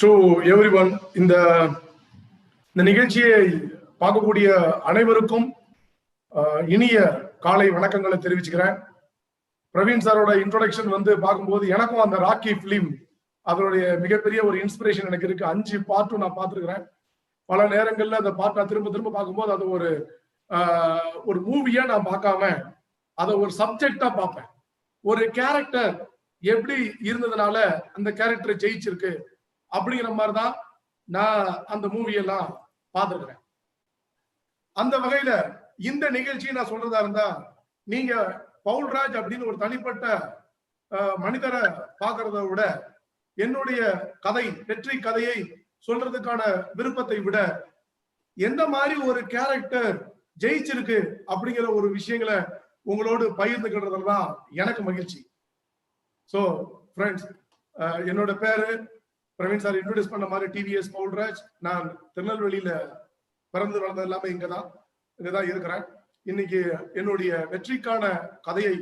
To every one. இந்த நிகழ்ச்சியை பார்க்கக்கூடிய அனைவருக்கும் இனிய காலை வணக்கங்களை தெரிவிச்சுக்கிறேன். பிரவீன் சாரோட இன்ட்ரோடக்ஷன் பார்க்கும்போது எனக்கும் அந்த ராக்கி பிலிம் அதனுடைய மிகப்பெரிய ஒரு இன்ஸ்பிரேஷன் எனக்கு இருக்கு. 5 பார்ட்டும் நான் பார்த்துருக்கிறேன். பல நேரங்கள்ல அந்த பார்ட் நான் திரும்ப திரும்ப பார்க்கும்போது அது ஒரு மூவியா நான் பார்க்காம அதை ஒரு சப்ஜெக்டா பார்ப்பேன். ஒரு கேரக்டர் எப்படி இருந்ததுனால அந்த கேரக்டர் ஜெயிச்சிருக்கு அப்படிங்கிற மாதிரிதான் நான் அந்த மூவியெல்லாம் பார்த்துருக்கிறேன். அந்த வகையில இந்த நிகழ்ச்சியை நான் சொல்றதா இருந்தா, நீங்க பவுல்ராஜ் அப்படின்னு ஒரு தனிப்பட்ட மனிதரை பார்க்கறத விட என்னுடைய கதை, வெற்றி கதையை சொல்றதுக்கான விருப்பத்தை விட எந்த மாதிரி ஒரு கேரக்டர் ஜெயிச்சிருக்கு அப்படிங்கிற ஒரு விஷயங்களை உங்களோடு பகிர்ந்துக்கிறதுலாம் எனக்கு மகிழ்ச்சி. ஸோ ஃப்ரெண்ட்ஸ், என்னோட பேரு பிரவீன் சார் இன்ட்ரோடியூஸ் பண்ண மாதிரி டிவிஎஸ் பவுல்ராஜ். நான் திருநெல்வேலியில பிறந்து வளர்ந்தது எல்லாமே இங்கதான் இருக்கிறேன். இன்னைக்கு என்னுடைய வெற்றிக்கான கதையை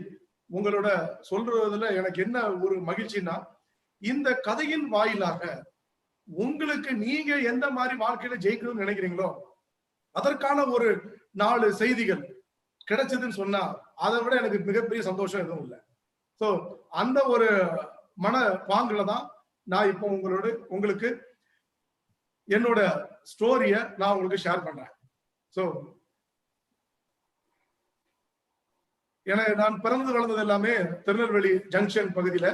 உங்களோட சொல்றதுல எனக்கு என்ன ஒரு மகிழ்ச்சின்னா, இந்த கதையின் வாயிலாக உங்களுக்கு நீங்க எந்த மாதிரி வாழ்க்கையில ஜெயிக்கணும்னு நினைக்கிறீங்களோ அதற்கான ஒரு 4 செய்திகள் கிடைச்சதுன்னு சொன்னா அதை விட எனக்கு மிகப்பெரிய சந்தோஷம் எதுவும் இல்லை. ஸோ அந்த ஒரு மன பாங்குல தான் நான் இப்போ உங்களுக்கு என்னோட ஸ்டோரிய நான் உங்களுக்கு ஷேர் பண்றேன். ஸோ நான் பிறந்து வளர்ந்தது எல்லாமே திருநெல்வேலி ஜங்ஷன் பகுதியில,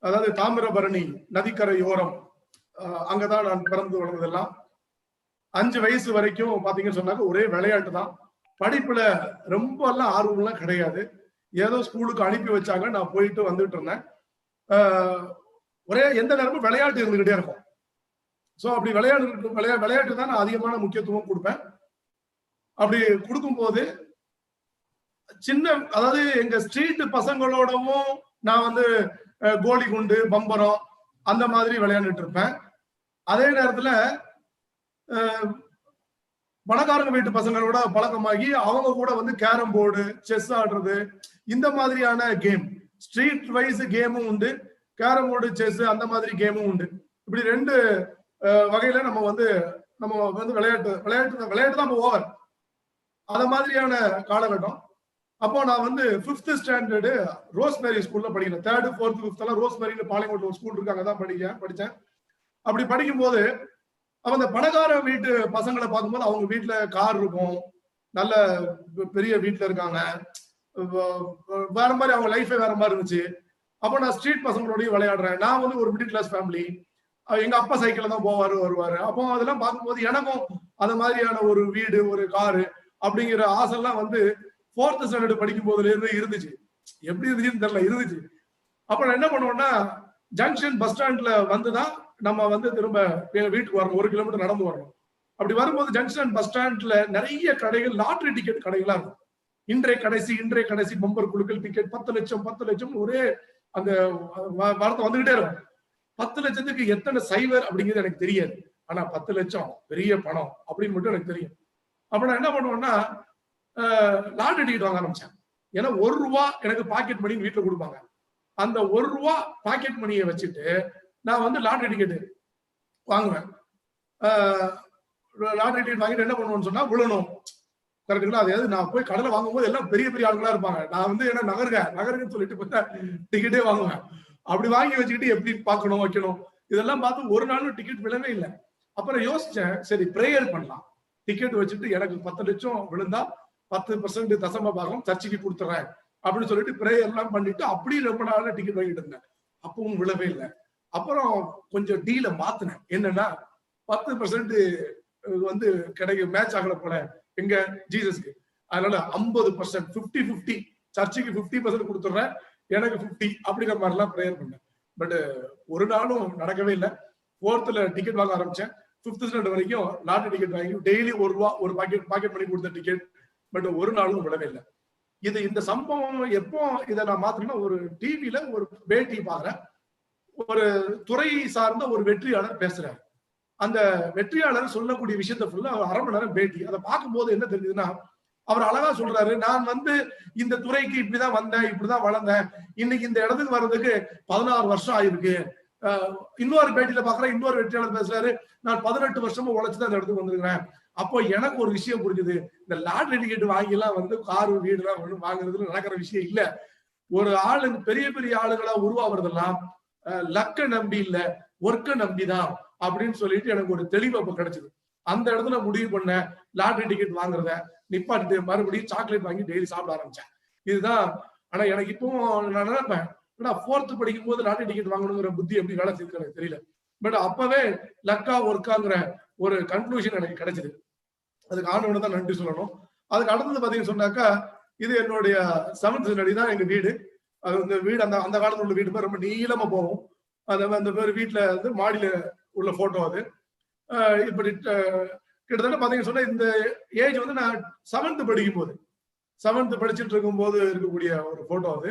அதாவது தாமிரபரணி நதிக்கரையோரம், அங்கதான் நான் பிறந்து வளர்ந்ததெல்லாம். 5 வயசு வரைக்கும் பாத்தீங்கன்னு சொன்னாக்க ஒரே விளையாட்டு தான். படிப்புல ரொம்ப எல்லாம் ஆர்வம்லாம் கிடையாது. ஏதோ ஸ்கூலுக்கு அனுப்பி வச்சாங்க, நான் போயிட்டு வந்துட்டு இருந்தேன். ஒரே எந்த நேரமும் விளையாட்டு இருந்துகிட்டே இருக்கும். ஸோ அப்படி விளையாட்டு தான் நான் அதிகமான முக்கியத்துவம் கொடுப்பேன். அப்படி கொடுக்கும்போது அதாவது எங்க ஸ்ட்ரீட் பசங்களோடவும் நான் கோலி குண்டு, பம்பரம் அந்த மாதிரி விளையாண்டுட்டு இருப்பேன். அதே நேரத்துல பணக்காரங்க வீட்டு பசங்களோட பழக்கமாகி அவங்க கூட கேரம் போர்டு, செஸ் ஆடுறது, இந்த மாதிரியான கேம், ஸ்ட்ரீட் வைஸ் கேமும் உண்டு, கேரம் போர்டு, செஸ் அந்த மாதிரி கேமும் உண்டு. இப்படி 2 வகையில நம்ம விளையாட்டு தான் ஓவர். அத மாதிரியான காலகட்டம். அப்போ நான் 5th ஸ்டாண்டர்டு ரோஸ்மேரி ஸ்கூல்ல படிக்கிறேன். 3rd, 4th, 5th எல்லாம் ரோஸ்மேரின்னு பாளையங்கோட்டை ஒரு ஸ்கூல் இருக்காங்க, தான் படிச்சேன். அப்படி படிக்கும்போது அந்த பணக்கார வீட்டு பசங்களை பார்க்கும்போது அவங்க வீட்டுல கார் இருக்கும், நல்ல பெரிய வீட்டுல இருக்காங்க, வேற மாதிரி அவங்க லைஃபே வேற மாதிரி இருந்துச்சு. அப்போ நான் ஸ்ட்ரீட் பசங்களோடய விளையாடுறேன். நான் ஒரு மிடில் கிளாஸ் ஃபேமிலி. எங்க அப்பா சைக்கிள்ல தான் வருவாரு. அப்போ அதெல்லாம் பார்க்கும்போது எனக்கும் அது மாதிரியான ஒரு வீடு, ஒரு காரு அப்படிங்கிற ஆசைலாம் 4th ஸ்டாண்டர்ட் படிக்கும் போதுல இருந்து இருந்துச்சு. எப்படி இருந்துச்சுன்னு தெரியல, இருந்துச்சு. அப்ப நான் என்ன பண்ணுவேன்னா, ஜங்ஷன் பஸ் ஸ்டாண்ட்ல வந்துதான் நம்ம திரும்ப வீட்டுக்கு வரணும். 1 கிலோமீட்டர் நடந்து வரணும். அப்படி வரும்போது ஜங்ஷன் பஸ் ஸ்டாண்ட்ல நிறைய கடைகள், லாட்டரி டிக்கெட் கடைகளா இருக்கும். இன்றைய கடைசி பம்பர் குழுக்கள் டிக்கெட் 10 லட்சம் ஒரே அந்த வார்த்தை வந்துகிட்டே இருக்கும். 10 லட்சத்துக்கு எத்தனை சைவர் அப்படிங்கிறது எனக்கு தெரியாது. ஆனா 10 லட்சம் பெரிய பணம் அப்படின்னு மட்டும் எனக்கு தெரியும். அப்ப நான் என்ன பண்ணுவேன்னா, லாட்டரி டிக்கெட் வாங்க ஆரம்பிச்சேன். ஏன்னா 1 ரூபா எனக்கு பாக்கெட் மணி வீட்டுல கொடுப்பாங்க. அந்த 1 ரூபா பாக்கெட் மணியை வச்சுட்டு நான் லாட்டரி டிக்கெட் வாங்குவேன். லாட்டரி டிக்கெட் வாங்கிட்டு என்ன பண்ணுவேன்னு சொன்னா, விழணும். கரெக்டுங்களா? அதாவது நான் போய் கடையில வாங்கும்போது எல்லாம் பெரிய பெரிய ஆளுங்களா இருப்பாங்க. நான் என்ன நகருன்னு சொல்லிட்டு டிக்கெட்டே வாங்குவேன். அப்படி வாங்கி வச்சுக்கிட்டு எப்படி பார்க்கணும், வைக்கணும், இதெல்லாம் பார்த்து ஒரு நாளும் டிக்கெட் விழவே இல்லை. அப்புறம் யோசிச்சேன், சரி பிரேயர் பண்ணலாம். டிக்கெட் வச்சுட்டு எனக்கு 10 லட்சம் விழுந்தா 10% தசம பாகம் சர்ச்சைக்கு கொடுத்துறேன் அப்படின்னு சொல்லிட்டு பிரேயர் எல்லாம் பண்ணிட்டு அப்படியே ரொம்ப நாள் டிக்கெட் வாங்கிட்டு இருந்தேன். அப்பவும் விழவே இல்லை. அப்புறம் கொஞ்சம் டீல மாத்தினேன். என்னன்னா 10% கிடைக்கும், மேட்ச் ஆகல போல எங்க ஜீசஸ்க்கு. அதனால 50%, 50-50, சர்ச்சைக்கு 50% கொடுத்துடுறேன், எனக்கு 50 அப்படிங்கிற மாதிரி எல்லாம் பிரேயர் பண்ணேன். பட் ஒரு நாளும் நடக்கவே இல்லை. 4th டிக்கெட் வாங்க ஆரம்பிச்சேன். 5th ஸ்டாண்டர்ட் வரைக்கும் லாட்டரி டிக்கெட் வாங்கி டெய்லி 1 ரூபா ஒரு பாக்கெட் பண்ணி கொடுத்த டிக்கெட். பட் ஒரு நாளும் விடவே இல்லை. இந்த சம்பவம் எப்போ இதை நான் மாத்தினா, ஒரு டிவில ஒரு பேட்டி பாக்குறேன். ஒரு துறை சார்ந்த ஒரு வெற்றியாளர் பேசுறாரு. அந்த வெற்றியாளர் சொல்லக்கூடிய விஷயத்த ஃபுல்லா 1/2 மணி நேரம் பேட்டி. அதை பார்க்கும்போது என்ன தெரியுதுன்னா, அவர் அழகா சொல்றாரு, நான் இந்த துறைக்கு இப்படிதான் வந்தேன், இப்படிதான் வளர்ந்தேன், இன்னைக்கு இந்த இடத்துக்கு வர்றதுக்கு 16 வருஷம் ஆயிருக்கு, இன்னொரு பேட்டியில பாக்குறேன், இன்னொரு வெற்றியாளர் பேசுறாரு, நான் 18 வருஷமா உழைச்சுதான் அந்த இடத்துக்கு வந்திருக்கிறேன். அப்போ எனக்கு ஒரு விஷயம் புரிஞ்சுது, இந்த லாட்டரி டிக்கெட் வாங்கி எல்லாம் வந்து காரு வீடு எல்லாம் வாங்குறதுல நடக்கிற விஷயம் இல்ல. ஒரு ஆளு பெரிய பெரிய ஆளுகளா உருவாகிறதெல்லாம் லக்க நம்பி இல்ல, ஒர்க்க நம்பிதான் அப்படின்னு சொல்லிட்டு எனக்கு ஒரு தெளிவு அப்ப கிடைச்சது. அந்த இடத்துல முடிவு பண்ண லாட்டரி டிக்கெட் வாங்குறத நிப்பாட்டு மறுபடியும் சாக்லேட் வாங்கி டெய்லி சாப்பிட ஆரம்பிச்சேன். இதுதான். ஆனா எனக்கு இப்பவும் நான் நினைப்பேன், 4th படிக்கும் போது லாட்டரி டிக்கெட் வாங்கணுங்கிற புத்தி எப்படி வேலை செய்யுது எனக்கு தெரியல. பட் அப்பவே லக்கா ஒர்க்காங்கிற ஒரு கன்க்ளூஷன் எனக்கு கிடைச்சது. அதுக்கு ஆண்டவனை தான் நன்றி சொல்லணும். அதுக்கு அடுத்தது பாத்தீங்கன்னு சொன்னாக்கா, இது என்னுடைய 7th ஸ்டாண்டர்ட் தான் எங்க வீடு. அது வந்து வீடு அந்த காலத்துல உள்ள வீடு ரொம்ப நீளமா போகும். அந்த மாதிரி வீட்டுல வந்து மாடியில உள்ள போட்டோ அது. இப்படி கிட்டத்தட்ட பாத்தீங்கன்னு சொன்னா இந்த ஏஜ் வந்து நான் 7th படிக்கும் போது, 7th படிச்சுட்டு இருக்கும் போது இருக்கக்கூடிய ஒரு போட்டோ அது.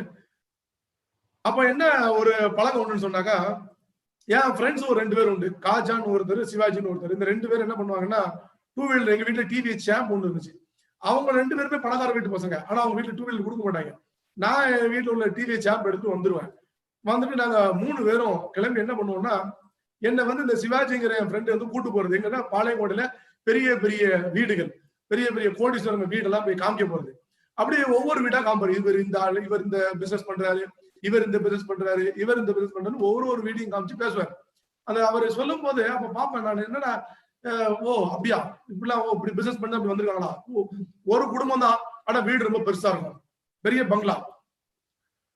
அப்ப என்ன ஒரு பழக்கம் ஒண்ணுன்னு சொன்னாக்கா, என் ஃப்ரெண்ட்ஸ் ஒரு 2 பேர் உண்டு. காஜான்னு ஒருத்தர், சிவாஜின்னு ஒருத்தர். இந்த 2 பேர் என்ன பண்ணுவாங்கன்னா, 2 வீலர், எங்க வீட்டுல டிவிஎஸ் சாம்ப் ஒண்ணு இருந்துச்சு. அவங்க 2 பேருமே பணக்கார வீட்டு பசங்க. ஆனா அவங்க வீட்டுல 2 வீலர் கொடுக்க மாட்டாங்க. நான் என் வீட்டுல உள்ள டிவிஎஸ் சாம்ப் எடுத்து வந்துருவேன். வந்துட்டு நாங்க 3 பேரும் கிளம்பி என்ன பண்ணுவோம்னா, என்ன வந்து இந்த சிவாஜிங்கிற என் ஃப்ரெண்டு வந்து கூட்டு போறது எங்கன்னா பாளையங்கோட்டையில பெரிய பெரிய வீடுகள், பெரிய பெரிய கோடீஸ்வரங்க வீடெல்லாம் போய் காமிக்க போறது. அப்படியே ஒவ்வொரு வீடா காமிப்பாரு. இவர் இந்த ஆளு, இவர் இந்த பிசினஸ் பண்றாரு, இவர் இந்த பிசினஸ் பண்றாரு, இவர் இந்த பிசினஸ் பண்றாரு, ஒவ்வொரு வீடையும் காமிச்சு பேசுவார். அந்த அவர் சொல்லும் போது அப்ப பாப்பேன் நான், என்னடா ஓ அப்படியா, இப்படிலாம் இப்படி பிசினஸ் பண்ணி அப்படி வந்திருக்காங்களா. ஒரு குடும்பம் தான், ஆனா வீடு ரொம்ப பெருசா இருக்கும், பெரிய பங்களா.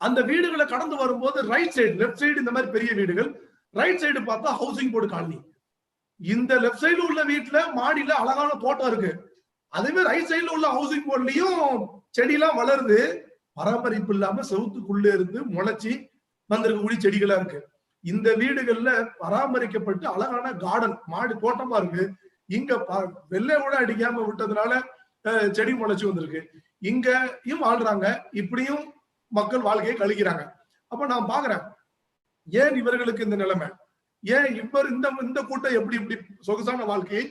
அந்த வீடுகளை கடந்து வரும்போது ரைட் சைடு, லெப்ட் சைடு இந்த மாதிரி பெரிய வீடுகள், ரைட் சைடு பார்த்தா ஹவுசிங் போர்டு காலனி. இந்த லெப்ட் சைடுல உள்ள வீட்டுல மாடியில அழகான தோட்டம் இருக்கு. அதே ரைட் சைடுல உள்ள ஹவுசிங் போர்ட்லயும் செடி எல்லாம் வளருது, பராமரிப்பு இல்லாம செவுத்துக்குள்ள இருந்து முளைச்சி வந்திருக்கக்கூடிய செடிகளா இருக்கு. இந்த வீடுகள்ல பராமரிக்கப்பட்டு அழகான கார்டன், மாடி தோட்டமா இருக்கு. இங்க வெள்ளை கூட அடிக்காம விட்டதுனால செடி முளைச்சு வந்திருக்கு. இங்கயும் வாழ்றாங்க, இப்படியும் மக்கள் வாழ்க்கையை கழிக்கிறாங்க. அப்ப நான் பாக்குறேன், ஏன் இவர்களுக்கு இந்த நிலைமை, ஏன் இவர் இந்த கூட்டம் எப்படி இப்படி சொகுசான வாழ்க்கையை,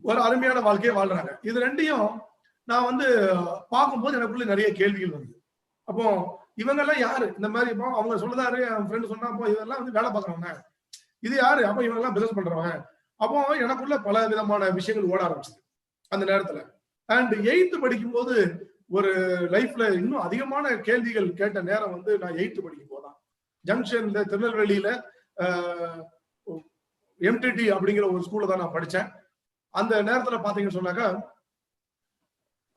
ஒரு அருமையான வாழ்க்கையை வாழ்றாங்க. இது ரெண்டையும் நான் வந்து பார்க்கும்போது எனக்குள்ள நிறைய கேள்விகள் வந்து, அப்போ இவங்க எல்லாம் யாரு இந்த மாதிரி, அவங்க சொல்லுதாரு, என் ஃப்ரெண்டு சொன்னா, அப்போ இதெல்லாம் வந்து வேலை பார்க்கறவங்க, இது யாரு, அப்போ இவங்க எல்லாம் பிசினஸ் பண்றவங்க. அப்போ எனக்குள்ள பல விதமான விஷயங்கள் ஓட ஆரம்பிச்சது அந்த நேரத்துல. அண்ட் 8th படிக்கும் போது ஒரு லைஃப்ல இன்னும் அதிகமான கேள்விகள் கேட்ட நேரம் வந்து நான் 8th படிக்கும் போதுதான். ஜங்ஷன்ல திருநெல்வேலியில MTT அப்படிங்கிற ஒரு ஸ்கூல்ல தான் நான் படிச்சேன். அந்த நேரத்துல பாத்தீங்கன்னு சொன்னாக்கா,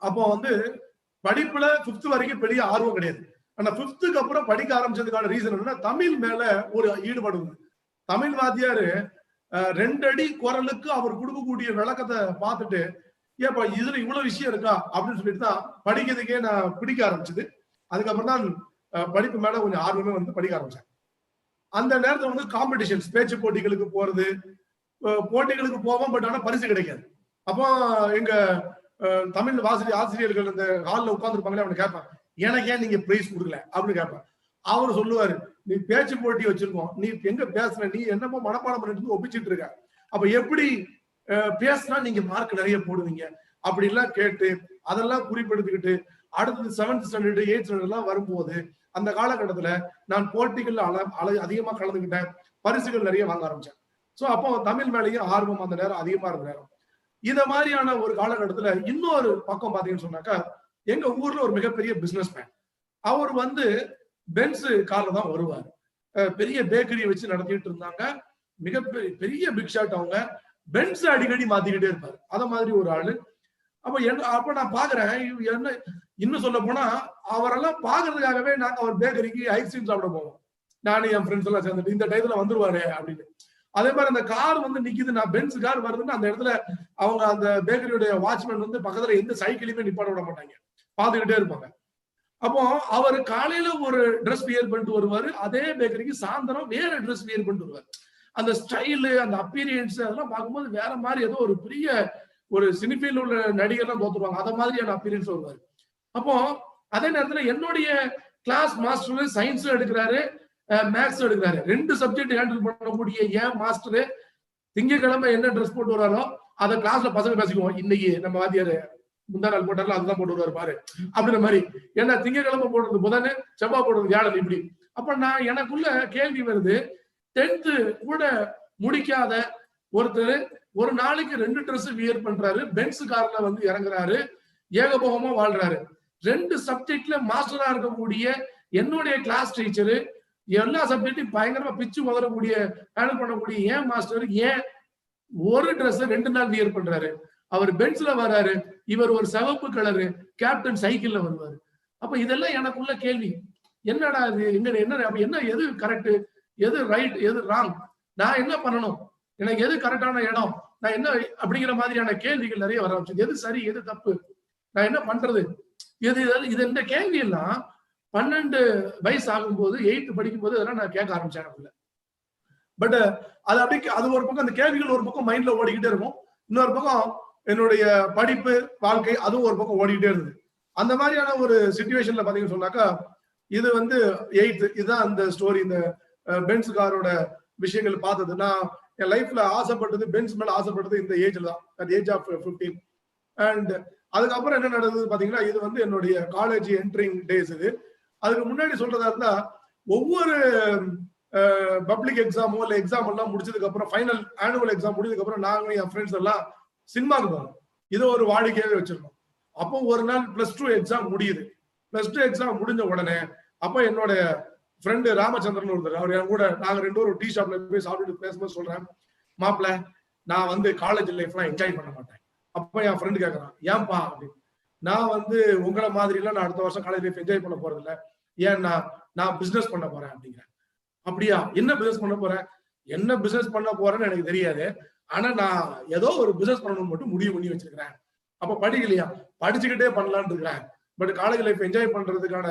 அப்போ வந்து படிப்புல 5th வரைக்கும் பெரிய ஆர்வம் கிடையாது. ஆனா 5th அப்புறம் படிக்க ஆரம்பிச்சதுக்கான ரீசன் என்னன்னா, தமிழ் மேல ஒரு ஈடுபாடு உண்டு. தமிழ் வாத்தியாரு 2 அடி குரலுக்கு அவர் கொடுக்கக்கூடிய விளக்கத்தை பார்த்துட்டு, ஏப்பா இதுல இவ்வளவு விஷயம் இருக்கா அப்படின்னு சொல்லிட்டு தான் படிக்கிறதுக்கே நான் பிடிக்க ஆரம்பிச்சது. அதுக்கப்புறம் தான் படிப்பு மேல கொஞ்சம் ஆர்வமே வந்து படிக்க ஆரம்பிச்சேன். அந்த நேரத்துல வந்து காம்படிஷன்ஸ், பேச்சு போட்டிகளுக்கு போறது, போட்டிகளுக்கு போவோம், பட் ஆனா பரிசு கிடைக்காது. அப்போ எங்க தமிழ் ஆசிரியர்கள் இந்த ஹால்ல உட்கார்ந்துருப்பாங்களே, அவனை கேட்பேன், எனக்கு ஏன் நீங்க பிரைஸ் கொடுக்கல அப்படின்னு கேட்பேன். அவரு சொல்லுவாரு, நீ பேச்சு போட்டி வச்சிருக்கோம், நீ எங்க பேசுற, நீ என்னமோ மனப்பாடம் பண்ணிட்டு ஒப்பிச்சுட்டு இருக்க, அப்ப எப்படி பேசினா நீங்க மார்க் நிறைய போடுவீங்க அப்படி எல்லாம் கேட்டு அதெல்லாம் குறிப்பெடுத்துக்கிட்டு அடுத்தது 7th ஸ்டாண்டர்ட் 8th ஸ்டாண்டர்ட் எல்லாம் வரும்போது அந்த காலகட்டத்துல நான் போட்டிகள்ல அதிகமா கலந்துக்கிட்டேன், பரிசுகள் நிறைய வாங்க ஆரம்பிச்சேன். சோ அப்போ தமிழ் மேலேயும் ஆர்வம் அந்த நேரம் அதிகமா இருந்த நேரம். இத மாதிரியான ஒரு காலகட்டத்துல இன்னொரு பக்கம் பாத்தீங்கன்னு சொன்னாக்கா, எங்க ஊர்ல ஒரு மிகப்பெரிய பிசினஸ் மேன், அவர் வந்து பென்ஸ் கார்ல தான் வருவார். பெரிய பேக்கரியை வச்சு நடத்திட்டு இருந்தாங்க, மிகப்பெரிய பிக் ஷாட். அவங்க பென்ஸ் அடிக்கடி மாத்திக்கிட்டே இருப்பாரு, அத மாதிரி ஒரு ஆளு. அப்ப நான் பாக்குறேன், என்ன இன்னும் சொல்ல போனா அவரெல்லாம் பாக்குறதுக்காகவே நாங்க அவர் பேக்கரிக்கு ஐஸ்கிரீம் சாப்பிட போவோம். நானும் என் ஃப்ரெண்ட்ஸ் எல்லாம் சேர்ந்துட்டு இந்த டயத்துல வந்துருவாரு அப்படின்னு. அதே மாதிரி அந்த கார் வந்து நிக்குது, நான் பென்ஸ் கார் வருதுன்னு அந்த இடத்துல அவங்க அந்த பேக்கரியுடைய வாட்ச்மேன் வந்து பக்கத்துல எந்த சைக்கிளையுமே நிப்பாட விட மாட்டாங்க, பாத்துக்கிட்டே இருப்பாங்க. அப்போ அவர் காலையில ஒரு ட்ரெஸ் வியர் பண்ணிட்டு வருவாரு, அதே பேக்கரிக்கு சாயந்தரம் வேற ட்ரெஸ் வியர் பண்ணிட்டு வருவாரு. அந்த ஸ்டைலு, அந்த அப்பீரியன்ஸ் அதெல்லாம் பார்க்கும்போது வேற மாதிரி ஏதோ ஒரு பெரிய ஒரு சினிஃபீல்ட் உள்ள நடிகர்லாம் தோத்துருவாங்க, அத மாதிரியான அப்பீரியன்ஸ் வருவாரு. அப்போ அதே நேரத்துல என்னுடைய கிளாஸ் மாஸ்டர் சயின்ஸ் எடுக்கிறாரு, மேத்ஸ் எடுக்கிறாரு, 2 சப்ஜெக்ட் ஹேண்டில் பண்ணக்கூடிய ஏன் மாஸ்டர் திங்கக்கிழமை என்ன ட்ரெஸ் போட்டு வராரோ அதை கிளாஸ்ல பசங்க பேசிக்குவோம், இன்னைக்கு நம்ம வாத்தியாரு முந்தா நாள் போட்டார்ல அதுதான் போட்டு வருவாரு பாரு அப்படின்ற மாதிரி. ஏன்னா திங்கக்கிழமை போடுறது புதன், செவ்வாய் போடுறது வியாழன், இப்படி. அப்ப நான் எனக்குள்ள கேள்வி வருது, 10th கூட முடிக்காத ஒருத்தர் ஒரு நாளைக்கு 2 ட்ரெஸ் வியர் பண்றாரு, பென்ஸ் கார்ல வந்து இறங்குறாரு, ஏகபோகமா வாழ்றாரு. 2 சப்ஜெக்ட்ல மாஸ்டரா இருக்கக்கூடிய என்னுடைய கிளாஸ் டீச்சரு எல்லா சப்ஜெக்டையும் பயங்கரமா பிச்சு உதறக்கூடிய ஹேண்டில் பண்ணக்கூடிய ஏன் மாஸ்டர் ஏன் ஒரு ட்ரெஸ் 2 நாள் வியர் பண்றாரு? அவர் பென்ஸ்ல வர்றாரு, இவர் ஒரு சிவப்பு கலரு கேப்டன் சைக்கிள்ல வருவாரு. அப்ப இதெல்லாம் எனக்குள்ள கேள்வி. என்னடா இது? என்ன எது கரெக்ட், எது ரைட், எது ராங், நான் என்ன பண்ணணும், எனக்கு எது கரெக்டான இடம், நான் என்ன அப்படிங்கிற மாதிரியான கேள்விகள் நிறைய வர ஆரம்பிச்சு. எது சரி, எது தப்பு, நான் என்ன பண்றது, இது இந்த கேள்வி எல்லாம் 12 வயசு ஆகும்போது 8th படிக்கும் போது அதெல்லாம் நான் கேட்க ஆரம்பிச்சேன். பட் அது அப்படி அது ஒரு பக்கம், அந்த கேள்விகள் ஒரு பக்கம் மைண்ட்ல ஓடிக்கிட்டே இருக்கும், இன்னொரு பக்கம் என்னுடைய படிப்பு வாழ்க்கை அதுவும் ஒரு பக்கம் ஓடிக்கிட்டே இருந்தது. அந்த மாதிரியான ஒரு சிச்சுவேஷன்ல பாத்தீங்கன்னு சொன்னாக்கா இது வந்து 8th, இதுதான் அந்த ஸ்டோரி. இந்த பென்ஸ் காரோட விஷயங்கள் பார்த்தது. நான் என் லைஃப்ல ஆசைப்பட்டது, பென்ஸ் மேல ஆசைப்பட்டது இந்த ஏஜ்ல தான், அட் ஏஜ் ஆஃப் 15. அண்ட் அதுக்கப்புறம் என்ன நடந்தது பாத்தீங்கன்னா, இது வந்து என்னுடைய காலேஜ் என்ட்ரிங் டேஸ். இது அதுக்கு முன்னாடி சொல்றதா இருந்தா, ஒவ்வொரு பப்ளிக் எக்ஸாமோ இல்ல எக்ஸாம் எல்லாம் முடிச்சதுக்கு அப்புறம், ஃபைனல் ஆனுவல் எக்ஸாம் முடிஞ்சதுக்கு அப்புறம் நாங்க என் ஃப்ரெண்ட்ஸ் எல்லாம் சினிமாக்கு போனோம். இது ஒரு வாடிக்கையாவே வச்சிருக்கோம். அப்போ ஒரு நாள் +2 எக்ஸாம் முடியுது. +2 எக்ஸாம் முடிஞ்ச உடனே அப்ப என்னோட ஃப்ரெண்டு ராமச்சந்திரன் ஒருத்தர், அவர் என் கூட நாங்க 2 பேரும் டீ ஷாப்ல போய் சாப்பிட்டு பேசும்போது சொல்றேன், மாப்பிள்ள நான் வந்து காலேஜ் லைஃப்லாம் என்ஜாய் பண்ண மாட்டேன். அப்ப என் ஃப்ரெண்டு கேட்கறான், ஏன்பா அப்படின்னு. நான் வந்து உங்களை மாதிரி எல்லாம் நான் அடுத்த வருஷம் காலேஜ் லைஃப் என்ஜாய் பண்ண போறது இல்லை, ஏன்னா நான் பிசினஸ் பண்ண போறேன் அப்படிங்கிறேன். அப்படியா, என்ன பிசினஸ் பண்ண போறேன்? என்ன பிசினஸ் பண்ண போறேன்னு எனக்கு தெரியாது, ஆனா நான் ஏதோ ஒரு பிசினஸ் பண்ணணும்னு மட்டும் முடிவு பண்ணி வச்சிருக்கிறேன். அப்ப படிக்கலையா? படிச்சுக்கிட்டே பண்ணலான்னு இருக்கிறேன். பட் காலேஜ் லைஃப் என்ஜாய் பண்றதுக்கான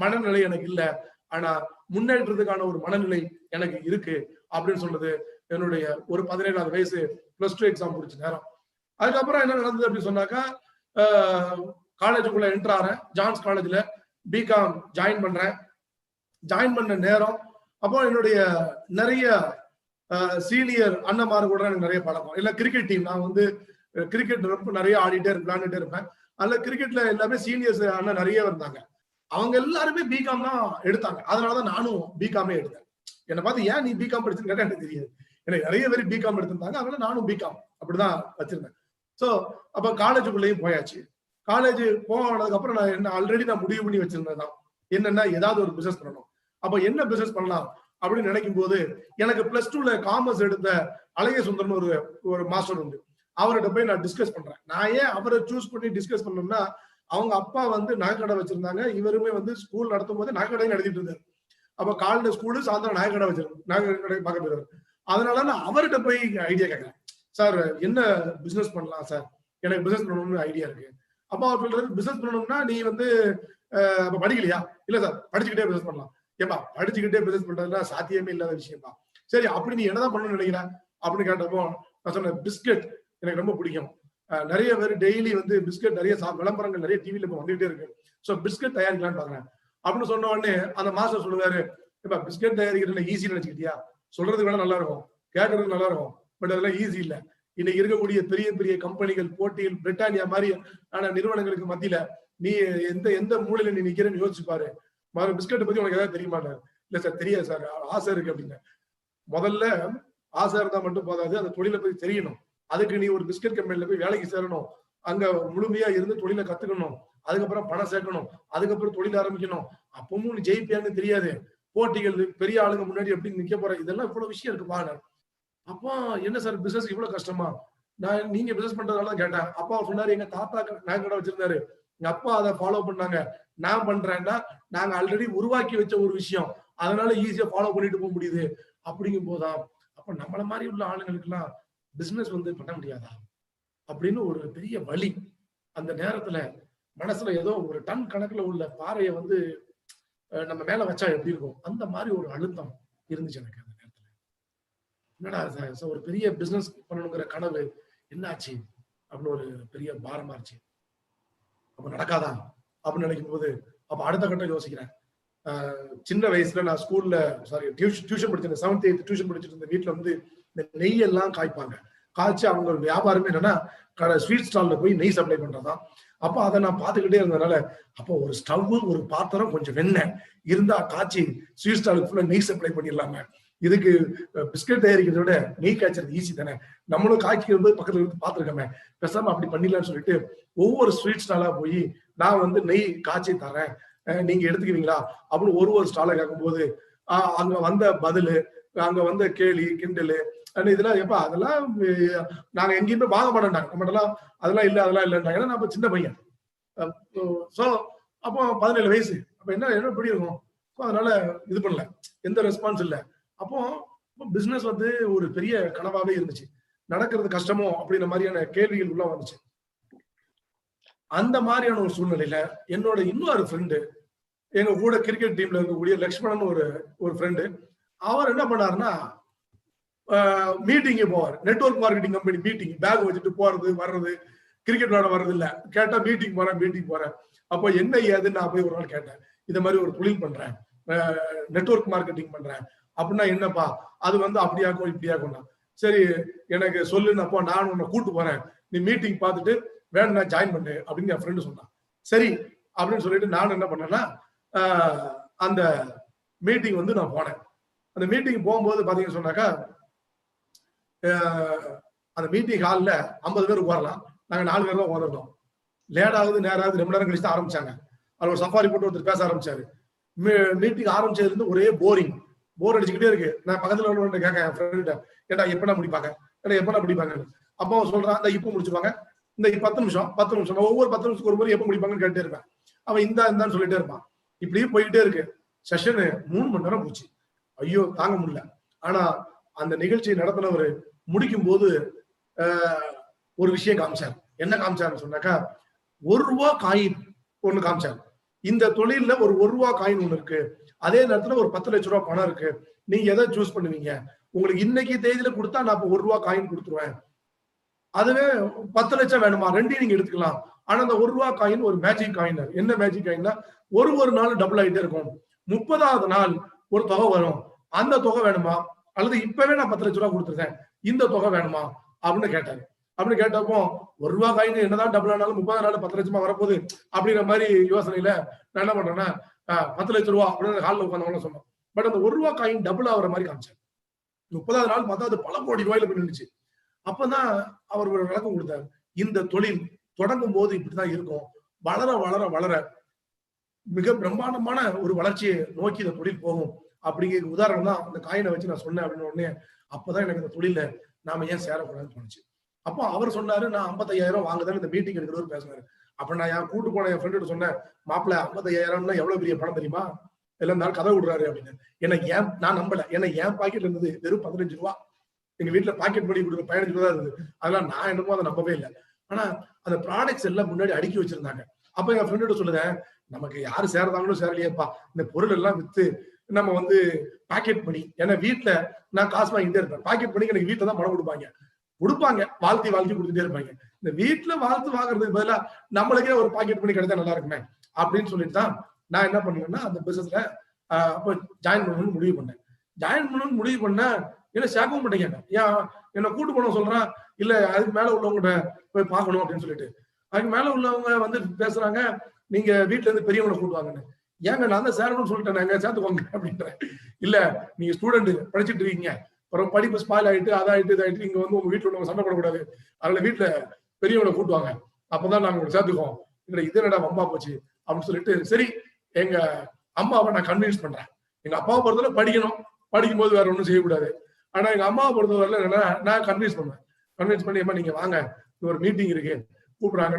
மனநிலை எனக்கு இல்ல, ஆனா முன்னேற்றத்துக்கான ஒரு மனநிலை எனக்கு இருக்கு அப்படின்னு சொல்றது என்னுடைய ஒரு 17வது வயசு +2 எக்ஸாம் முடிச்ச நேரம். அதுக்கப்புறம் என்ன நடந்தது அப்படின்னு சொன்னாக்கா, காலேஜுக்குள்ள என்டர் ஆறேன். ஜான்ஸ் காலேஜ்ல பிகாம் ஜாயின் பண்றேன். ஜாயின் பண்ண நேரம் அப்போ என்னுடைய நிறைய சீனியர் அண்ணமாரு கூட எனக்கு நிறைய பழக்கம். இல்ல கிரிக்கெட் டீம், நான் வந்து கிரிக்கெட் ரொம்ப நிறைய ஆடிட்டே விளையாண்டுட்டே இருப்பேன். அதுல கிரிக்கெட்ல எல்லாமே சீனியர்ஸ் அண்ணன் நிறைய இருந்தாங்க. அவங்க எல்லாருமே பிகாம் தான் எடுத்தாங்க. அதனாலதான் நானும் பிகாமே எடுத்தேன். என்னை பார்த்து ஏன் நீ பிகாம் படிச்சுன்னு கேட்டா எனக்கு தெரியாது. எனக்கு நிறைய பேர் பிகாம் எடுத்திருந்தாங்க, அதனால நானும் பிகாம் அப்படிதான் வச்சிருந்தேன். சோ அப்ப காலேஜுக்குள்ளேயும் போயாச்சு. காலேஜ் போனதுக்கு அப்புறம் நான் என்ன ஆல்ரெடி நான் முடிவு பண்ணி வச்சிருந்தேன் தான், என்னன்னா ஏதாவது ஒரு பிசினஸ் பண்ணணும். அப்ப என்ன பிசினஸ் பண்ணலாம் அப்படின்னு நினைக்கும் போது எனக்கு +2ல காமர்ஸ் எடுத்த அழகிய சுந்தரன் ஒரு மாஸ்டர் உண்டு. அவர்கிட்ட போய் நான் டிஸ்கஸ் பண்றேன். நான் ஏன் அவரை சூஸ் பண்ணி டிஸ்கஸ் பண்ணோம்னா, அவங்க அப்பா வந்து நகைக்கடை வச்சிருந்தாங்க, இவருமே வந்து ஸ்கூல் நடத்தும் போது நகைக்கடை நடத்திட்டு இருந்தாரு. அப்ப காலையில ஸ்கூலு, சாயந்தரம் நகைக்கடை வச்சிருந்தேன், நகைக்கடை பார்க்க போயிருவாரு. அதனால நான் அவர்கிட்ட போய் ஐடியா கேட்கிறேன், சார் என்ன பிசினஸ் பண்ணலாம் சார், எனக்கு பிசினஸ் பண்ணணும்னு ஐடியா இருக்கு. அப்ப அவர் சொல்றாரு, பிசினஸ் பண்ணணும்னா நீ வந்து அப்ப படிக்கலையா? இல்ல சார், படிச்சுக்கிட்டே பிசினஸ் பண்ணலாம். ஏப்பா படிச்சுக்கிட்டே பிசினஸ் பண்றதுனா சாத்தியமே இல்லாத விஷயம்ப்பா. சரி, அப்படி நீ என்னதான் பண்ணணும்னு நினைக்கிறேன் அப்படின்னு கேட்டப்போ நான் சொன்னேன், பிஸ்கட் எனக்கு ரொம்ப பிடிக்கும். நிறைய பேர் டெய்லி வந்து பிஸ்கட் நிறைய விளம்பரங்கள் நிறைய டிவில இப்ப வந்துகிட்டே இருக்கு. சோ பிஸ்கட் தயாரிக்கலாம்னு பாக்குறேன் அப்படின்னு சொன்ன உடனே அந்த மாஸ்டர் சொல்லுவாரு, இப்ப பிஸ்கட் தயாரிக்கிறது ஈஸின்னு நினைச்சுக்கிட்டியா? சொல்றதுக்கு வேணா நல்லா இருக்கும், கேட்கறதுக்கு நல்லா இருக்கும், பட் அதெல்லாம் ஈஸி இல்ல. இன்னைக்கு இருக்கக்கூடிய பெரிய பெரிய கம்பெனிகள் போட்டியில் பிரிட்டானியா மாதிரி ஆன நிறுவனங்களுக்கு மத்தியில நீ எந்த மூலையில நீ நிக்கிறேன்னு யோசிச்சு பாரு. பிஸ்கட்டை பத்தி உனக்கு ஏதாவது தெரியுமா? இல்ல சார் தெரியாது சார், ஆசை இருக்கு அப்படின்னு. முதல்ல ஆசை இருந்தா மட்டும் போதாது, அந்த தொழிலை பத்தி தெரியணும். அதுக்கு நீ ஒரு பிஸ்கட் கம்பெனில போய் வேலைக்கு சேரணும், அங்க முழுமையா இருந்து தொழிலை கத்துக்கணும், அதுக்கப்புறம் பணம் சேர்க்கணும், அதுக்கப்புறம் தொழில் ஆரம்பிக்கணும். அப்பவும் நீ ஜெயிப்பியான்னு தெரியாது, போட்டிகள் பெரிய ஆளுங்க முன்னாடி எப்படி நிக்க போற, இதெல்லாம் இவ்வளவு விஷயம் இருக்கு பாரு. அப்பா என்ன சார் பிசினஸ் இவ்வளவு கஷ்டமா? நான் நீங்க பிசினஸ் பண்றதுனால கேட்டேன். அப்பா சொன்னாரு, எங்க தாத்தா நகைக்கடை வச்சிருந்தாரு, எங்க அப்பா அதை ஃபாலோ பண்ணாங்க, நான் பண்றேன்னா நாங்க ஆல்ரெடி உருவாக்கி வச்ச ஒரு விஷயம், அதனால ஈஸியா ஃபாலோ பண்ணிட்டு போக முடியுது. அப்படிங்கும் போதான் அப்ப நம்மள மாதிரி உள்ள ஆளுங்களுக்கு எல்லாம் பிசினஸ் வந்து பண்ண முடியாதா அப்படின்னு ஒரு பெரிய வலி. அந்த நேரத்துல மனசுல ஏதோ ஒரு டன் கணக்குல உள்ள பாறையை வந்து நம்ம மேல வச்சா எப்படி இருக்கும், அந்த மாதிரி ஒரு அழுத்தம் இருந்துச்சு எனக்கு அந்த நேரத்துல. என்னடா ஒரு பெரிய பிசினஸ் பண்ணணுங்கிற கனவு என்னாச்சு அப்படின்னு ஒரு பெரிய பாரமாச்சு. அப்ப நடக்காதா அப்படின்னு நினைக்கும் போது அப்ப அடுத்த கட்டம் யோசிக்கிறேன். சின்ன வயசுல நான் ஸ்கூல்ல டியூஷன் படிச்சிருந்தேன், 7th 8th டியூஷன் படிச்சுட்டு இருந்த வீட்டுல வந்து இந்த நெய் எல்லாம் காய்ப்பாங்க. காய்ச்சி அவங்க வியாபாரமே என்னன்னா ஸ்வீட் ஸ்டால்ல போய் நெய் சப்ளை பண்றதான். அப்ப அதை நான் பார்த்துக்கிட்டே இருந்ததுனால அப்போ ஒரு ஸ்டவ், ஒரு பாத்திரம், கொஞ்சம் வெண்ணெய் இருந்தா காய்ச்சி ஸ்வீட் ஸ்டாலுக்கு ஃபுல்லா நெய் சப்ளை பண்ணிடலாமே, இதுக்கு பிஸ்கட் தயாரிக்கிறத விட நெய் காய்ச்சறது ஈஸி தானே, நம்மளும் காய்க்கிறது பக்கத்துல இருந்து பாத்துருக்கோமே, பேசாம அப்படி பண்ணிடலாம்னு சொல்லிட்டு ஒவ்வொரு ஸ்வீட் ஸ்டாலா போய் நான் வந்து நெய் காய்ச்சி தரேன், நீங்க எடுத்துக்கிறீங்களா அப்படின்னு ஒரு ஸ்டாலை கேட்கும்போது அங்க வந்த பதிலு, அங்க வந்த கேலி கிண்டலு இதெல்லாம் எப்ப அதெல்லாம் நாங்க எங்கேயுமே வாங்க மாட்டோம்டாங்க. நம்மகிட்டலாம் அதெல்லாம் இல்ல அதெல்லாம் இல்லைன்றாங்க. ஏன்னா நான் சின்ன பையன். சோ அப்போ 17 வயசு. அப்ப என்ன எப்படி இருக்கும்? அதனால இது பண்ணல, எந்த ரெஸ்பான்ஸ் இல்ல. அப்போ பிசினஸ் வந்து ஒரு பெரிய கனவாவே இருந்துச்சு. நடக்கிறது கஷ்டமோ அப்படின்ற மாதிரியான கேள்விகள் உள்ள வந்துச்சு. அந்த மாதிரியான ஒரு சூழ்நிலையில என்னோட இன்னொரு ஃப்ரெண்டு, எங்க கூட கிரிக்கெட் டீம்ல இருக்கக்கூடிய லக்ஷ்மணன் ஒரு ஃப்ரெண்டு, அவர் என்ன பண்ணாருன்னா மீட்டிங்கே போவார். Network marketing company meeting, bag வச்சுட்டு போறது வர்றது, கிரிக்கெட் விளையாட வர்றது இல்ல. கேட்டா மீட்டிங் போறேன். அப்போ என்ன ஏதுன்னு நான் போய் ஒரு நாள் கேட்டேன். இந்த மாதிரி ஒரு தொழில் பண்றேன், நெட்வொர்க் மார்க்கெட்டிங் பண்றேன் அப்படின்னா என்னப்பா, அது வந்து அப்படியாக்கும் இப்படியாக்கும். சரி எனக்கு சொல்லுன்னு, அப்போ நான் உன்னை கூட்டு போறேன், நீ மீட்டிங் பார்த்துட்டு வேணும் ஜாயின் பண்ணு அப்படின்னு என் ஃப்ரெண்டு சொன்னான். சரி அப்படின்னு சொல்லிட்டு நான் என்ன பண்ணேன்னா அந்த மீட்டிங் வந்து நான் போனேன். அந்த மீட்டிங் போகும்போது பாத்தீங்கன்னு சொன்னாக்கா அந்த மீட்டிங் ஹால்ல 50 பேர் உட்காரலாம், நாங்க 4 பேர் தான் உட்காந்துருந்தோம். லேட் ஆகுது நேராகுது 2 மணி நேரம் கழிச்சு தான் ஆரம்பிச்சாங்க. அதுல ஒரு சஃபாரி போட்டு ஒருத்தர் பேச ஆரம்பிச்சாரு. மீட்டிங் ஆரம்பிச்சதுல இருந்து ஒரே போர் அடிச்சுக்கிட்டே இருக்கு. நான் பக்கத்துல உள்ள கேட்க என் ஃப்ரெண்ட், ஏட்டா எப்படா முடிப்பாங்க, எப்படா முடிப்பாங்க. அப்போ அவன் சொல்றான், இந்த இப்போ முடிச்சுப்பாங்க, இந்த 10 நிமிஷம் ஒவ்வொரு 10 நிமிஷத்துக்கு ஒரு முறை எப்ப முடிப்பாங்கன்னு கேட்டே இருப்பேன். அவன் இந்தான்னு சொல்லிட்டே இருப்பான். இப்படியே போய்கிட்டே இருக்கு. செஷனு 3 மணி நேரம் போச்சு. ஐயோ தாங்க முடியல. ஆனா அந்த நிகழ்ச்சியை நடத்தினவர் முடிக்கும் போது ஒரு விஷயம் காமிச்சார். என்ன காமிச்சாருன்னு சொன்னாக்கா, ₹1 காயின் ஒண்ணு காமிச்சாரு. இந்த தொழில்ல ஒரு ₹1 காயின் ஒண்ணு இருக்கு, அதே நேரத்துல ஒரு 10 லட்சம் ரூபாய் பணம் இருக்கு, நீங்க எதை சூஸ் பண்ணுவீங்க? உங்களுக்கு இன்னைக்கு தேதியில கொடுத்தா நான் ₹1 காயின் கொடுத்துருவேன், அதுவே 10 லட்சம் வேணுமா, ரெண்டையும் நீங்க எடுத்துக்கலாம். ஆனா அந்த ₹1 காயின் ஒரு மேஜிக் காயின். என்ன மேஜிக் காயின்னா, ஒரு நாள் டபுள் ஆயிட்டே இருக்கும். 30வது நாள் ஒரு தொகை வரும், அந்த தொகை வேணுமா, அல்லது இப்பவே நான் 10 லட்சம் ரூபாய் கொடுத்துருக்கேன், இந்த தொகை வேணுமா அப்படின்னு கேட்டாரு. அப்படின்னு கேட்டப்போ ₹1 காயின் என்னதான் டபுள் ஆனாலும் 30 நாள் 10 லட்சமா வரப்போகுது அப்படிங்கிற மாதிரி யோசனையில நான் என்ன பண்றேன்னா 10 லட்சம் ரூபாய் அப்படின்னு ஹாலில் உட்காந்தவங்க சொன்னோம். பட் அந்த ₹1 காயின் டபுள் ஆகிற மாதிரி காமிச்சார். 30வது நாள் பார்த்தா அது பல கோடி ரூபாயில போய் நின்றுச்சு. அப்பதான் அவர் ஒரு விளக்கம் கொடுத்தார். இந்த தொழில் தொடங்கும் போது இப்படிதான் இருக்கும், வளர வளர வளர மிக பிரம்மாண்டமான ஒரு வளர்ச்சியை நோக்கி இந்த தொழில் போகும் அப்படிங்கிற உதாரணம் தான் அந்த காயினை வச்சு நான் சொன்னேன் அப்படின்னு உடனே அப்பதான் எனக்கு இந்த தொழில நாம ஏன் சேரக்கூடாதுன்னு தோணுச்சு. அப்போ அவர் சொன்னாரு, நான் 55,000 வாங்குதான் இந்த மீட்டிங் எடுக்கிறவர் பேசுனாரு. அப்ப நான் என் கூட்டு போன என் ஃப்ரெண்டு சொன்னேன், மாப்பிள்ள 55,000 எவ்வளவு பெரிய பணம் தெரியுமா, எல்லாம் நாள் கதை விடுறாரு அப்படின்னு. ஏன்னா நான் நம்பல. ஏன்னா என் பாக்கெட்ல இருந்தது வெறும் 15 ரூபா. எங்க வீட்டுல பாக்கெட் பண்ணி கொடுக்குற 15 ரூபா தான் இருந்தது. அதெல்லாம் நான் என்னமோ அதை நம்பவே இல்லை. ஆனா அந்த ப்ராடக்ட்ஸ் எல்லாம் முன்னாடி அடுக்கி வச்சிருந்தாங்க. அப்ப என் ஃப்ரெண்டு சொல்லுதேன், நமக்கு யாரு சேரதாங்களோ சேரலையேப்பா, இந்த பொருள் எல்லாம் வித்து நம்ம வந்து பாக்கெட் பண்ணி, ஏன்னா வீட்டுல நான் காசு வாங்கிட்டே இருப்பேன், பாக்கெட் பண்ணி எனக்கு வீட்டுல தான் பணம் கொடுப்பாங்க, வாழ்த்தி கொடுத்துட்டே இருப்பாங்க. இந்த வீட்டுல வாழ்த்து வாங்குறதுக்கு பதிலா நம்மளுக்கே ஒரு பாக்கெட் பண்ணி கிடைச்சா நல்லா இருக்குமே அப்படின்னு சொல்லிட்டு தான் நான் என்ன பண்ணேன்னா அந்த பிசினஸ்ல அப்ப ஜாயின் பண்ணணும்னு முடிவு பண்ணேன். என்ன சேர்க்கவும் மாட்டேங்க, ஏன் என்ன கூட்டு போன சொல்றான், இல்ல அதுக்கு மேல உள்ளவங்க போய் பார்க்கணும் அப்படின்னு சொல்லிட்டு. அதுக்கு மேல உள்ளவங்க வந்து பேசுறாங்க, நீங்க வீட்டுல இருந்து பெரியவங்களை கூட்டுவாங்கன்னு. ஏங்க நான் தான் சேரணும்னு சொல்லிட்டேன், சேர்த்துக்கோங்க அப்படின்றேன். இல்ல நீங்க ஸ்டூடெண்ட் படிச்சுட்டு இருக்கீங்க, அப்புறம் படிப்பு ஸ்பாயில் ஆயிட்டு அதாயிட்டு இதாயிட்டு இங்க வந்து உங்க வீட்டுல உள்ளவங்க சண்டை போடக்கூடாது, அதுல வீட்டுல பெரியவங்களை கூட்டுவாங்க, அப்பதான் நாங்க உங்களை சேர்த்துக்கோம். இல்ல இது என்னடா அம்மா போச்சு அப்படின்னு சொல்லிட்டு, சரி எங்க அம்மாவை நான் கன்வின்ஸ் பண்றேன். எங்க அப்பாவை பொறுத்தவரை படிக்கணும், படிக்கும் போது வேற ஒன்றும் செய்யக்கூடாது. ஆனா எங்க அம்மாவை பொறுத்தவரையில என்னன்னா நான் கன்வின்ஸ் பண்ணி அம்மா நீங்க வாங்க, ஒரு மீட்டிங் இருக்கு கூப்பிடுறாங்க.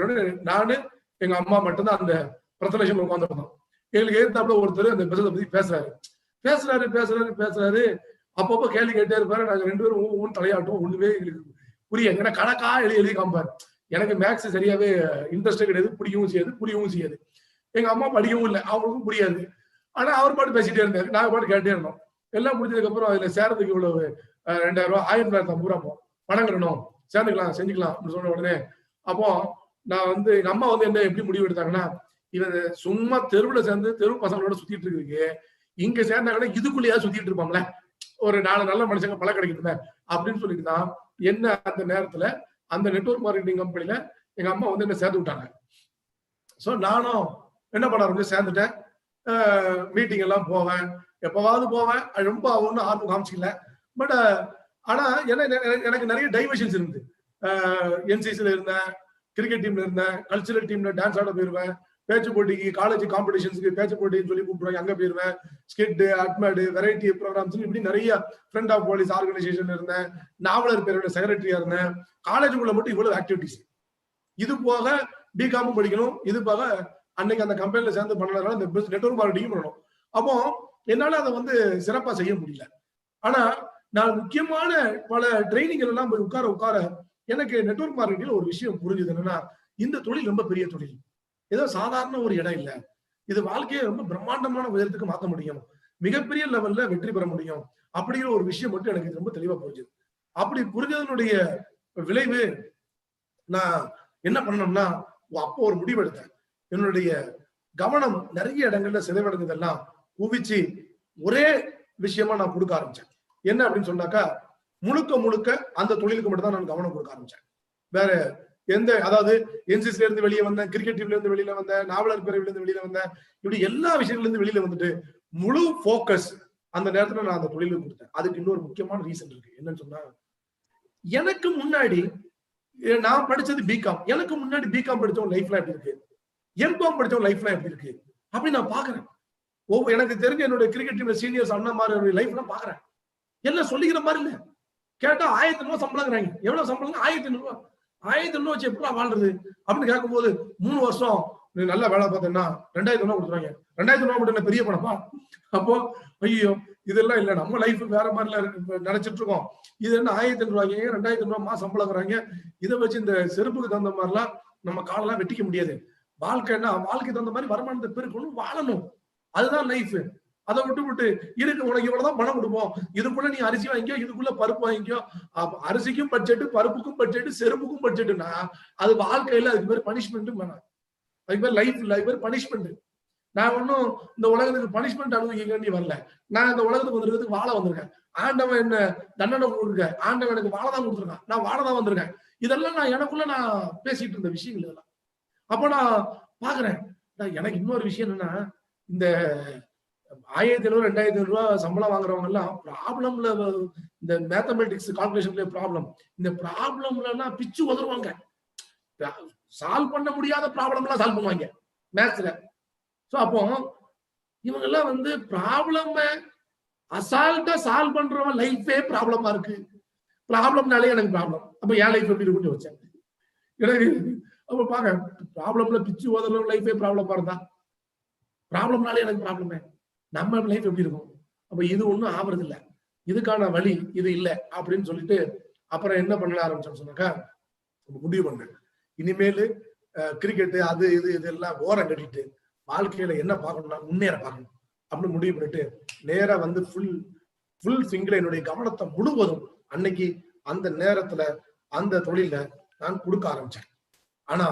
நானு எங்க அம்மா மட்டும்தான் அந்த பிரசன்டேஷன் உட்காந்துருந்தோம். எங்களுக்கு எதிர்த்தாப்புல ஒருத்தர் அந்த பிசினஸ் பத்தி பேசுறாரு. அப்பப்போ கேள்வி கேட்டே இருப்பாரு. நாங்க 2 பேரும் தலையாட்டும், ஒண்ணுமே எங்களுக்கு புரியாது. ஏன்னா கணக்கா எழுதி காமிப்பாரு. எனக்கு மேக்ஸ் சரியாவே இன்ட்ரெஸ்டே கிடையாது, புரியவும் செய்யாது. எங்க அம்மா படிக்கவும் இல்லை, அவங்களுக்கும் புரியாது. ஆனா அவர் பாட்டு பேசிட்டே இருந்தாரு, நாங்க பாட்டு கேட்டே இருந்தோம். எல்லாம் முடிஞ்சதுக்கு அப்புறம் அதுல சேர்றதுக்கு இவ்வளவு 2000 ரூபாய் 1950 ரூபாய் பணம் கட்டணும், சேர்ந்துக்கலாம் செஞ்சுக்கலாம் அப்படின்னு சொன்ன உடனே அப்போ நான் வந்து எங்க அம்மா வந்து என்ன எப்படி முடிவு எடுத்தாங்கன்னா, இவன் சும்மா தெருவுல சேர்ந்து தெரு பசங்களோட சுத்திட்டு இருக்கு, இங்க சேர்ந்தாங்கன்னா இதுக்குள்ளேயா சுத்திட்டு இருப்பாங்களே, ஒரு 4 நல்ல மனுஷங்க பல கிடைக்குதுமே அப்படின்னு சொல்லிட்டு தான் என்ன அந்த நேரத்துல அந்த நெட்வொர்க் மார்க்கெட்டிங் கம்பெனில எங்க அம்மா வந்து என்ன சேர்த்து விட்டாங்க. சோ நானும் என்ன பண்ண ஆரம்பிச்சு சேர்ந்துட்டேன். மீட்டிங் எல்லாம் போவேன், எப்பவாவது போவேன். ரொம்ப ஒன்றும் ஆர்வம் காமிச்சிக்கல. பட் ஆனா எனக்கு நிறைய டைவர்ஷன்ஸ் இருந்து. என்சிசில இருந்தேன், கிரிக்கெட் டீம்ல இருந்தேன், கல்ச்சரல் டீம்ல டான்ஸ் ஆட போயிருவேன், பேச்சு போட்டிக்கு காலேஜ் காம்படிஷன்ஸ்க்கு பேச்சு போட்டின்னு சொல்லி கூப்பிடுவாங்க, அங்க போயிருவேன், ஸ்கிட், அட்மேடு, வெரைட்டி ப்ரோக்ராம்ஸ், இப்படி நிறைய ஃப்ரெண்ட் ஆஃப் போலீஸ் ஆர்கனைசேஷன் இருந்தேன், நாவலர் பேரோட செக்ரட்டரியா இருந்தேன். காலேஜுக்குள்ள மட்டும் இவ்வளவு ஆக்டிவிட்டிஸ். இது போக பிகாமும் படிக்கணும், இது போக அன்னைக்கு அந்த கம்பெனில சேர்ந்து பண்ணதுனால இந்த நெட்வொர்க் மார்க்கெட்டிங் பண்ணணும். அப்போ என்னால அதை வந்து சிறப்பா செய்ய முடியல. ஆனா நான் முக்கியமான பல ட்ரைனிங் எல்லாம் போய் உட்கார எனக்கு நெட்வொர்க் மார்க்கெட்டிங்ல ஒரு விஷயம் புரிஞ்சுது. என்னன்னா, இந்த தொழில் ரொம்ப பெரிய தொழில், ஏதோ சாதாரண ஒரு இடம் இல்ல. இது வாழ்க்கையை ரொம்ப பிரம்மாண்டமான உயரத்துக்கு மாற்ற முடியும், மிகப்பெரிய லெவல்ல வெற்றி பெற முடியும் அப்படிங்கிற ஒரு விஷயம் மட்டும் எனக்கு ரொம்ப தெளிவா புரிஞ்சுது. அப்படி புரிஞ்சதனுடைய விளைவு நான் என்ன பண்ணணும்னா, அப்போ ஒரு முடிவு எடுத்தேன். என்னுடைய கவனம் நிறைய இடங்கள்ல சிதைவடைந்ததெல்லாம் குவிச்சு ஒரே விஷயமா நான் கொடுக்க ஆரம்பிச்சேன். என்ன அப்படின்னு சொன்னாக்கா, முழுக்க அந்த தொழிலுக்கு மட்டும் தான் நான் கவனம் கொடுக்க ஆரம்பிச்சேன். வேற எந்த, அதாவது என்சிசில இருந்து வெளியே வந்தேன், கிரிக்கெட் டீம்ல இருந்து வெளியில வந்தேன், நாவலர் பிரிவுல இருந்து வெளியில வந்தேன், இப்படி எல்லா விஷயங்கள்ல இருந்து வெளியில வந்துட்டு முழு போக்கஸ் அந்த நேரத்துல நான் அந்த தொழிலுக்கு கொடுத்தேன். அதுக்கு இன்னொரு முக்கியமான ரீசன் இருக்கு. என்னன்னு சொன்னா, எனக்கு முன்னாடி நான் படிச்சது பிகாம், எனக்கு முன்னாடி பிகாம் படிச்சவங்க லைஃப்ல எப்படி இருக்கு, எம்காம் படிச்சவங்க லைஃப்ல எப்படி இருக்கு அப்படி நான் பாக்குறேன். எனக்கு தெரிஞ்ச என்னுடைய கிரிக்கெட் டீம்ல சீனியர்ஸ் அண்ணா மாதிரி லைஃப் நான் பாக்குறேன். எல்லாம் சொல்லிக்கிற மாதிரி இல்ல. கேட்டா 1000 ரூபாய் சம்பளங்கிறாங்க. எவ்வளவு சம்பளம்? 1500 ரூபாய். 1500 ரூபாய் வச்சு எப்படி வாழ்றது அப்படின்னு கேட்கும்போது, 3 வருஷம் நீ நல்லா வேலை பார்த்தேன்னா 2000 ரூபாய் கொடுத்துறாங்க. 2000 ரூபாய் மட்டும் பெரிய பணமா? அப்போ ஐயோ இதெல்லாம் இல்ல, நம்ம லைஃப் வேற மாதிரி நினைச்சிட்டு இருக்கோம். இது என்ன 1500 ரூபாய்க்கு 2000 ரூபாய் மாசம் சம்பளங்கிறாங்க. இதை வச்சு இந்த செருப்புக்கு தகுந்த மாதிரிலாம் நம்ம காலெல்லாம் வெட்டிக்க முடியாது. வாழ்க்கைன்னா வாழ்க்கைக்கு தகுந்த மாதிரி வருமானத்தை பெருக்கணும், வாழணும், அதுதான் லைஃப். அதை விட்டு இருக்கு உனக்கு இவ்வளவுதான் பணம் கொடுப்போம், இதுக்குள்ள நீ அரிசி வாங்கிக்கோ, இதுக்குள்ள பருப்பு வாங்கிக்கோ. அரிசிக்கும் பட்ஜெட், பருப்புக்கும் பட்ஜெட், செருப்புக்கும் பட்ஜெட்னா அது வாழ்க்கையில அதுக்கு பேர் பனிஷ்மெண்ட்டும் வேணாம். அதுக்கு பேர் லைஃப் இல்ல, அதுக்கு பேர் பனிஷ்மெண்ட். நான் ஒன்னும் இந்த உலகத்துக்கு பனிஷ்மெண்ட் அனுபவிக்க வரல. நான் இந்த உலகத்துக்கு வந்திருக்கிறதுக்கு வாழ வந்திருக்கேன். ஆண்டவன் என்ன தண்டனை கொடுக்க, ஆண்டவன் எனக்கு வாழதான் கொடுத்துருக்கான், நான் வாழதான் வந்திருக்கேன். இதெல்லாம் நான் எனக்குள்ள நான் பேசிட்டு இருந்த விஷயங்கள் இதெல்லாம். அப்ப நான் பாக்குறேன், எனக்கு இன்னொரு விஷயம் என்னன்னா, இந்த 1500 2000 ரூபாய் சம்பளம் வாங்குறவங்க எல்லாம் ப்ராப்ளம்ல, இந்த மேத்தமெட்டிக்ஸ் கால்குலேஷன்ல ப்ராப்ளம், இந்த ப்ராப்ளம்ல பிச்சு உதருவாங்க. சால்வ் பண்ண முடியாத ப்ராப்ளம் எல்லாம் சால்வ் பண்ணுவாங்க மேத்ஸ்ல. சோ அப்போ இவங்க எல்லாம் வந்து ப்ராப்ளம் அசால்ட்டா சால்வ் பண்றவன் லைஃபே ப்ராப்ளமா இருக்கு. ப்ராப்ளம்னாலே எனக்கு ப்ராப்ளம், அப்ப என் லைஃப் எப்படி இருக்குன்னு வச்சேன். எனக்கு அப்ப பாக்க ப்ராப்ளம்ல பிச்சு உதறவங்க லைஃபே ப்ராப்ளமா இருந்தா, ப்ராப்ளம்னாலே எனக்கு ப்ராப்ளமே, நம்ம லைஃப் எப்படி இருக்கும்? அப்ப இது ஒண்ணும் ஆவறது இல்ல, இதுக்கான வழி இது இல்ல அப்படின்னு சொல்லிட்டு அப்புறம் என்ன பண்ண ஆரம்பிச்சோம்னு சொன்னாக்கா, முடிவு பண்ணேன், இனிமேல் கிரிக்கெட் அது இது இதெல்லாம் ஓரம் கட்டிட்டு வாழ்க்கையில என்ன பார்க்கணும்னா முன்னேற பார்க்கணும் அப்படின்னு முடிவு பண்ணிட்டு நேரா வந்து ஃபுல் ஃபிங்கர் என்னுடைய கவனத்தை முழுவதும் அன்னைக்கு அந்த நேரத்துல அந்த தொழில நான் கொடுக்க ஆரம்பிச்சேன். ஆனா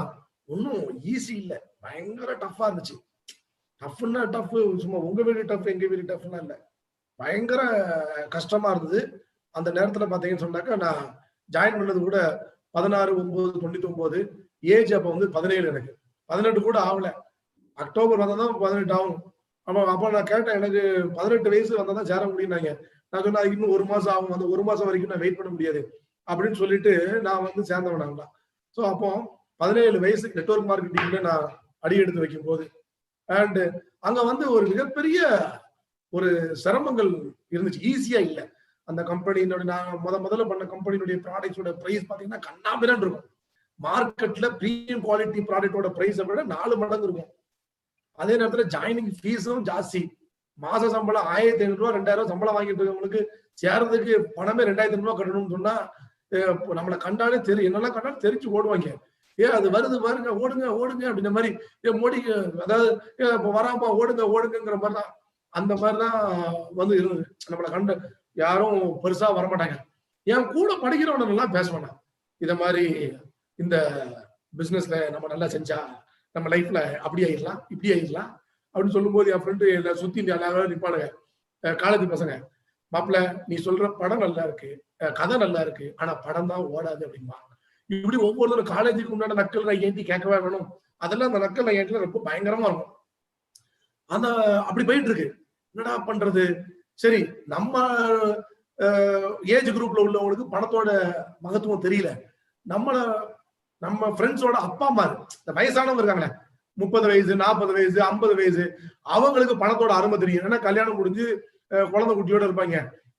ஒன்னும் ஈஸி இல்ல, பயங்கர டஃப்பா இருந்துச்சு. டஃப்னா டஃப், சும்மா உங்க வீடு டஃப் எங்க வீடு டஃப்னா இல்ல, பயங்கர கஷ்டமா இருந்தது. அந்த நேரத்துல பாத்தீங்கன்னு சொன்னாக்கா, நான் ஜாயின் பண்ணது கூட 16/9/99, ஏஜ் அப்ப வந்து 17, எனக்கு 18 கூட ஆகல. அக்டோபர் வந்தாதான் 18 ஆகும். அப்ப நான் கேட்டேன், எனக்கு 18 வயசு வந்தாதான் சேர முடியும்னாங்க. நான் சொன்னா இன்னும் 1 மாசம் ஆகும், அந்த 1 மாசம் வரைக்கும் நான் வெயிட் பண்ண முடியாது அப்படின்னு சொல்லிட்டு நான் வந்து சேர்ந்தவன். சோ அப்போ 17 வயசு நெட்வொர்க் மார்க்கெட்டிங்ல நான் அடி எடுத்து வைக்கும் போது, அண்ட் அங்க வந்து ஒரு மிகப்பெரிய ஒரு சிரமங்கள் இருந்துச்சு, ஈஸியா இல்ல. அந்த கம்பெனியோட நான் முதல்ல பண்ண கம்பெனியோட ப்ராடக்ட்ஸோட பிரைஸ் பாத்தீங்கன்னா கண்ணாபிரான் இருக்கும். மார்க்கெட்ல பிரீமியம் குவாலிட்டி ப்ராடக்டோட பிரைஸை விட 4 மடங்கு இருக்கும். அதே நேரத்துல ஜாயினிங் ஃபீஸும் ஜாஸ்தி. மாச சம்பளம் 1500 ரூபாய் 2000 சம்பளம் வாங்கிட்டு இருக்கவங்களுக்கு சேர்றதுக்கு பணமே 2000 ரூபாய் கட்டணும்னு சொன்னா, நம்மளை கண்டாலே என்னெல்லாம் கண்டாலும் தெரிஞ்சு ஓடுவாங்க. அது வருது பாருங்க, ஓடுங்க ஓடுங்க அப்படின்ற மாதிரி, மோடி அதாவது வராப்பா ஓடுங்கிற மாதிரிதான், அந்த மாதிரிதான் வந்து இருந்தது. நம்மளை கண்டு யாரும் பெருசா வரமாட்டாங்க. என் கூட படிக்கிறவன எல்லாம் பேச வேண்டாம், இத மாதிரி இந்த பிசினஸ்ல நம்ம நல்லா செஞ்சா நம்ம லைஃப்ல அப்படி ஆயிடலாம் இப்படி ஆயிடலாம் அப்படின்னு சொல்லும் போது, என் ஃப்ரெண்டு என்ன சுத்தி நிப்பானுங்க, காலேஜ் பசங்க, மாப்பிள்ள நீ சொல்ற படம் நல்லா இருக்கு, கதை நல்லா இருக்கு, ஆனா படம் தான் ஓடாது அப்படின்பா. இப்படி ஒவ்வொருத்தரும் காலேஜுக்கு முன்னாடி நக்கல் நான் ஏந்தி கேட்கவே வேணும். அதெல்லாம் அந்த நக்கல் நான் ஏன்ல ரொம்ப பயங்கரமா இருக்கும். அந்த அப்படி போயிட்டு இருக்கு. என்னடா பண்றது? சரி, நம்ம ஏஜ் குரூப்ல உள்ளவங்களுக்கு பணத்தோட மகத்துவம் தெரியல. நம்ம ஃப்ரெண்ட்ஸோட அப்பா அம்மா, இந்த வயசானவங்க இருக்காங்களே, 30 வயசு, 40 வயசு, 50 வயசு, அவங்களுக்கு பணத்தோட அருமை தெரியும். ஏன்னா கல்யாணம் முடிஞ்சு குழந்தை குட்டியோட இருப்பாங்க.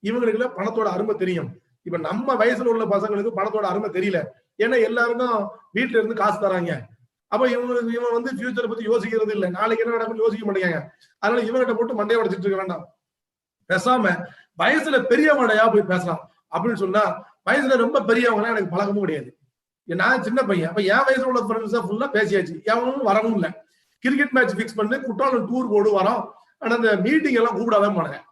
இவங்களுக்கு பணத்தோட அருமை தெரியும். இப்ப நம்ம வயசுல உள்ள பசங்களுக்கு பணத்தோட அருமை தெரியல. ஏன்னா எல்லாருக்கும் வீட்டுல இருந்து காசு தராங்க. அப்ப இவன் வந்து ஃபியூச்சரை பத்தி யோசிக்கிறது இல்லை. நாளைக்கு என்ன நடக்கும்னு யோசிக்க மாட்டேங்க. அதனால இவன்கிட்ட போட்டு மண்டையை உடைச்சிட்டு இருக்க வேண்டாம். பேசாம வயசுல பெரியவங்கடையா போய் பேசலாம் அப்படின்னு சொன்னா, வயசுல ரொம்ப பெரியவங்கன்னா எனக்கு பழக்கமும் கிடையாது. நான் சின்ன பையன். அப்ப என் வயசுல உள்ள ஃப்ரெண்ட்ஸ் ஃபுல்லா பேசியாச்சு. எவனும் வரவும் இல்லை. கிரிக்கெட் மேட்ச் பிக்ஸ் பண்ணி குற்றாலம் டூர் போடு வரோம். ஆனா அந்த மீட்டிங் எல்லாம் கூப்பிடாத போனேன்.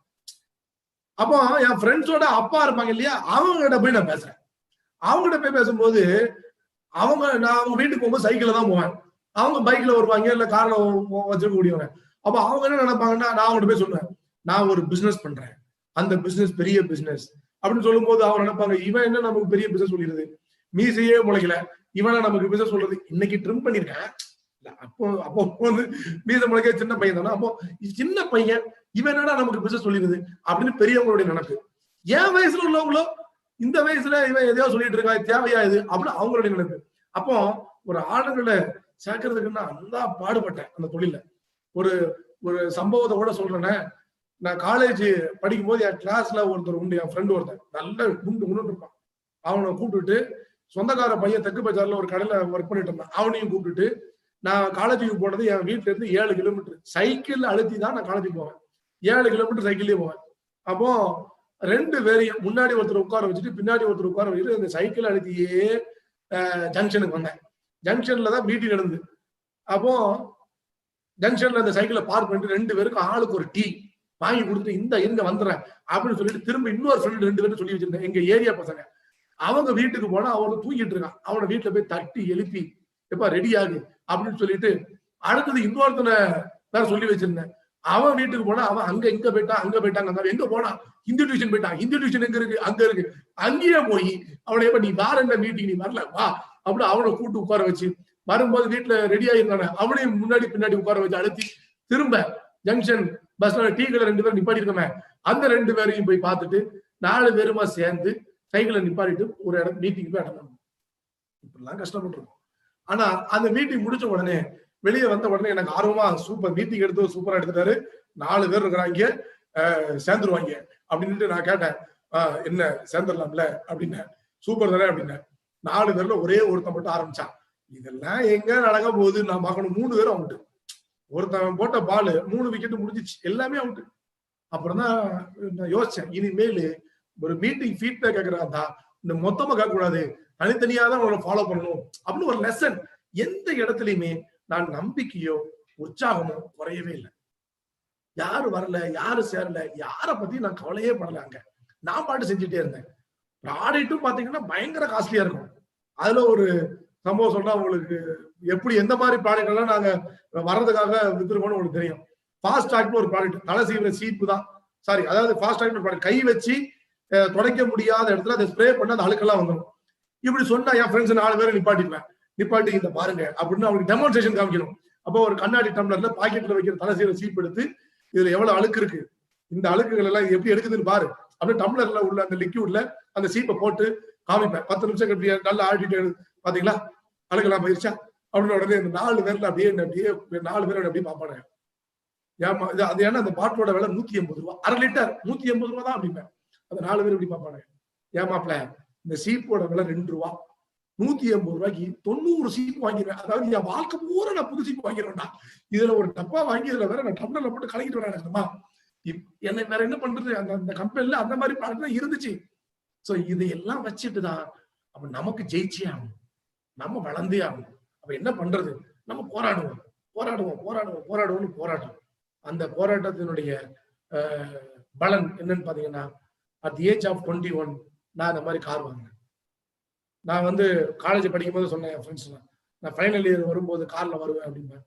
அப்போ என் ஃப்ரெண்ட்ஸோட அப்பா இருப்பாங்க இல்லையா, அவங்ககிட்ட போய் நான் பேசுறேன். அவங்ககிட்ட போய் பேசும்போது நான் அவங்க வீட்டுக்கு போகும்போது சைக்கிள்ல தான் போவேன். அவங்க பைக்ல வருவாங்க, இல்ல கார்ல வச்சுக்க கூடியவங்க. அப்ப அவங்க என்ன நினைப்பாங்கன்னா, நான் அவங்ககிட்ட போய் சொல்லுவேன், நான் ஒரு பிசினஸ் பண்றேன், அந்த பிசினஸ் பெரிய பிசினஸ் அப்படின்னு சொல்லும் போது அவங்க நினைப்பாங்க, இவன் என்ன நமக்கு பெரிய பிசினஸ் சொல்லிடுது, மீசையே முளைக்கல, இவனா நமக்கு பிசினஸ் சொல்றது. இன்னைக்கு ட்ரிம் பண்ணிருக்கேன், அப்போ வந்து மீசை முளைக்க சின்ன பையன் தானே. அப்போ சின்ன பையன் இவன் என்னடா நமக்கு பிசினஸ் சொல்லிடுது அப்படின்னு பெரியவங்களுடைய நினைப்பு. என் வயசுல உள்ளவங்களோ இந்த வயசுல இவன் எதையோ சொல்லிட்டு இருக்கான், தேவையா இது அப்படின்னு அவங்களுடைய நினைப்பு. அப்போ ஒரு ஆளுங்களை சேர்க்கறதுக்குன்னா அந்த பாடுபட்டேன் அந்த தொழில. ஒரு ஒரு சம்பவத்தை கூட சொல்றேன்னு, நான் காலேஜ் படிக்கும் போது என் கிளாஸ்ல ஒருத்தர் உண்டு, என் ஃப்ரெண்டு ஒருத்தன், நல்ல குண்டு இருப்பான். அவனை கூப்பிட்டுட்டு, சொந்தக்கார பையன் தெற்கு பஜார்ல ஒரு கடையில ஒர்க் பண்ணிட்டு இருந்தான், அவனையும் கூப்பிட்டுட்டு, நான் காலேஜுக்கு போனது என் வீட்டுல இருந்து 7 கிலோமீட்டர் சைக்கிள் அழுத்தி தான் நான் காலேஜுக்கு போவேன். 7 கிலோமீட்டர் சைக்கிள்லயே போவேன். அப்போ 2 பேரையும் முன்னாடி ஒருத்தர் உட்கார வச்சுட்டு பின்னாடி ஒருத்தர் உட்கார வச்சுட்டு அந்த சைக்கிள் அழுத்தியே ஜங்ஷனுக்கு வந்தேன். ஜங்ஷன்ல தான் மீட்டிங் நடந்து. அப்போ ஜங்ஷன்ல அந்த சைக்கிளை பார்க் பண்ணிட்டு 2 பேருக்கும் ஆளுக்கு ஒரு டீ வாங்கி கொடுத்துட்டு, இந்த இருங்க வந்துடுறேன் அப்படின்னு சொல்லிட்டு திரும்ப இன்னொரு ஃப்ரெண்ட் 2 பேரும் சொல்லி வச்சிருந்தேன், எங்க ஏரியா பசங்க. அவங்க வீட்டுக்கு போனா அவனை தூங்கிட்டு இருக்கான். அவனை வீட்டுல போய் தட்டி எழுப்பி, எப்ப ரெடி ஆகு அப்படின்னு சொல்லிட்டு, அடுத்தது இன்னொருத்தனை வேற சொல்லி வச்சிருந்தேன். அவன் வீட்டுக்கு போனா அவன் இங்க போயிட்டாங்க, எங்க போனா ஹிந்தி டியூஷன் போயிட்டான். ஹிந்தி டியூஷன் எங்க இருக்கு, அங்க இருக்கு. அங்கேயே போய் அவனை எப்ப நீ வார என்ன மீட்டிங், நீ வரல வா அப்படின்னு அவனை கூப்பிட்டு உட்கார வச்சு, வரும்போது வீட்டுல ரெடி ஆயிருந்தானே அவனையும் முன்னாடி பின்னாடி உட்கார வச்சு அழுத்தி, திரும்ப ஜங்ஷன் பஸ்ல டீ கடை 2 பேரும் நிப்பாட்டி இருக்கோமே, அந்த 2 பேரையும் போய் பார்த்துட்டு 4 பேருமா சேர்ந்து சைக்கிளை நிப்பாட்டிட்டு ஒரு மீட்டிங் போய் அட்டன். இப்படிலாம் கஷ்டப்பட்டிருக்கோம். ஆனா அந்த மீட்டிங் முடிச்ச உடனே வெளியே வந்த உடனே எனக்கு ஆர்வமா, சூப்பர் மீட்டிங் எடுத்து சூப்பரா எடுத்துட்டாரு, 4 பேர் இருக்கிறாங்க, சேர்ந்துருவாங்க அப்படின்னு நான் கேட்டேன். என்ன சேர்ந்துடலாம்ல அப்படின்னு. சூப்பர் தானே அப்படின்னு. 4 பேர்ல ஒரே ஒருத்தன் மட்டும் ஆரம்பிச்சான். இதெல்லாம் எங்க நடக்க போகுது நான் பார்க்கணும். 3 பேரும் அவுட்டு. ஒருத்தன் போட்ட பால் 3 விக்கெட் முடிஞ்சிச்சு, எல்லாமே அவுட்டு. அப்புறம் தான் நான் யோசிச்சேன், இனிமேல் ஒரு மீட்டிங் ஃபீட்பேக் கேட்கறாங்க, இந்த மொத்தமா கேட்க கூடாது, தனித்தனியா தான் உங்களை ஃபாலோ பண்ணணும் அப்படின்னு ஒரு லெசன். எந்த இடத்துலயுமே நான் நம்பிக்கையோ உற்சாகமோ குறையவே இல்லை. யாரு வரல, யாரு சேரல, யார பத்தி நான் கவலையே படல. அங்க நான் பாட்டு செஞ்சுட்டே இருந்தேன். ப்ராடக்ட்டும் பாத்தீங்கன்னா பயங்கர காஸ்ட்லியா இருக்கும். அதுல ஒரு சம்பவம் சொன்னா உங்களுக்கு, எப்படி எந்த மாதிரி ப்ராடக்ட் எல்லாம் நாங்க வர்றதுக்காக வித்துருக்கோம்னு உங்களுக்கு தெரியும். ஃபாஸ்ட் ட்ராக்னு ஒரு ப்ராடக்ட், தலை சீவிர சீப்பு தான், சாரி, அதாவது ஃபாஸ்ட் ட்ராக்னு ப்ராடக்ட், கை வச்சு துடைக்க முடியாத இடத்துல அதை ஸ்ப்ரே பண்ண அந்த அழுக்கெல்லாம் வந்துடும். இப்படி சொன்னா என் ஃப்ரெண்ட்ஸ் 4 பேரை நிப்பாட்டிப்பேன். நிப்பாட்டி இந்த பாருங்க அப்படின்னு அவங்களுக்கு டெமான்ஸ்ட்ரேஷன் காமிக்கணும். அப்போ ஒரு கண்ணாடி டம்ளர்ல பாக்கெட்ல வைக்கிற தலை சீவிர சீப் எடுத்து, இதுல எவ்வளவு அழுக்கு இருக்கு, இந்த அழுக்குகள் எல்லாம் எப்படி எடுக்குதுன்னு பாரு அப்படின்னு டம்ளர்ல உள்ள அந்த லிக்யூட்ல அந்த சீப்பை போட்டு காமிப்பேன். 10 நிமிஷம் அப்படியே நல்லா ஆடிட்டு, பாத்தீங்களா அழுக்கெல்லாம் போயிருச்சா அப்படின்னு. உடனே இந்த 4 பேர்ல அப்படியே 4 பேரோட அப்படியே பார்ப்பாங்க. ஏமா இது அது, ஏன்னா அந்த பாட்டிலோட விலை 180 ரூபாய், 1/2 லிட்டர் 180 ரூபாய் தான் அப்படிப்பேன். அந்த 4 பேர் எப்படி பார்ப்பாங்க, ஏமாப்ல இந்த சீப்போட விலை 2 ரூபாய், 180 ரூபாய்க்கு 90 சீப்பு வாங்கிடுவேன். அதாவது என் வாழ்க்கை பூரா நான் புது சீப்பு வாங்கிடுவேன்டா, இதுல ஒரு டப்பா வாங்கி இதுல வேற நான் டம்ளர்ல போட்டு கலக்கிட்டு வரேன். என்ன வேற என்ன பண்றது, அந்த கம்பெனில அந்த மாதிரி ப்ராடக்ட் தான் இருந்துச்சு. சோ இதையெல்லாம் வச்சுட்டுதான் அப்ப நமக்கு ஜெயிச்சே ஆகணும், நம்ம வளர்ந்தே ஆகணும். அப்ப என்ன பண்றது, நம்ம போராடுவோம். அந்த போராட்டத்தினுடைய பலன் என்னன்னு பாத்தீங்கன்னா, அட் தி ஏஜ் ஆஃப் 21 நான் அந்த மாதிரி கார் வாங்கினேன். நான் வந்து காலேஜ் படிக்கும் போது சொன்னேன் என் ஃப்ரெண்ட்ஸ், நான் ஃபைனல் இயர் வரும்போது கார்ல வருவேன் அப்படின்பேன்.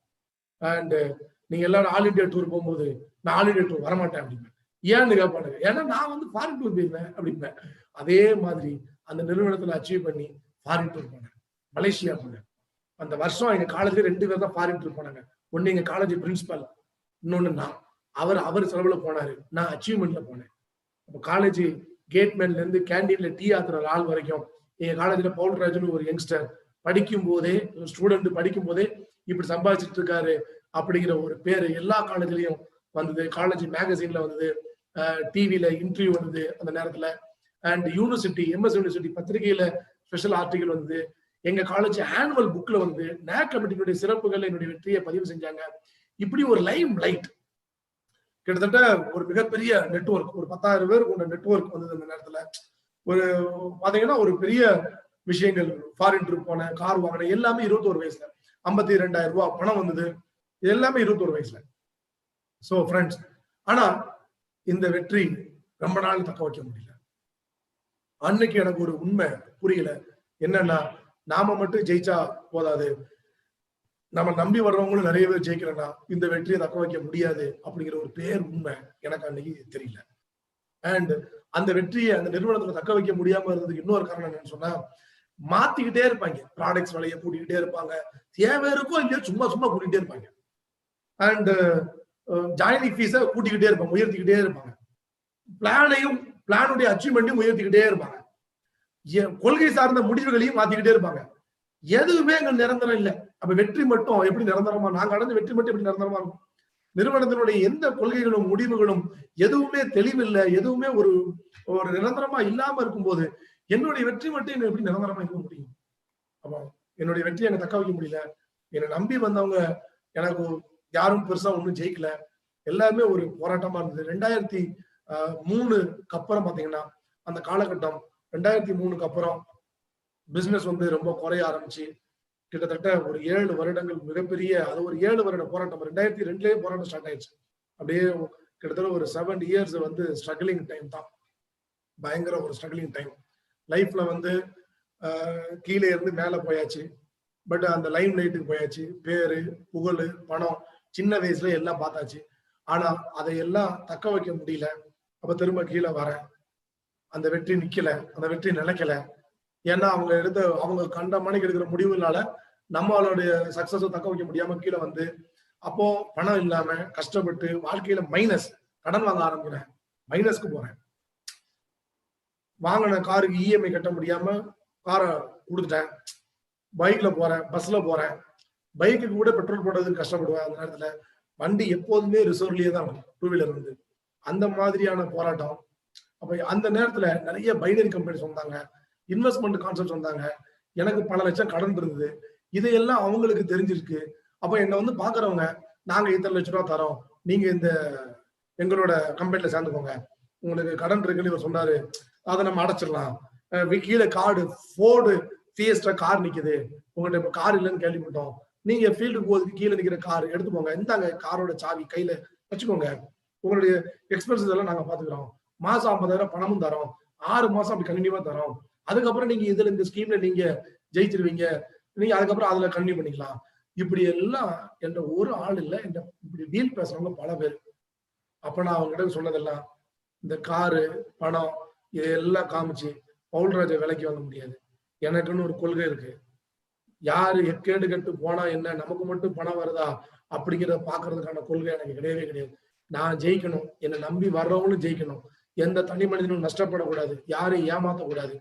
அண்ட் நீங்க எல்லாரும் ஆல் இண்டியா டூர் போகும்போது நான் ஆல் இண்டியா டூர் வரமாட்டேன் அப்படின்பேன். ஏன்னு கேட்பானுங்க, ஏன்னா நான் வந்து ஃபாரின் டூர் போயிருந்தேன் அப்படின்பேன். அதே மாதிரி அந்த நிறுவனத்துல அச்சீவ் பண்ணி ஃபாரின் டூர் போனேன், மலேசியா போனேன். அந்த வருஷம் எங்க காலேஜ்ல 2 பேர் தான் ஃபாரின் டூர் போனாங்க. ஒன்னு எங்க காலேஜ் பிரின்சிபல், இன்னொன்னு நான். அவர் செலவுல போனாரு, நான் அச்சீவ்மெண்ட்ல போனேன். அப்ப காலேஜ் கேட்மேன்ல இருந்து கேண்டீன்ல டீ ஆத்துற ஆள் வரைக்கும் எங்க காலேஜ்ல பவுல்ராஜ்னு ஒரு யங்ஸ்டர் படிக்கும் போதே, ஸ்டூடெண்ட் படிக்கும் போதே இப்படி சம்பாதிச்சுட்டு இருக்காரு அப்படிங்கிற ஒரு பேரு எல்லா காலேஜ்லயும் வந்தது. காலேஜ் மேகசின்ல வந்தது, டிவில இன்டர்வியூ வந்தது அந்த நேரத்துல. அண்ட் யூனிவர்சிட்டி, எம்எஸ் யூனிவர்சிட்டி பத்திரிகையில ஸ்பெஷல் ஆர்டிகல் வந்தது. எங்க காலேஜ் ஆனுவல் புக்ல வந்து நேக் கமிட்டியினுடைய சிறப்புகள் என்னுடைய வெற்றியை பதிவு செஞ்சாங்க. இப்படி ஒரு லைம் லைட், கிட்டத்தட்ட ஒரு மிகப்பெரிய நெட்வொர்க், ஒரு 10,000 பேர் கொண்ட நெட்வொர்க் வந்தது அந்த நேரத்துல. ஒரு பாத்தீங்கன்னா ஒரு பெரிய விஷயங்கள், ஃபாரின் ட்ரிப் போனேன், கார் வாங்கினேன், எல்லாமே 21 வயசுல. 52,000 ரூபாய் பணம் வந்தது, இது எல்லாமே 21 வயசுல. சோ ஃப்ரெண்ட்ஸ், ஆனா இந்த வெற்றி ரொம்ப நாள் தக்க வைக்க முடியல. அன்னைக்கு எனக்கு ஒரு உண்மை புரியல. என்னன்னா, நாம மட்டும் ஜெயிச்சா போதாது, நம்ம நம்பி வர்றவங்களும் நிறைய பேர் ஜெயிக்கிறேன்னா இந்த வெற்றியை தக்க வைக்க முடியாது அப்படிங்கிற ஒரு பேர் உண்மை எனக்கு அன்னைக்கு தெரியல. அண்ட் அந்த வெற்றியை அந்த நிறுவனத்துல தக்க வைக்க முடியாம இருந்ததுக்கு இன்னொரு காரணம் என்னன்னு சொன்னா, மாத்திக்கிட்டே இருப்பாங்க, ப்ராடக்ட்ஸ் விலையை கூட்டிக்கிட்டே இருப்பாங்க, தேவை இருக்கோ இல்லையோ சும்மா சும்மா கூட்டிகிட்டே இருப்பாங்க. அண்ட் ஜாயினிங் ஃபீஸை கூட்டிக்கிட்டே இருப்பாங்க, உயர்த்திக்கிட்டே இருப்பாங்க. பிளானுடைய அச்சீவ்மெண்ட்டையும் உயர்த்திக்கிட்டே இருப்பாங்க. கொள்கை சார்ந்த முடிவுகளையும் மாத்திக்கிட்டே இருப்பாங்க. எதுவுமே அங்க நிரந்தரம் இல்லை. அப்ப வெற்றி மட்டும் எப்படி நிரந்தரமா, நாங்க அடைஞ்ச வெற்றி மட்டும் எப்படி நிரந்தரமா இருக்கும்? நிறுவனத்தினுடைய எந்த கொள்கைகளும் முடிவுகளும் எதுவுமே தெளிவில்லை, எதுவுமே ஒரு ஒரு நிரந்தரமா இல்லாம இருக்கும்போது என்னுடைய வெற்றி மட்டும் எப்படி நிரந்தரமா இருக்க முடியும்? அப்போ என்னுடைய வெற்றியை எனக்கு தக்க வைக்க முடியல. என்னை நம்பி வந்தவங்க எனக்கு யாரும் பெருசா ஒண்ணும் ஜெயிக்கல. எல்லாருமே ஒரு போராட்டமா இருந்தது. 2003க்கு அப்புறம் பாத்தீங்கன்னா அந்த காலகட்டம், 2003க்கு அப்புறம் பிசினஸ் வந்து ரொம்ப குறைய ஆரம்பிச்சு, கிட்டத்தட்ட ஒரு 7 வருடங்கள் மிகப்பெரிய, அது ஒரு 7 வருட போராட்டம். 2002லயே போராட்டம் ஸ்டார்ட் ஆயிடுச்சு. அப்படியே கிட்டத்தட்ட ஒரு 7 இயர்ஸ் வந்து ஸ்ட்ரகிளிங் டைம் தான். பயங்கர ஒரு ஸ்ட்ரகிளிங் டைம். லைஃப்ல வந்து கீழே இருந்து மேல போயாச்சு. பட் அந்த லைம் லைட்டுக்கு போயாச்சு. பேரு, புகழ், பணம் சின்ன வயசுல எல்லாம் பார்த்தாச்சு. ஆனா அதையெல்லாம் தக்க வைக்க முடியல. அப்ப திரும்ப கீழே வரேன். அந்த வெற்றி நிக்கல, அந்த வெற்றி நிலைக்கல. ஏன்னா அவங்க கண்ட மணிக்கு எடுக்கிற முடிவுனால நம்மளுடைய சக்சஸை தக்க வைக்க முடியாம கீழே வந்து, அப்போ பணம் இல்லாம கஷ்டப்பட்டு வாழ்க்கையில மைனஸ், கடன் வாங்க ஆரம்பிக்கிறேன், மைனஸ்க்கு போறேன். வாங்கின காருக்கு இஎம்ஐ கட்ட முடியாம காரை கொடுத்துட்டேன். பைக்ல போறேன், பஸ்ல போறேன். பைக்குக்கு கூட பெட்ரோல் போடுறதுக்கு கஷ்டப்படுவேன். அந்த நேரத்துல வண்டி எப்போதுமே ரிசர்வ்லயே தான் இருக்கும், டூ வீலர் வந்து. அந்த மாதிரியான போராட்டம். அப்ப அந்த நேரத்துல நிறைய பைனரி கம்பெனிஸ் வந்தாங்க, இன்வெஸ்ட்மெண்ட் கான்செப்ட் வந்தாங்க. எனக்கு பல லட்சம் கடன் இருந்தது. இதையெல்லாம் அவங்களுக்கு தெரிஞ்சிருக்கு. அப்ப என்ன வந்து பாக்குறவங்க, நாங்க இத்தனை லட்சம் ரூபாய் தரோம், நீங்க இந்த எங்களோட கம்பெனில சேர்ந்துக்கோங்க, உங்களுக்கு கடன் இருக்குன்னு இவர் சொன்னாரு, அதை நம்ம அடைச்சிடலாம். கீழே கார்டு ஃபோர்டு ஃபியஸ்டா கார் நிக்குது, உங்கள்ட்ட இப்ப கார் இல்லைன்னு கேள்விப்பட்டோம், நீங்க ஃபீல்டுக்கு போறதுக்கு கீழே நிக்கிற கார் எடுத்துக்கோங்க, இந்தாங்க காரோட சாவி கையில வச்சுக்கோங்க, உங்களுடைய எக்ஸ்பென்சஸ் எல்லாம் நாங்க பாத்துக்கிறோம், மாசம் 50,000 பணமும் தரோம், 6 மாசம் அப்படி கண்டினியூவா தரோம், அதுக்கப்புறம் நீங்க இதுல இந்த ஸ்கீம்ல நீங்க ஜெயிச்சிருவீங்க, நீங்க அதுக்கப்புறம் அதுல கண்டினியூ பண்ணிக்கலாம். இப்படி எல்லாம் என்ற ஒரு ஆள் இல்ல, இந்த இப்படி டீல் பேசுறவங்க பல பேர். அப்ப நான் அவங்க கிட்ட சொன்னதெல்லாம், இந்த காரு, பணம் இதெல்லாம் காமிச்சு பவுல்ராஜ விலைக்கு வாங்க முடியாது. எனக்குன்னு ஒரு கொள்கை இருக்கு. யாரு எக்கேடு கட்டு போனா என்ன, நமக்கு மட்டும் பணம் வருதா அப்படிங்கிறத பாக்குறதுக்கான கொள்கை எனக்கு கிடையவே கிடையாது. நான் ஜெயிக்கணும், என்னை நம்பி வர்றவங்களும் ஜெயிக்கணும், எந்த தனி மனிதனும் நஷ்டப்படக்கூடாது, யாரையும் ஏமாத்தக்கூடாது.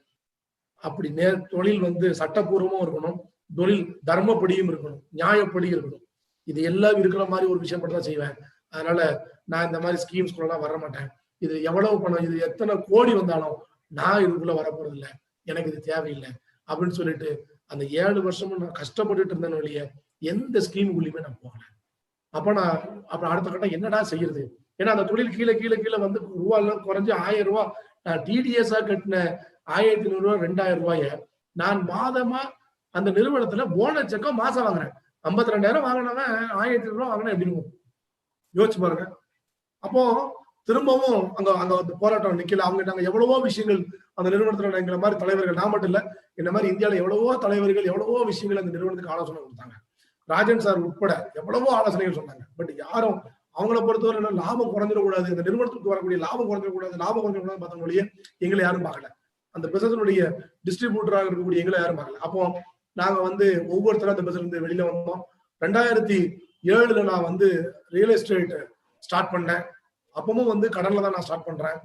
அப்படி தொழில் வந்து சட்டப்பூர்வமும் இருக்கணும், தொழில் தர்மப்படியும் இருக்கணும், நியாயப்படி இருக்கணும். இது எல்லாம் இருக்கிற மாதிரி ஒரு விஷயம் மட்டும் தான் செய்வேன். அதனால நான் இந்த மாதிரி ஸ்கீம்ஸ்குள்ளலாம் வர மாட்டேன். இது எவ்வளவு பணம், இது எத்தனை கோடி வந்தாலும் நான் இதுக்குள்ள வரப்போறது இல்லை, எனக்கு இது தேவையில்லை அப்படின்னு சொல்லிட்டு அந்த 7 வருஷமும் நான் கஷ்டப்பட்டுட்டு இருந்தேன் வழிய எந்த ஸ்கீமுக்குள்ளயுமே நான் போகல. அப்ப அடுத்த கட்டம் என்னடா செய்யறது? ஏன்னா அந்த தொழில் கீழே கீழே கீழே வந்து ரூபா எல்லாம் குறைஞ்சு 1000 ரூபாய் நான் டிடிஎஸ்ஆ கட்டின 1500 ரூபாய் 2000 ரூபாய நான் மாதமா அந்த நிறுவனத்துல போனஸ் செக்கம் மாசம் வாங்குறேன். 52,000 வாங்கினவன் 1500 ரூபாய் வாங்கினா எப்படி இருக்கும் யோசிச்சு பாருங்க. அப்போ திரும்பவும் அங்க போராட்டம் நிக்கல. அவங்க நாங்க எவ்வளவோ விஷயங்கள் அந்த நிறுவனத்துல எங்களை மாதிரி தலைவர்கள், நான் மட்டும் இல்ல, இந்த மாதிரி இந்தியாவில எவ்வளவோ தலைவர்கள் எவ்வளவோ விஷயங்கள் அந்த நிறுவனத்துக்கு ஆலோசனை கொடுத்தாங்க. ராஜன் சார் உட்பட எவ்வளவோ ஆலோசனைகள் சொன்னாங்க. பட் யாரும் அவங்கள பொறுத்தவரை லாபம் குறைஞ்சிடக்கூடாது, இந்த நிறுவனத்துக்கு வரக்கூடிய லாபம் குறைஞ்சிடக்கூடாது பார்த்தவங்களையே எங்களை யாரும் பார்க்கல. அந்த பிசினஸுடைய டிஸ்ட்ரிபியூட்டராக இருக்கக்கூடிய எங்களை யாரும் பார்க்கல. அப்போ நாங்க வந்து ஒவ்வொருத்தரும் அந்த பிசினஸ் இருந்து வெளியில வந்தோம். 2007 நான் வந்து ரியல் எஸ்டேட் ஸ்டார்ட் பண்ணேன். அப்பவும் வந்து கடன்ல தான் நான் ஸ்டார்ட் பண்றேன்.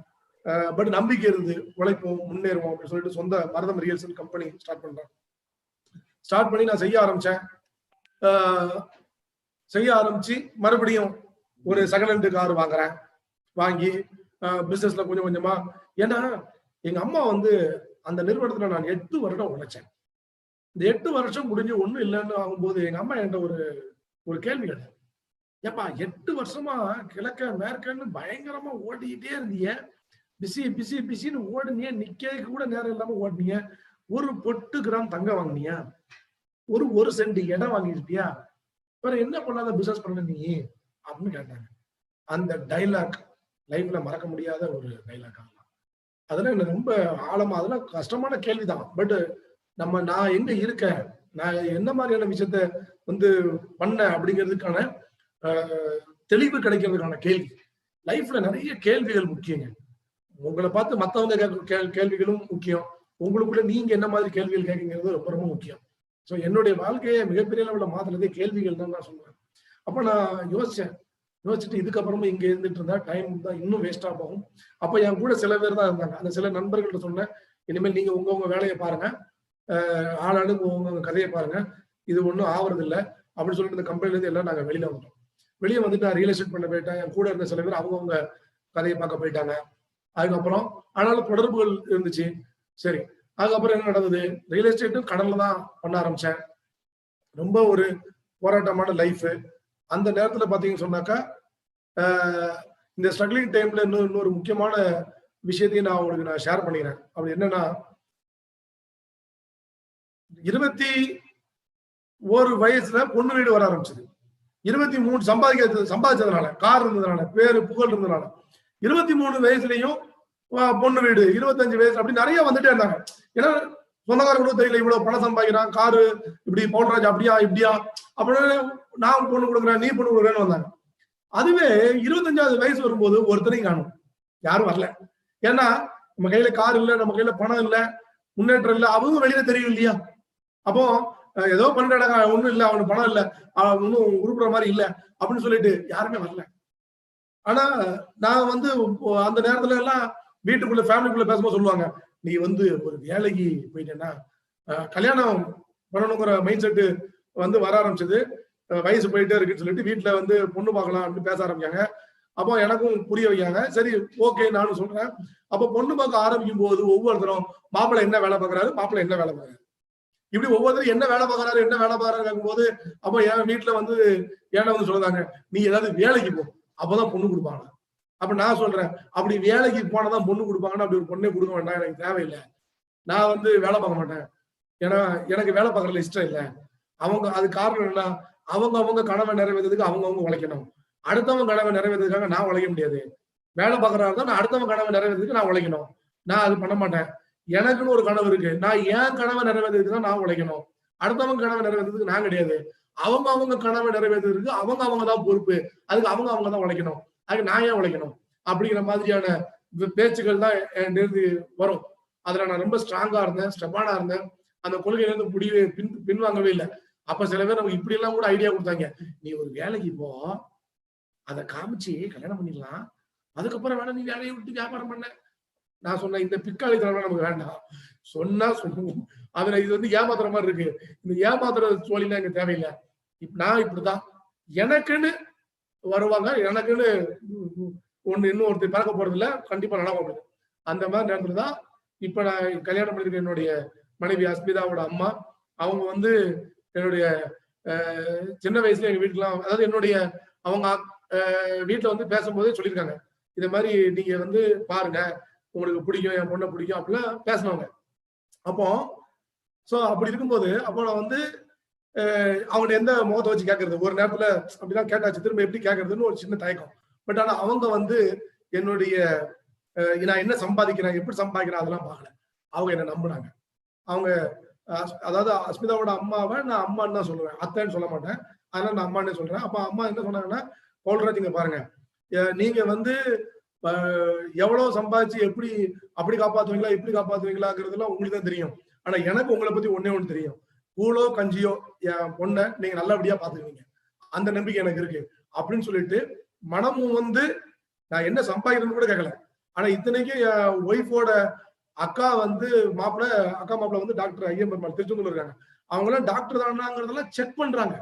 பட் நம்பிக்கை இருந்து உழைப்போம், முன்னேறுவோம் அப்படின்னு சொல்லிட்டு சொந்த மருதம் ரியல் எஸ்டேட் கம்பெனி ஸ்டார்ட் பண்றேன். ஸ்டார்ட் பண்ணி நான் செய்ய ஆரம்பிச்சேன். செய்ய ஆரம்பிச்சு மறுபடியும் ஒரு செகண்ட் ஹேண்ட் கார் வாங்குறேன். வாங்கி பிசினஸ்ல கொஞ்சம் கொஞ்சமா, ஏன்னா எங்க அம்மா வந்து அந்த நிறுவனத்துல நான் 8 வருடம் உழைச்சேன். இந்த 8 வருஷம் முடிஞ்சு ஒண்ணும் இல்லைன்னு ஆகும்போது எங்க அம்மா என்கிட்ட ஒரு கேள்வி கேட்டாங்க. ஏப்பா 8 வருஷமா கிழக்க மேற்கன்னு பயங்கரமா ஓடிக்கிட்டே இருந்தீங்க, பிசி பிசி பிசின்னு ஓடுனீங்க, நிக்கிறதுக்கு கூட நேரம் இல்லாம ஓடுனீங்க, ஒரு பொட்டு கிராம் தங்கம் வாங்கினியா, ஒரு சென்ட் இடம் வாங்கிருப்பியா, வேற என்ன பண்ணாத பிசினஸ் பண்ண நீ அப்படின்னு கேட்டாங்க. அந்த டைலாக் லைஃப்ல மறக்க முடியாத ஒரு டைலாக். அதெல்லாம் எனக்கு ரொம்ப ஆழமா, அதெல்லாம் கஷ்டமான கேள்விதான். பட் நான் எங்க இருக்கேன், நான் என்ன மாதிரியான விஷயத்த வந்து பண்ண அப்படிங்கிறதுக்கான தெளிவு கிடைக்கிறதுக்கான கேள்வி. லைஃப்ல நிறைய கேள்விகள் முக்கியங்க. உங்களை பார்த்து மத்தவங்க கேட்கிற கேள்விகளும் முக்கியம். உங்களுக்குள்ள நீங்க என்ன மாதிரி கேள்விகள் கேட்குங்கிறது ரொம்ப ரொம்ப முக்கியம். ஸோ என்னுடைய வாழ்க்கையை மிகப்பெரிய அளவில் மாத்தினதே கேள்விகள் தான் நான் சொல்லுவேன். அப்ப நான் யோசிச்சுட்டு இதுக்கப்புறமா இங்க இருந்துட்டு இருந்தா டைம் தான் இன்னும் வேஸ்டா போகும். அப்ப என் கூட சில பேர் தான் இருந்தாங்க. அந்த சில நண்பர்கள்ட்ட சொன்னேன், இனிமேல் நீங்க உங்க வேலையை பாருங்க, ஆளாளுக்கு உங்க கதையை பாருங்க, இது ஒன்றும் ஆவறது இல்லை அப்படின்னு சொல்லிட்டு இந்த கம்பெனில இருந்து எல்லாம் நாங்க வெளியில வந்துட்டோம். வெளியே வந்துட்டு நான் ரியல் எஸ்டேட் பண்ண போயிட்டேன். என் கூட இருந்த சில பேர் அவங்கவுங்க கதையை பார்க்க போயிட்டாங்க. அதுக்கப்புறம் ஆனாலும் தொடர்புகள் இருந்துச்சு. சரி, அதுக்கப்புறம் என்ன நடந்தது, ரியல் எஸ்டேட்டும் கடன்ல தான் பண்ண ஆரம்பிச்சேன். ரொம்ப ஒரு போராட்டமான லைஃப். அந்த நேரத்துல பாத்தீங்கன்னு சொன்னாக்கா, இந்த ஸ்ட்ரகிளிங் டைம்ல இன்னொரு முக்கியமான விஷயத்தையும் நான் உங்களுக்கு ஷேர் பண்ணிக்கிறேன். அப்படி என்னன்னா, 21 வயசுல பொண்ணு வீடு வர ஆரம்பிச்சது. 23 சம்பாதிச்சதுனால, கார் இருந்ததுனால, பேரு புகழ் இருந்ததுனால 23 வயசுலயும் பொண்ணு வீடு, 25 வயசு அப்படி நிறைய வந்துட்டே இருந்தாங்க. ஏன்னா சொந்தக்காரங்களும் தெரியல, இவ்வளவு பணம் சம்பாதிக்கிறான், காரு இப்படி பவுல்ராஜ் அப்படியா இப்படியா அப்படின்னு நான் பொண்ணு கொடுக்குறேன், நீ பொண்ணு கொடுக்குறேன்னு வந்தாங்க. அதுவே 25வது வயசு வரும்போது ஒருத்தரையும் காணும், யாரும் வரல. ஏன்னா நம்ம கையில கார் இல்ல, நம்ம கையில பணம் இல்ல, முன்னேற்றம் இல்ல, அவங்க வெளியில தெரியும் இல்லையா. அப்போ ஏதோ பண்றாங்க, ஒண்ணும் இல்ல, அவனுக்கு பணம் இல்ல, ஒன்னும் உருப்புற மாதிரி இல்ல அப்படின்னு சொல்லிட்டு யாருமே வரல. ஆனா நான் வந்து அந்த நேரத்துல எல்லாம் வீட்டுக்குள்ள ஃபேமிலிக்குள்ள பேசும்போது சொல்லுவாங்க, நீ வந்து ஒரு வேலைக்கு போயிட்டேன்னா கல்யாணம் பண்ணணுங்கிற மைண்ட் செட்டு வந்து வர ஆரம்பிச்சது. வயசு போயிட்டே இருக்குன்னு சொல்லிட்டு வீட்டுல வந்து பொண்ணு பார்க்கலாம் அப்படின்னு பேச ஆரம்பிச்சாங்க. அப்போ எனக்கும் புரிய வைக்காங்க. சரி ஓகே நானும் சொல்றேன். அப்போ பொண்ணு பார்க்க ஆரம்பிக்கும் போது ஒவ்வொருத்தரும் மாப்பிள்ளை என்ன வேலை பார்க்கறாரு, மாப்பிள்ளை என்ன வேலை பார்க்கறாரு, இப்படி ஒவ்வொருத்தரும் என்ன வேலை பார்க்கறாரு கேட்கும் போது, அப்போ என் வீட்டுல வந்து ஏன்னா வந்து சொல்றாங்க, நீ ஏதாவது வேலைக்கு போ, அப்பதான் பொண்ணு கொடுப்பாங்க. அப்ப நான் சொல்றேன், அப்படி வேலைக்கு போனதான் பொண்ணு கொடுப்பாங்கன்னா அப்படி ஒரு பொண்ணே கொடுக்க வேண்டாம், எனக்கு தேவையில்லை, நான் வந்து வேலை பார்க்க மாட்டேன், ஏன்னா எனக்கு வேலை பார்க்கறதுல இஷ்டம் இல்லை. அது காரணம் என்ன, அவங்க கனவை நிறைவேறதுக்கு அவங்க உழைக்கணும். அடுத்தவங்க கனவை நிறைவேறதுக்காக நான் உழைக்க முடியாது. வேலை பார்க்கறதா இருந்தா நான் அடுத்தவங்க கனவை நிறைவேறதுக்கு நான் உழைக்கணும். நான் அது பண்ண மாட்டேன். எனக்குன்னு ஒரு கனவு இருக்கு, நான் ஏன் கனவை நிறைவேறதுக்கு தான் நான் உழைக்கணும். அடுத்தவங்க கனவை நிறைவேறதுக்கு நான் கிடையாது. அவங்க கனவை நிறைவேறதுக்கு அவங்க தான் பொறுப்பு. அதுக்கு அவங்க தான் உழைக்கணும். அதுக்கு நான் ஏன் உழைக்கணும் அப்படிங்கிற மாதிரியான பேச்சுக்கள் தான் வரும். அதுல நான் ரொம்ப ஸ்ட்ராங்கா இருந்தேன், ஸ்டெபானா இருந்தேன். அந்த கொள்கையில இருந்து முடிவே பின்வாங்கவே இல்லை. அப்ப சில பேர் நமக்கு இப்படி எல்லாம் கூட ஐடியா கொடுத்தாங்க, நீ ஒரு வேலைக்கு போ, அதை காமிச்சு கல்யாணம் பண்ணிடலாம், அதுக்கப்புறம் வேணா நீ வேலையை விட்டு வியாபாரம் பண்ண. நான் சொன்னேன், இந்த பிற்காலத்துல நமக்கு வேண்டாம், சொன்னா சொல்லுவோம், அதுல இது வந்து ஏமாத்துற மாதிரி இருக்கு, இந்த ஏமாத்துற சோழிலாம் எங்க தேவையில்லை. நான் இப்படிதான், எனக்குன்னு வருவாங்க, எனக்குன்னு இன்னொருத்தர் பார்க்க போறது இல்லை, கண்டிப்பா நடக்கும். அந்த மாதிரி நேரத்துல தான் இப்ப நான் கல்யாணம் பண்ணிருக்க என்னுடைய மனைவி அஸ்மிதாவோட அம்மா, அவங்க வந்து என்னுடைய சின்ன வயசுல எங்க வீட்டுலாம், அதாவது என்னுடைய அவங்க வீட்டுல வந்து பேசும்போதே சொல்லியிருக்காங்க, இத மாதிரி நீங்க வந்து பாருங்க, உங்களுக்கு பிடிக்கும், என் பொண்ணை பிடிக்கும் அப்படிலாம் பேசினவங்க. அப்போ சோ அப்படி இருக்கும்போது அப்போ நான் வந்து அவங்க எந்த முகத்தை வச்சு கேட்கறது, ஒரு நேரத்துல அப்படிதான் கேட்டாச்சு, திரும்ப எப்படி கேட்கறதுன்னு ஒரு சின்ன தயக்கம். பட் ஆனா அவங்க வந்து என்னுடைய நான் என்ன சம்பாதிக்கிறேன், எப்படி சம்பாதிக்கிறேன் அதெல்லாம் பார்க்கல. அவங்க என்ன நம்பினாங்க. அவங்க அதாவது அஸ்மிதாவோட அம்மாவை நான் அம்மான்னு தான் சொல்லுவேன், அத்தைன்னு சொல்ல மாட்டேன். அதனால நான் அம்மானே சொல்றேன். அப்ப அம்மா என்ன சொன்னாங்கன்னா, பவுல்ராஜ் இங்க பாருங்க, நீங்க வந்து எவ்வளவு சம்பாதிச்சு எப்படி அப்படி காப்பாத்துவீங்களா இப்படி காப்பாத்துவீங்களாங்கிறதுலாம் உங்களுக்கு தான் தெரியும். ஆனா எனக்கு உங்களை பத்தி ஒன்னே ஒண்ணு தெரியும், கூழோ கஞ்சியோ என் பொண்ணை நீங்க நல்லபடியா பாத்துக்குவீங்க, அந்த நம்பிக்கை எனக்கு இருக்கு அப்படின்னு சொல்லிட்டு மனமும் வந்து நான் என்ன சம்பாதிக்கிறேன்னு கூட கேட்கல. ஆனா இத்தனைக்கும் என் ஒய்ஃபோட அக்கா வந்து அக்கா மாப்பிள்ள வந்து டாக்டர் ஐயம் பெருமாள் திருச்செந்தூர்ல இருக்காங்க. அவங்க எல்லாம் டாக்டர் தானாங்கிறதெல்லாம் செக் பண்றாங்க.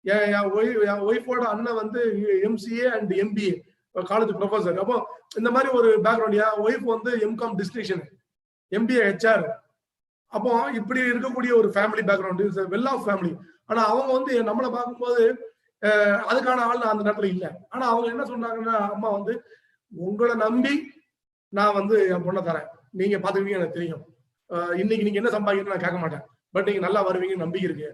என் ஒய்ஃபோட அண்ணன் வந்து MCA and MBA college professor. அப்போ இந்த மாதிரி ஒரு பேக்ரவுண்ட், என் ஒய்ஃப் வந்து எம்காம் டிஸ்டிங்ஷன், எம்பிஏ ஹெச்ஆர். அப்போ இப்படி இருக்கக்கூடிய ஒரு family background, well off family. ஆனா அவங்க வந்து நம்மளை பார்க்கும்போது அதுக்கான ஆள் அந்த நேரத்துல இல்லை. ஆனா அவங்க என்ன சொன்னாங்கன்னா, அம்மா வந்து உங்களை நம்பி நான் வந்து என் பொண்ணை தரேன், நீங்க பாத்துக்குவீங்க எனக்கு தெரியும், இன்னைக்கு நீங்க என்ன சம்பாதிக்கணும்னு நான் கேட்க மாட்டேன், பட் நீங்க நல்லா வருவீங்கன்னு நம்பிக்கை இருக்கு.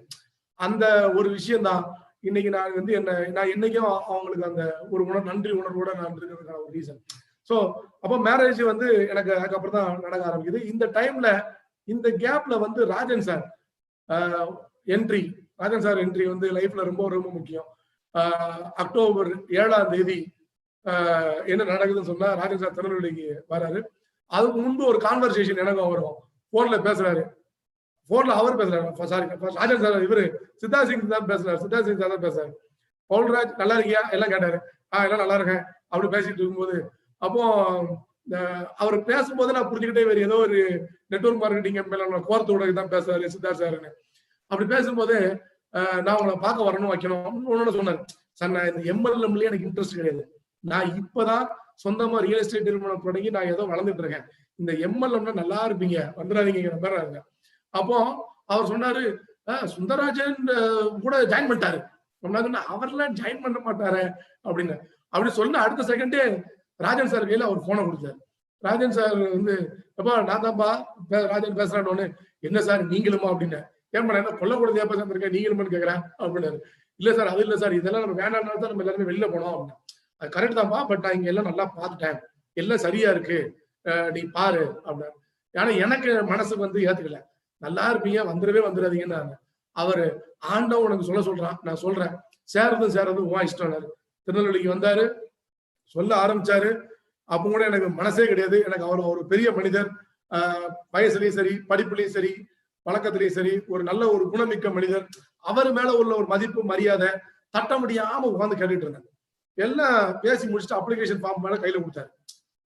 அந்த ஒரு விஷயம் தான் இன்னைக்கு நான் வந்து நான் என்னைக்கும் அவங்களுக்கு அந்த ஒரு நன்றி உணர்வோட நான் இருக்கிறதுக்கான ஒரு ரீசன். ஸோ அப்போ மேரேஜ் வந்து எனக்கு அதுக்கப்புறம் தான் நடக்க ஆரம்பிக்குது. இந்த டைம்ல இந்த கேப்ல வந்து ராஜன் சார் என்ட்ரி வந்து லைஃப்ல ரொம்ப ரொம்ப முக்கியம். அக்டோபர் 7ஆம் தேதி என்ன நடக்குதுன்னு சொன்னா, ராஜன் சார் திருநெல்வேலிக்கு வராரு. அதுக்கு முன்பு ஒரு கான்வர்சேஷன் எனக்கும் வரும். போன்ல பேசுறாரு, போன்ல அவர் பேசுறாரு, சாரி ராஜன் சார், இவரு சித்தா சிங் தான் பேசுறாரு, சித்தா சிங் சார் தான் பேசுறாரு. பவுல்ராஜ் நல்லா இருக்கியா எல்லாம் கேட்டாரு. எல்லாம் நல்லா இருக்கேன் அப்படி பேசிட்டு இருக்கும்போது, அப்போ அவர் பேசும்போது நான் புரிஞ்சுக்கிட்டே வேறு ஏதோ ஒரு நெட்வொர்க் மார்க்கெட்டிங் கோர்த்து உடனே தான் பேசுறாரு சித்தார்த் சார்னு. அப்படி பேசும்போது நான் உங்களை பார்க்க வரணும் வைக்கணும் சொன்னாரு. சார் நான் இந்த எம்எல்எம்லயே எனக்கு இன்ட்ரெஸ்ட் கிடையாது, நான் இப்பதான் சொந்தமா ரியல் எஸ்டேட் நிறுவனம் தொடங்கி நான் ஏதோ வளர்ந்துட்டு இருக்கேன், இந்த எம்எல்எம்னா நல்லா இருப்பீங்க வந்துடாதீங்க நம்புறாங்க. அப்போ அவர் சொன்னாரு, சுந்தரராஜன் கூட ஜாயின் பண்ணிட்டாரு. அவர்லாம் ஜாயின் பண்ண மாட்டாரு அப்படின்னு. அப்படி சொன்ன அடுத்த செகண்டே ராஜன் சார் கையில அவர் போனை கொடுத்தாரு. ராஜன் சார் வந்து, எப்பா நான் தான்ப்பா ராஜன் பேசுறான்னு, என்ன சார் நீங்களுமா அப்படின்னு. ஏன் என்ன கொல்லக்கூடாது ஏப்பா சார் நீங்களுமான்னு கேட்கறேன் அப்படின்னாரு. இல்ல சார் அது இல்ல சார், இதெல்லாம் நம்ம வேண்டாம்னால தான் நம்ம எல்லாருமே வெளில போனோம் அப்படின்னு. அது கரெக்ட் தான்ப்பா, பட் நான் இங்க எல்லாம் நல்லா பார்த்துட்டேன், எல்லாம் சரியா இருக்கு, நீ பாரு அப்படின்னாரு. ஆனா எனக்கு மனசுக்கு வந்து ஏத்துக்கல, நல்லா இருப்பீங்க வந்துடவே வந்துடாதீங்கன்னு. அவரு ஆண்டவன் உனக்கு சொல்றான், நான் சொல்றேன், சேர்றது உன் இஷ்டம். திருநெல்வேலிக்கு வந்தாரு, சொல்ல ஆரம்பிச்சாரு. அப்ப கூட எனக்கு மனசே கிடையாது. எனக்கு அவர் ஒரு பெரிய மனிதர், வயசுலயும் சரி படிப்புலயும் சரி வழக்கத்திலயும் சரி ஒரு நல்ல ஒரு குணமிக்க மனிதர். அவர் மேல உள்ள ஒரு மதிப்பு மரியாதை தட்ட முடியாம உட்காந்து கேட்டுட்டு இருந்தேன். எல்லாம் பேசி முடிச்சுட்டு அப்ளிகேஷன் ஃபார்ம் மேல கையில கொடுத்தாரு.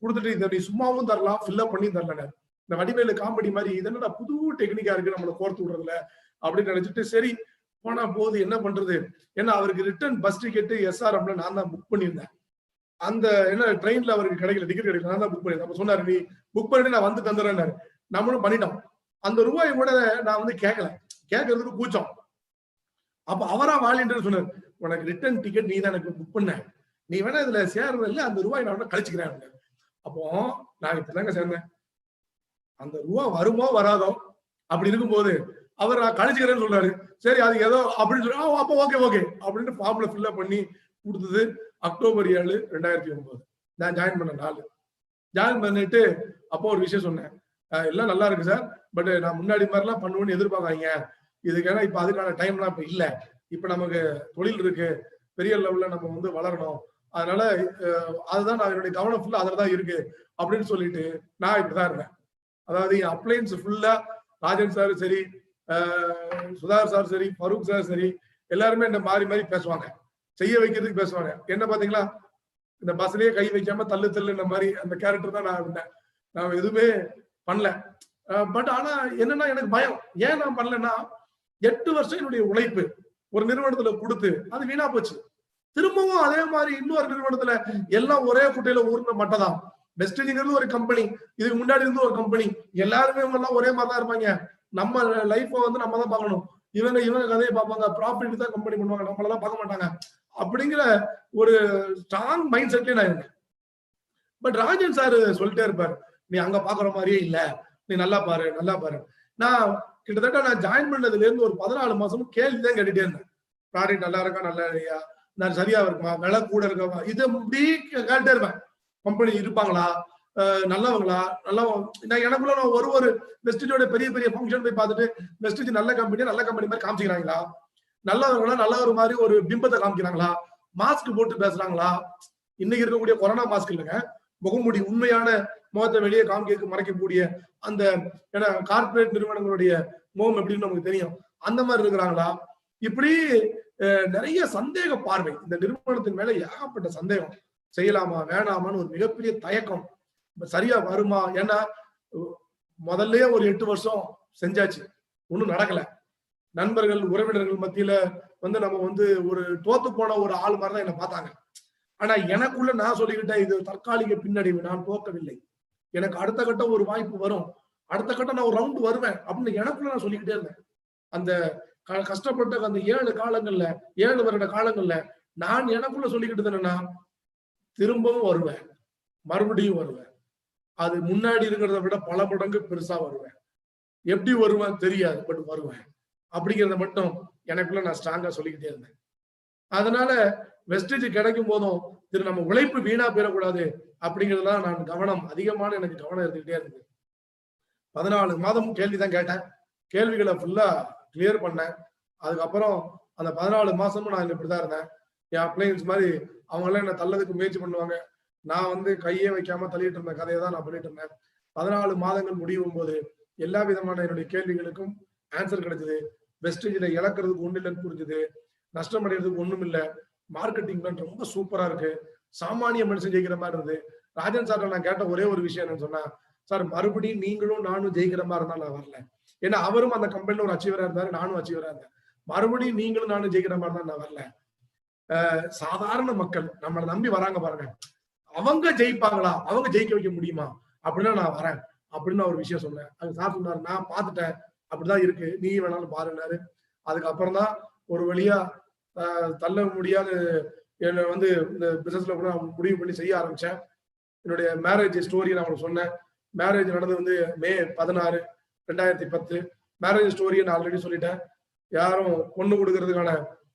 கொடுத்துட்டு இதை நீ சும்மாவும் தரலாம், ஃபில்அப் பண்ணி தரல. இந்த வடிவேலு காமெடி மாதிரி இதென்னடா புது டெக்னிக்கா இருக்கு நம்மளை கோர்த்து விடுறதுல அப்படின்னு நினைச்சிட்டு சரி போனா போது என்ன பண்றது. ஏன்னா அவருக்கு ரிட்டர்ன் பஸ் டிக்கெட் SRM நான் தான் புக் பண்ணியிருந்தேன். அந்த என்ன ட்ரெயின்ல அவருக்கு கிடைக்கல, டிக்கெட் கிடைக்கல, நான் தான் புக் பண்ணிருந்தேன். அப்ப சொன்னாரு, நீ புக் பண்ணிட்டு நான் வந்து தந்துடுறேன்னாரு. நம்மளும் பண்ணிட்டோம். அந்த ரூபாய் கூட நான் வந்து கேட்கறதுக்கு கூச்சம். அப்ப அவரா வாலின்னு சொன்னாரு, உனக்கு ரிட்டர்ன் டிக்கெட் நீ தான் எனக்கு புக் பண்ண, நீ வேணா இதுல சேர்றது இல்ல, அந்த ரூபாய் நான் கழிச்சுக்கிறேன். அப்போ நான் இப்பதாங்க சேர்ந்தேன், அந்த ரூபா வருமோ வராதோ அப்படி இருக்கும்போது அவர் நான் கழிச்சுக்கிறேன்னு சொல்றாரு. சரி அது ஏதோ அப்படின்னு சொல்லி அப்போ ஓகே அப்படின்னு ஃபார்ம்ல ஃபில்அப் பண்ணி கொடுத்தது. அக்டோபர் 7, 2009 நான் ஜாயின் பண்ண நாள். ஜாயின் பண்ணிட்டு அப்போ ஒரு விஷயம் சொன்னேன், எல்லாம் நல்லா இருக்கு சார், பட் நான் முன்னாடி மாதிரிலாம் பண்ணுவேன்னு எதிர்பார்க்காங்க, இதுக்கான இப்ப அதுக்கான டைம்லாம் இப்ப இல்ல, இப்ப நமக்கு தொழில் இருக்கு, பெரிய லெவல்ல நம்ம வந்து வளரணும், அதனால அதுதான் நான் என்னுடைய கவனம் ஃபுல்லா அதுலதான் இருக்கு அப்படின்னு சொல்லிட்டு நான் இப்படிதான் இருந்தேன். அதாவது என் அப்ளைன்ஸ் ஃபுல்லா ராஜன் சார் சரி, சுதாகர் சார் சரி, ஃபரூக் சார் சரி, எல்லாருமே இந்த மாறி மாறி பேசுவாங்க, செய்ய வைக்கிறதுக்கு பேசுவாங்க. என்ன பாத்தீங்களா, இந்த பஸ்லயே கை வைக்காம தள்ளு இந்த மாதிரி அந்த கேரக்டர் தான் நான் இருந்தேன். நான் எதுவுமே பண்ணல. பட் ஆனா என்னன்னா எனக்கு பயம். ஏன் நான் பண்ணலன்னா, 8 வருஷம் என்னுடைய உழைப்பு ஒரு நிறுவனத்துல கொடுத்து அது வீணா போச்சு. திரும்பவும் அதே மாதிரி இன்னொரு நிறுவனத்துல எல்லாம் ஒரே குட்டையில ஊர்ன மட்டும்தான். வெஸ்டேஜ்ங்கிறது ஒரு கம்பெனி, இதுக்கு முன்னாடி இருந்து ஒரு கம்பெனி, எல்லாருமே எல்லாம் ஒரே மாதிரி தான் இருப்பாங்க. நம்ம லைஃப வந்து நம்ம தான் பார்க்கணும், இவங்க கதையை பார்ப்பாங்க, ப்ராஃபிட் தான் கம்பெனி பண்ணுவாங்க, நம்மளெல்லாம் பார்க்க மாட்டாங்க அப்படிங்கிற ஒரு ஸ்ட்ராங் மைண்ட் செட்லயே நான் இருந்தேன். பட் ராஜன் சார் சொல்லிட்டே இருப்பாரு, நீ அங்க பாக்குற மாதிரியே இல்ல, நீ நல்லா பாரு. நான் கிட்டத்தட்ட நான் ஜாயின் பண்ணதுல இருந்து ஒரு 14 மாசமும் கேள்விதான் கேட்டுட்டே இருந்தேன். ப்ராடக்ட் நல்லா இருக்கா, நல்லா இல்லையா, நான் சரியா இருக்குமா, விலை கூட இருக்கா, இதை இப்படி கேட்டுட்டே இருப்பேன். கம்பெனி இருப்பாங்களா, நல்லவங்களா, நல்லா நான் எனக்குள்ள நான் ஒரு வெஸ்டேஜோட பெரிய பெரிய ஃபங்க்ஷன் போய் பார்த்துட்டு வெஸ்டேஜ் நல்ல கம்பெனி மாதிரி காமிச்சிக்கிறாங்களா, நல்லவங்களா நல்ல ஒரு மாதிரி ஒரு பிம்பத்தை காமிக்கிறாங்களா, மாஸ்க் போட்டு பேசுறாங்களா. இன்னைக்கு இருக்கக்கூடிய கொரோனா மாஸ்க் இல்லைங்க, முகமூடி, உண்மையான முகத்தை வெளியே மறைக்கக்கூடிய அந்த கார்பரேட் நிறுவனங்களுடைய முகம் எப்படின்னு நமக்கு தெரியும், அந்த மாதிரி இருக்கிறாங்களா. இப்படி நிறைய சந்தேக பார்வை. இந்த நிறுவனத்தின் மேல ஏகப்பட்ட சந்தேகம். செய்யலாமா வேணாமான்னு ஒரு மிகப்பெரிய தயக்கம். சரியா வருமா? ஏன்னா முதல்லயே ஒரு 8 வருஷம் செஞ்சாச்சு, ஒண்ணும் நடக்கல. நண்பர்கள் உறவினர்கள் மத்தியில நம்ம ஒரு தோத்து போன ஒரு ஆள் மாதிரிதான் என்ன பார்த்தாங்க. ஆனா எனக்குள்ள நான் சொல்லிக்கிட்டேன், இது தற்காலிக பின்னடைவு, நான் தோக்கவில்லை, எனக்கு அடுத்த கட்டம் ஒரு வாய்ப்பு வரும், அடுத்த கட்டம் நான் ஒரு ரவுண்ட் வருவேன் அப்படின்னு எனக்குள்ள நான் சொல்லிக்கிட்டே இருந்தேன். அந்த கஷ்டப்பட்ட அந்த 7 காலங்கள்ல 7 வருட காலங்கள்ல நான் எனக்குள்ள சொல்லிக்கிட்டு என்னன்னா, திரும்பவும் வருவேன், மறுபடியும் வருவேன், அது முன்னாடி இருக்கிறத விட பல மடங்கு பெருசா வருவேன், எப்படி வருவேன் தெரியாது, பட் வருவேன் அப்படிங்கிறத மட்டும் எனக்குள்ள நான் ஸ்ட்ராங்கா சொல்லிக்கிட்டே இருந்தேன். அதனால வெஸ்டேஜ் கிடைக்கும் போதும் நம்ம உழைப்பு வீணா போயிடக்கூடாது அப்படிங்கிறதுல நான் அதிகமான எனக்கு கவனம் இருந்துகிட்டே இருந்தது. 14 மாதம் கேள்விதான் கேட்டேன், கேள்விகளை ஃபுல்லா கிளியர் பண்ணேன். அதுக்கப்புறம் அந்த 14 மாசமும் நான் இப்படிதான் இருந்தேன். என் அப்ளைன்ஸ் மாதிரி அவங்க எல்லாம் என்ன தள்ளதுக்கு முயற்சி பண்ணுவாங்க, நான் கையே வைக்காம தள்ளிட்டு இருந்த கதையை தான் நான் பண்ணிட்டு இருந்தேன். 14 மாதங்கள் முடியும் போது எல்லா விதமான என்னுடைய கேள்விகளுக்கும் ஆன்சர் கிடைச்சது. வெஸ்டேஜ்ல இழக்கிறதுக்கு ஒண்ணு இல்லைன்னு புரிஞ்சுது, நஷ்டம் அடைகிறதுக்கு ஒண்ணும் இல்லை, மார்க்கெட்டிங் பிளான் ரொம்ப சூப்பரா இருக்கு, சாமானிய மனுஷன் ஜெயிக்கிற மாதிரி இருந்தது. ராஜன் சார் நான் கேட்ட ஒரே ஒரு விஷயம் என்னன்னு சொன்னா, சார் மறுபடியும் நீங்களும் நானும் ஜெயிக்கிற மாதிரி இருந்தா நான் வரல, ஏன்னா அவரும் அந்த கம்பெனில ஒரு அச்சீவரா இருந்தாரு, நானும் அச்சீவரா இருந்தேன், மறுபடியும் நீங்களும் நானும் ஜெயிக்கிற மாதிரி தான் நான் வரல. சாதாரண மக்கள் நம்மளை நம்பி வராங்க பாருங்க, அவங்க ஜெயிப்பாங்களா, அவங்க ஜெயிக்க வைக்க முடியுமா அப்படின்னா நான் வரேன் அப்படின்னு ஒரு விஷயம் சொன்னேன். அது சார் சொன்னாரு, நான் பார்த்துட்டேன் அப்படிதான் இருக்கு, நீ வேணாலும் பாருன்னாரு. அதுக்கப்புறம் தான் ஒரு வழியா தள்ள முடியாத என்ன இந்த பிசினஸ்ல கூட முடிவு பண்ணி செய்ய ஆரம்பிச்சேன். என்னுடைய மேரேஜ் ஸ்டோரி நான் உங்களுக்கு சொன்னேன். மேரேஜ் நடந்தது மே 16, 2010. மேரேஜ் ஸ்டோரியை நான் ஆல்ரெடி சொல்லிட்டேன். யாரும் பொண்ணு கொடுக்கறதுக்கான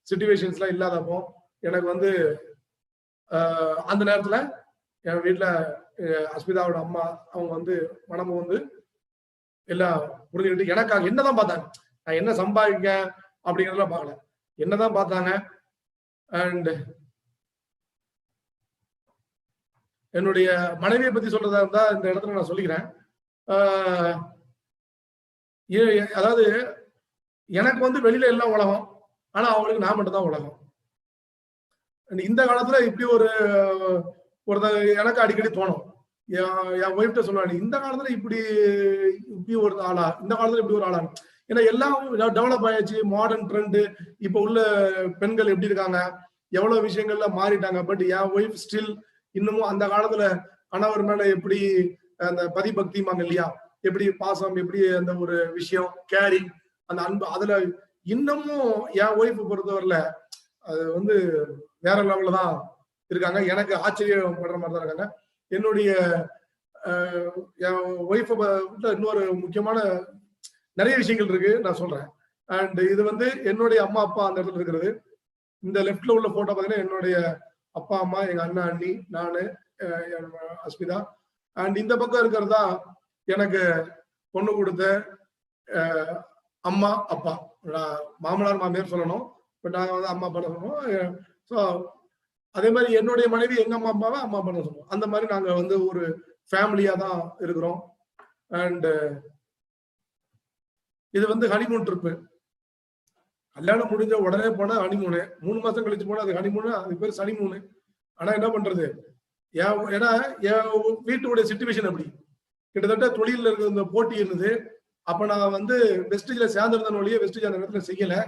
சிச்சுவேஷன்ஸ் எல்லாம் இல்லாதப்போ எனக்கு அந்த நேரத்துல என் வீட்டுல அஸ்மிதாவோட அம்மா அவங்க மனமும் எல்லாம் புரிஞ்சுக்கிட்டு எனக்காக என்னதான் பார்த்தாங்க, நான் என்ன சம்பாதிக்க அப்படிங்கறதெல்லாம் பார்க்கல, என்னதான் பார்த்தாங்க. அண்ட் என்னுடைய மனைவியை பத்தி சொல்றதா இருந்தா இந்த இடத்துல நான் சொல்லிக்கிறேன். அதாவது எனக்கு வெளியில எல்லாம் உலகம், ஆனா அவங்களுக்கு நான் மட்டும் தான் உலகம். இந்த காலத்துல இப்படி ஒருத்தர் எனக்கு அடிக்கடி தோணும், என் ஒய்ஃப்ட சொல்லுவாங்க, இந்த காலத்துல இப்படி ஒரு ஆளா, இந்த காலத்துல இப்படி ஒரு ஆளா. ஏன்னா எல்லாம் டெவலப் ஆயாச்சு, மாடர்ன் ட்ரெண்ட், இப்ப உள்ள பெண்கள் எப்படி இருக்காங்க, எவ்வளவு விஷயங்கள்ல மாறிட்டாங்க. பட் என் ஒய்ஃப் ஸ்டில் இன்னமும் அந்த காலத்துல கணவர் மேல எப்படி அந்த பதிபக்திமாங்க இல்லையா, எப்படி பாசம், எப்படி அந்த ஒரு விஷயம் கேரிங், அந்த அன்பு, அதுல இன்னமும் என் ஒய்ஃப் பொறுத்தவரையில அது வேற லெவல்ல தான் இருக்காங்க. எனக்கு ஆச்சரியப்படுற மாதிரி தான் இருக்காங்க. என்னுடைய என் ஒய்ஃப இன்னொரு முக்கியமான நிறைய விஷயங்கள் இருக்கு, நான் சொல்றேன். அண்ட் இது என்னுடைய அம்மா அப்பா அந்த இடத்துல இருக்கிறது. இந்த லெப்ட்ல உள்ள போட்டோ பாத்தீங்கன்னா என்னுடைய அப்பா அம்மா, எங்க அண்ணா அண்ணி, நானு, அஸ்மிதா. அண்ட் இந்த பக்கம் இருக்கிறதா எனக்கு பொண்ணு கொடுத்த அம்மா அப்பா, மாமனார் மாமியார் சொல்லணும், பட் நாங்க அம்மா அப்பா சொல்லணும். ஸோ அதே மாதிரி என்னுடைய மனைவி எங்க அம்மா அப்பாவை அம்மா அப்பா சொல்லுவோம். அந்த மாதிரி நாங்க ஒரு ஃபேமிலியா தான் இருக்கிறோம். அண்ட் இது ஹனிமூன் ட்ரிப்பு. கல்யாணம் முடிஞ்ச உடனே போனா ஹனிமூனு, 3 மாசம் கழிச்சு போனா அது ஹனிமூனு, அது பேர் சனிமூனு. ஆனா என்ன பண்றது, ஏன்னா என் வீட்டுடைய சிச்சுவேஷன் அப்படி, கிட்டத்தட்ட தொழில இருக்கிற இந்த போட்டி இருந்தது. அப்ப நான் வெஸ்டேஜ்ல சேர்ந்திருந்த வழியே வெஸ்டேஜ் அந்த இடத்துல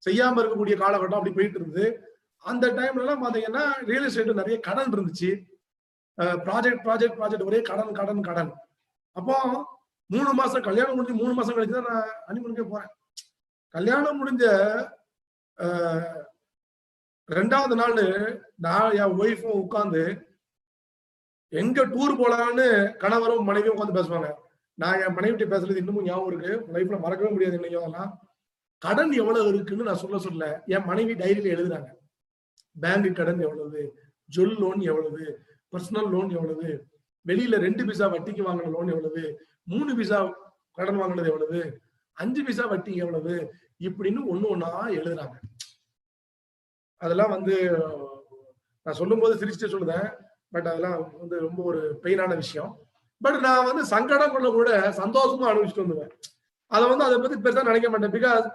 செய்யாம இருக்கக்கூடிய காலகட்டம் அப்படி போயிட்டு இருந்தது. அந்த டைம்ல எல்லாம் பாத்தீங்கன்னா ரியல் எஸ்டேட் நிறைய கடன் இருந்துச்சு, ப்ராஜெக்ட் ஒரே கடன். அப்போ 3 மாசம் கல்யாணம் முடிஞ்சு 3 மாசம் கழிச்சுதான் நான் ஹனிமூனுக்கே போறேன். கல்யாணம் முடிஞ்ச 2வது நாள் நான் என் ஒய்ஃபும் உட்கார்ந்து எங்க டூர் போலான்னு கணவரும் மனைவியும் உட்காந்து பேசுவாங்க. நான் என் மனைவிட்ட பேசுறது இன்னமும் ஞாபகம் இருக்கு, லைஃப்ல மறக்கவே முடியாது. இன்னைக்கு அதெல்லாம் கடன் எவ்வளவு இருக்குன்னு நான் சொல்ல என் மனைவி டைரியில எழுதுறாங்க. பேங்க் கடன் எவ்வளவு, ஜொல் லோன் எவ்வளவு, பர்சனல் லோன் எவ்வளவு, வெளியில 2 பைசா வட்டிக்கு வாங்கின லோன் எவ்வளவு, 3 பைசா கடன் வாங்கினது எவ்வளவு, 5 பைசா வட்டி எவ்வளவு, இப்படின்னு ஒண்ணா எழுதுறாங்க. அதெல்லாம் நான் சொல்லும் போது சிரிச்சுட்டு சொல்லுதேன், பட் அதெல்லாம் ரொம்ப ஒரு பெயினான விஷயம். பட் நான் சங்கடம் கொள்ள கூட சந்தோஷமா அனுபவிச்சுட்டு வந்துவேன். அதை பத்தி பெருசா நினைக்க மாட்டேன். பிகாஸ்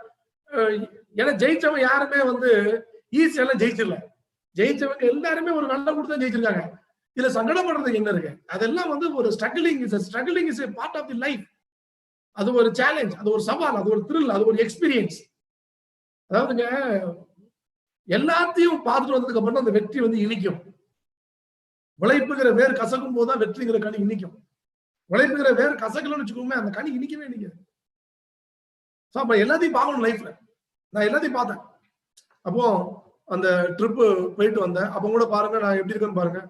ஏன்னா ஜெயிச்சவங்க யாருமே வந்து ஈஸியெல்லாம் ஜெயிச்சிடல. ஜெயிச்சவங்க எல்லாருமே ஒரு நல்ல கொடுத்தா ஜெயிச்சிருக்காங்க. இதுல சங்கடப்படுறது என்ன இருக்கு? அதெல்லாம் வந்து ஒரு struggling is a part of the life. அது ஒரு சேலஞ்ச், அது ஒரு சவால், அது ஒரு த்ரில், அது ஒரு எக்ஸ்பீரியன்ஸ். அதாவதுங்க எல்லாத்தையும் பார்த்துட்டு வந்ததுக்கு அப்புறம் அந்த வெற்றி வந்து இனிக்கும். உழைப்புகிற வேர் கசக்கும் போதுதான் வெற்றிங்கிற கனி இனிக்கும். உழைப்புகிற வேர் கசக்கலன்னு வச்சுக்கோங்க, அந்த கனி இனிக்கவே இனிக்காது. அப்ப எல்லாத்தையும் பார்க்கணும் லைஃப்ல. நான் எல்லாத்தையும் பார்த்தேன். அப்போ அந்த ட்ரிப் போயிட்டு வந்தேன். அப்ப கூட பாருங்க நான் எப்படி இருக்கேன்னு பாருங்க.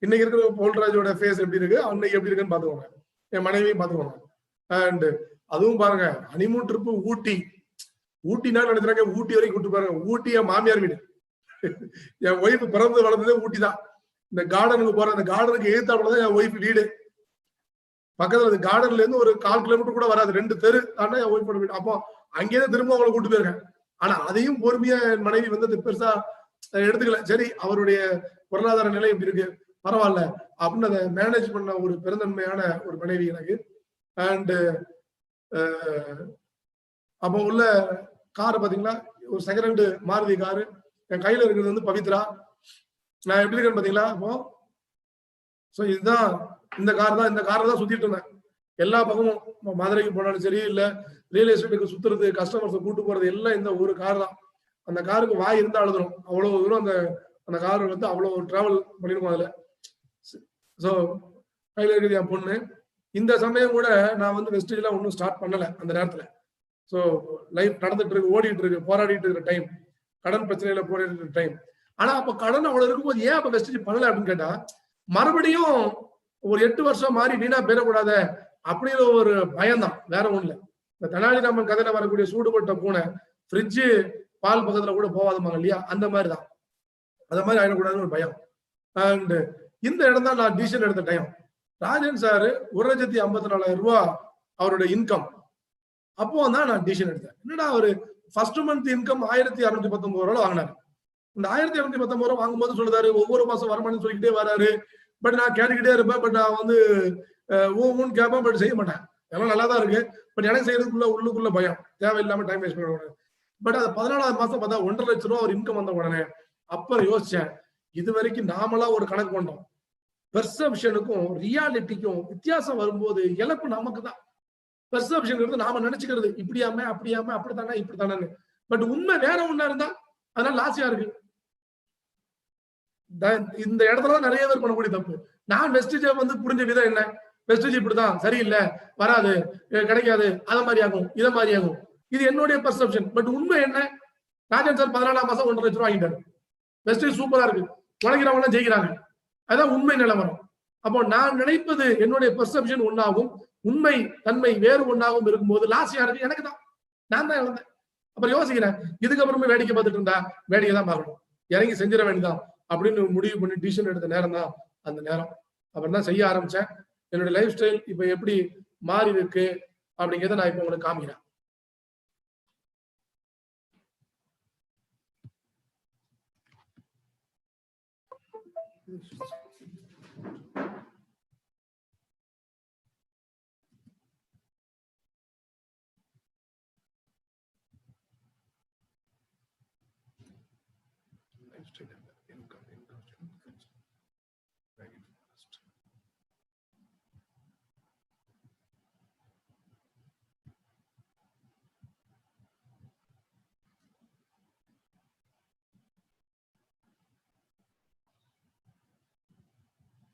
இன்னைக்கு இருக்கிற போல்ராஜோட ஃபேஸ் எப்படி இருக்கு, அன்னைக்கு எப்படி இருக்குன்னு பாத்துக்கோங்க. என் மனைவியும் பாத்துக்கோங்க. அண்ட் அதுவும் பாருங்க ஹனிமூன் ட்ரிப் ஊட்டி. ஊட்டினா நினைச்சாங்க ஊட்டி வரைக்கும் கூட்டு பாருங்க. ஊட்டி என் மாமியார் வீடு. என் ஒய்ஃப் பிறந்து வளர்ந்ததே ஊட்டி தான். இந்த கார்டனுக்கு போற அந்த கார்டனுக்கு எதிர்த்தாப்புலதான் என் ஒய்ஃப் வீடு. பக்கத்துல கார்டன்ல இருந்து ஒரு 1/4 கிலோமீட்டர் கூட வராது. 2 தெரு ஆனா என் ஒய்ஃபோட வீடு. அப்போ அங்கேயே திரும்ப அவங்களை கூட்டு போயிருக்கேன். ஆனா அதையும் பொறுமையா என் மனைவி வந்து பெருசா எடுத்துக்கல. சரி அவருடைய பொருளாதார நிலை எப்படி இருக்கு பரவாயில்ல அப்படின்னு அதை மேனேஜ் பண்ண ஒரு பெருந்தன்மையான ஒரு மனைவி எனக்கு. அண்ட் அப்போ உள்ள கார் பாத்தீங்களா, ஒரு செகண்ட் ஹேண்ட் மாருதி காரு. என் கையில இருக்கிறது வந்து பவித்ரா. நான் எப்படி இருக்கேன்னு பாத்தீங்களா. அப்போ இதுதான் இந்த கார் தான். இந்த காரை தான் சுத்திட்டு இருந்தேன் எல்லா பக்கமும். மதுரைக்கு போனாலும் சரி, இல்ல ரியல் எஸ்டேட்டுக்கு சுத்துறது, கஸ்டமர்ஸை கூட்டு போறது எல்லாம் இந்த ஒரு கார் தான். அந்த காருக்கு வாய் இருந்தா அழுதுரும். அவ்வளவு தூரம் அந்த கார் வந்து அவ்வளவு டிராவல் பண்ணிருக்கோம் அதுல. சோ கையில இருக்குது என் பொண்ணு. இந்த சமயம் கூட நான் வந்து வெஸ்டேஜ்ல ஒன்னும் ஸ்டார்ட் பண்ணல அந்த நேரத்துல. சோ லைஃப் நடந்துட்டு இருக்கு, ஓடிட்டு இருக்கு, போராடிட்டு இருக்கிற டைம், கடன் பிரச்சனையில போராடிட்டு இருக்கிற டைம். ஆனா அப்ப கடன் அவ்வளவு இருக்கும்போது ஏன் அப்ப வெஸ்டேஜ் பண்ணல அப்படின்னு கேட்டா, மறுபடியும் ஒரு 8 வருஷம் மாறி வீணா போயிடக்கூடாத அப்படிங்கிற ஒரு பயம் தான், வேற ஒண்ணு இல்ல. இந்த தெனாலிராமன் கதையில வரக்கூடிய சூடுபட்ட பூனை ஃப்ரிட்ஜு பால் பக்கத்துல கூட போவாதுமாங்க இல்லையா, அந்த மாதிரிதான். அந்த மாதிரி ஆயிடக்கூடாதுன்னு ஒரு பயம். அண்ட் இந்த இடம் தான் நான் டிசிஷன் எடுத்த டைம். ராஜன் சார் 1,54,000 ரூபாய் அவருடைய இன்கம். அப்போ தான் நான் டிசிஷன் எடுத்தேன். என்னடா அவரு ஃபர்ஸ்ட் மந்த் இன்கம் 1,219 ரூபாய் வாங்கினாரு. இந்த 1,219 ரூபாய் வாங்கும்போது சொல்றாரு ஒவ்வொரு மாசம் வருமானம் சொல்லிக்கிட்டே வராரு. பட் நான் கேட்டுக்கிட்டே இருப்பேன். பட் நான் வந்து ஊன்னு கேட்பேன், பட் செய்ய மாட்டேன். எல்லாம் நல்லா தான் இருக்கு. பட் எனக்கு செய்யறதுக்குள்ள உள்ளுக்குள்ள பயம், தேவையில்லாம டைம் வேஸ்ட் பண்ண. பட் அது 14வது மாசம் பார்த்தா 1,50,000 ரூபாய் ஒரு இன்கம் வந்த உடனே அப்புறம் யோசிச்சேன், இது வரைக்கும் நாமளா ஒரு கணக்கு பண்ணோம். பெர்செப்ஷனுக்கும் ரியாலிட்டிக்கும் வித்தியாசம் வரும்போது இழப்பு நமக்கு தான். பெர்செப்ஷன் நாம நினைச்சுக்கிறது இப்படியாம அப்படியாம அப்படித்தானே இப்படித்தானே. பட் உண்மை வேற ஒண்ணா இருந்தா அதனால லாஸியா இருக்கு. இந்த இடத்துலதான் நிறைய பேர் பண்ணக்கூடிய தப்பு. நான் வெஸ்டேஜ் வந்து புரிஞ்ச விதம் என்ன, வெஸ்டேஜ் இப்படிதான் சரியில்லை, வராது, கிடைக்காது, அத மாதிரி ஆகும், இத மாதிரி ஆகும். இது என்னுடைய பெர்செப்ஷன். பட் உண்மை என்ன, ராஜன் சார் 14ஆம் மாசம் 1,50,000 ரூபாய் வாங்கிட்டாரு. வெஸ்டேஜ் சூப்பரா இருக்கு, உழைக்கிறவங்க எல்லாம் ஜெயிக்கிறாங்க. அதான் உண்மை நிலவரம். அப்போ நான் நினைப்பது என்னுடைய பெர்செப்ஷன் ஒன்னாகும், உண்மை தன்மை வேறு ஒன்னாகவும் இருக்கும்போது லாஸ் யாருக்கு, எனக்கு தான். நான் தான் இழந்தேன். அப்புறம் யோசிக்கிறேன், இதுக்கப்புறமே வேடிக்கை பார்த்துட்டு இருந்தா வேடிக்கை தான் பார்க்கணும், இறங்கி செஞ்சிட வேண்டியதான் அப்படின்னு முடிவு பண்ணி டிசிஷன் எடுத்த நேரம் தான் அந்த நேரம். அப்புறம் தான் செய்ய ஆரம்பிச்சேன். என்னோட லைஃப் ஸ்டைல் இப்ப எப்படி மாறி இருக்கு அப்படிங்கிறத நான் இப்ப உங்களுக்கு காமிக்கிறேன்.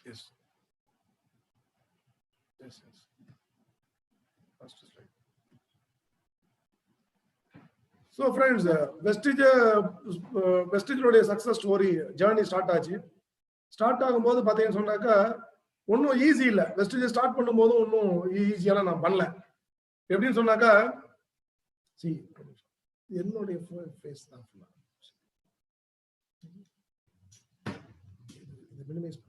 Yes. Yes, yes. First slide. So friends, வெஸ்டேஜோடைய சக்சஸ் ஸ்டோரி ஜேர்னி ஸ்டார்ட் ஆச்சு. ஸ்டார்ட் ஆகும்போது பாத்தீங்கன்னு சொன்னாக்கா ஒன்னும் ஈஸி இல்ல. வெஸ்டேஜ் ஸ்டார்ட் பண்ணும்போது ஒன்னும் ஈஸியெல்லாம் நான் பண்ணல. எப்படின்னு சொன்னாக்கா, என்னுடைய ஃபேஸ் தான் மினிமைஸ்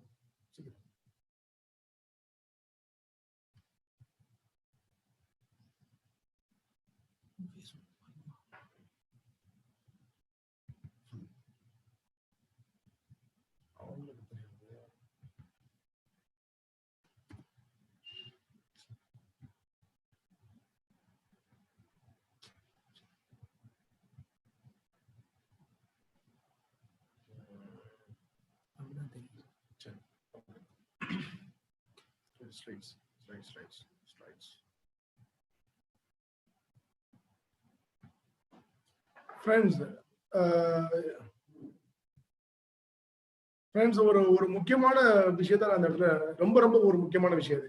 ஒரு முக்கியமான விஷயத்த நான் அந்த இடத்துல ரொம்ப ஒரு முக்கியமான விஷயம்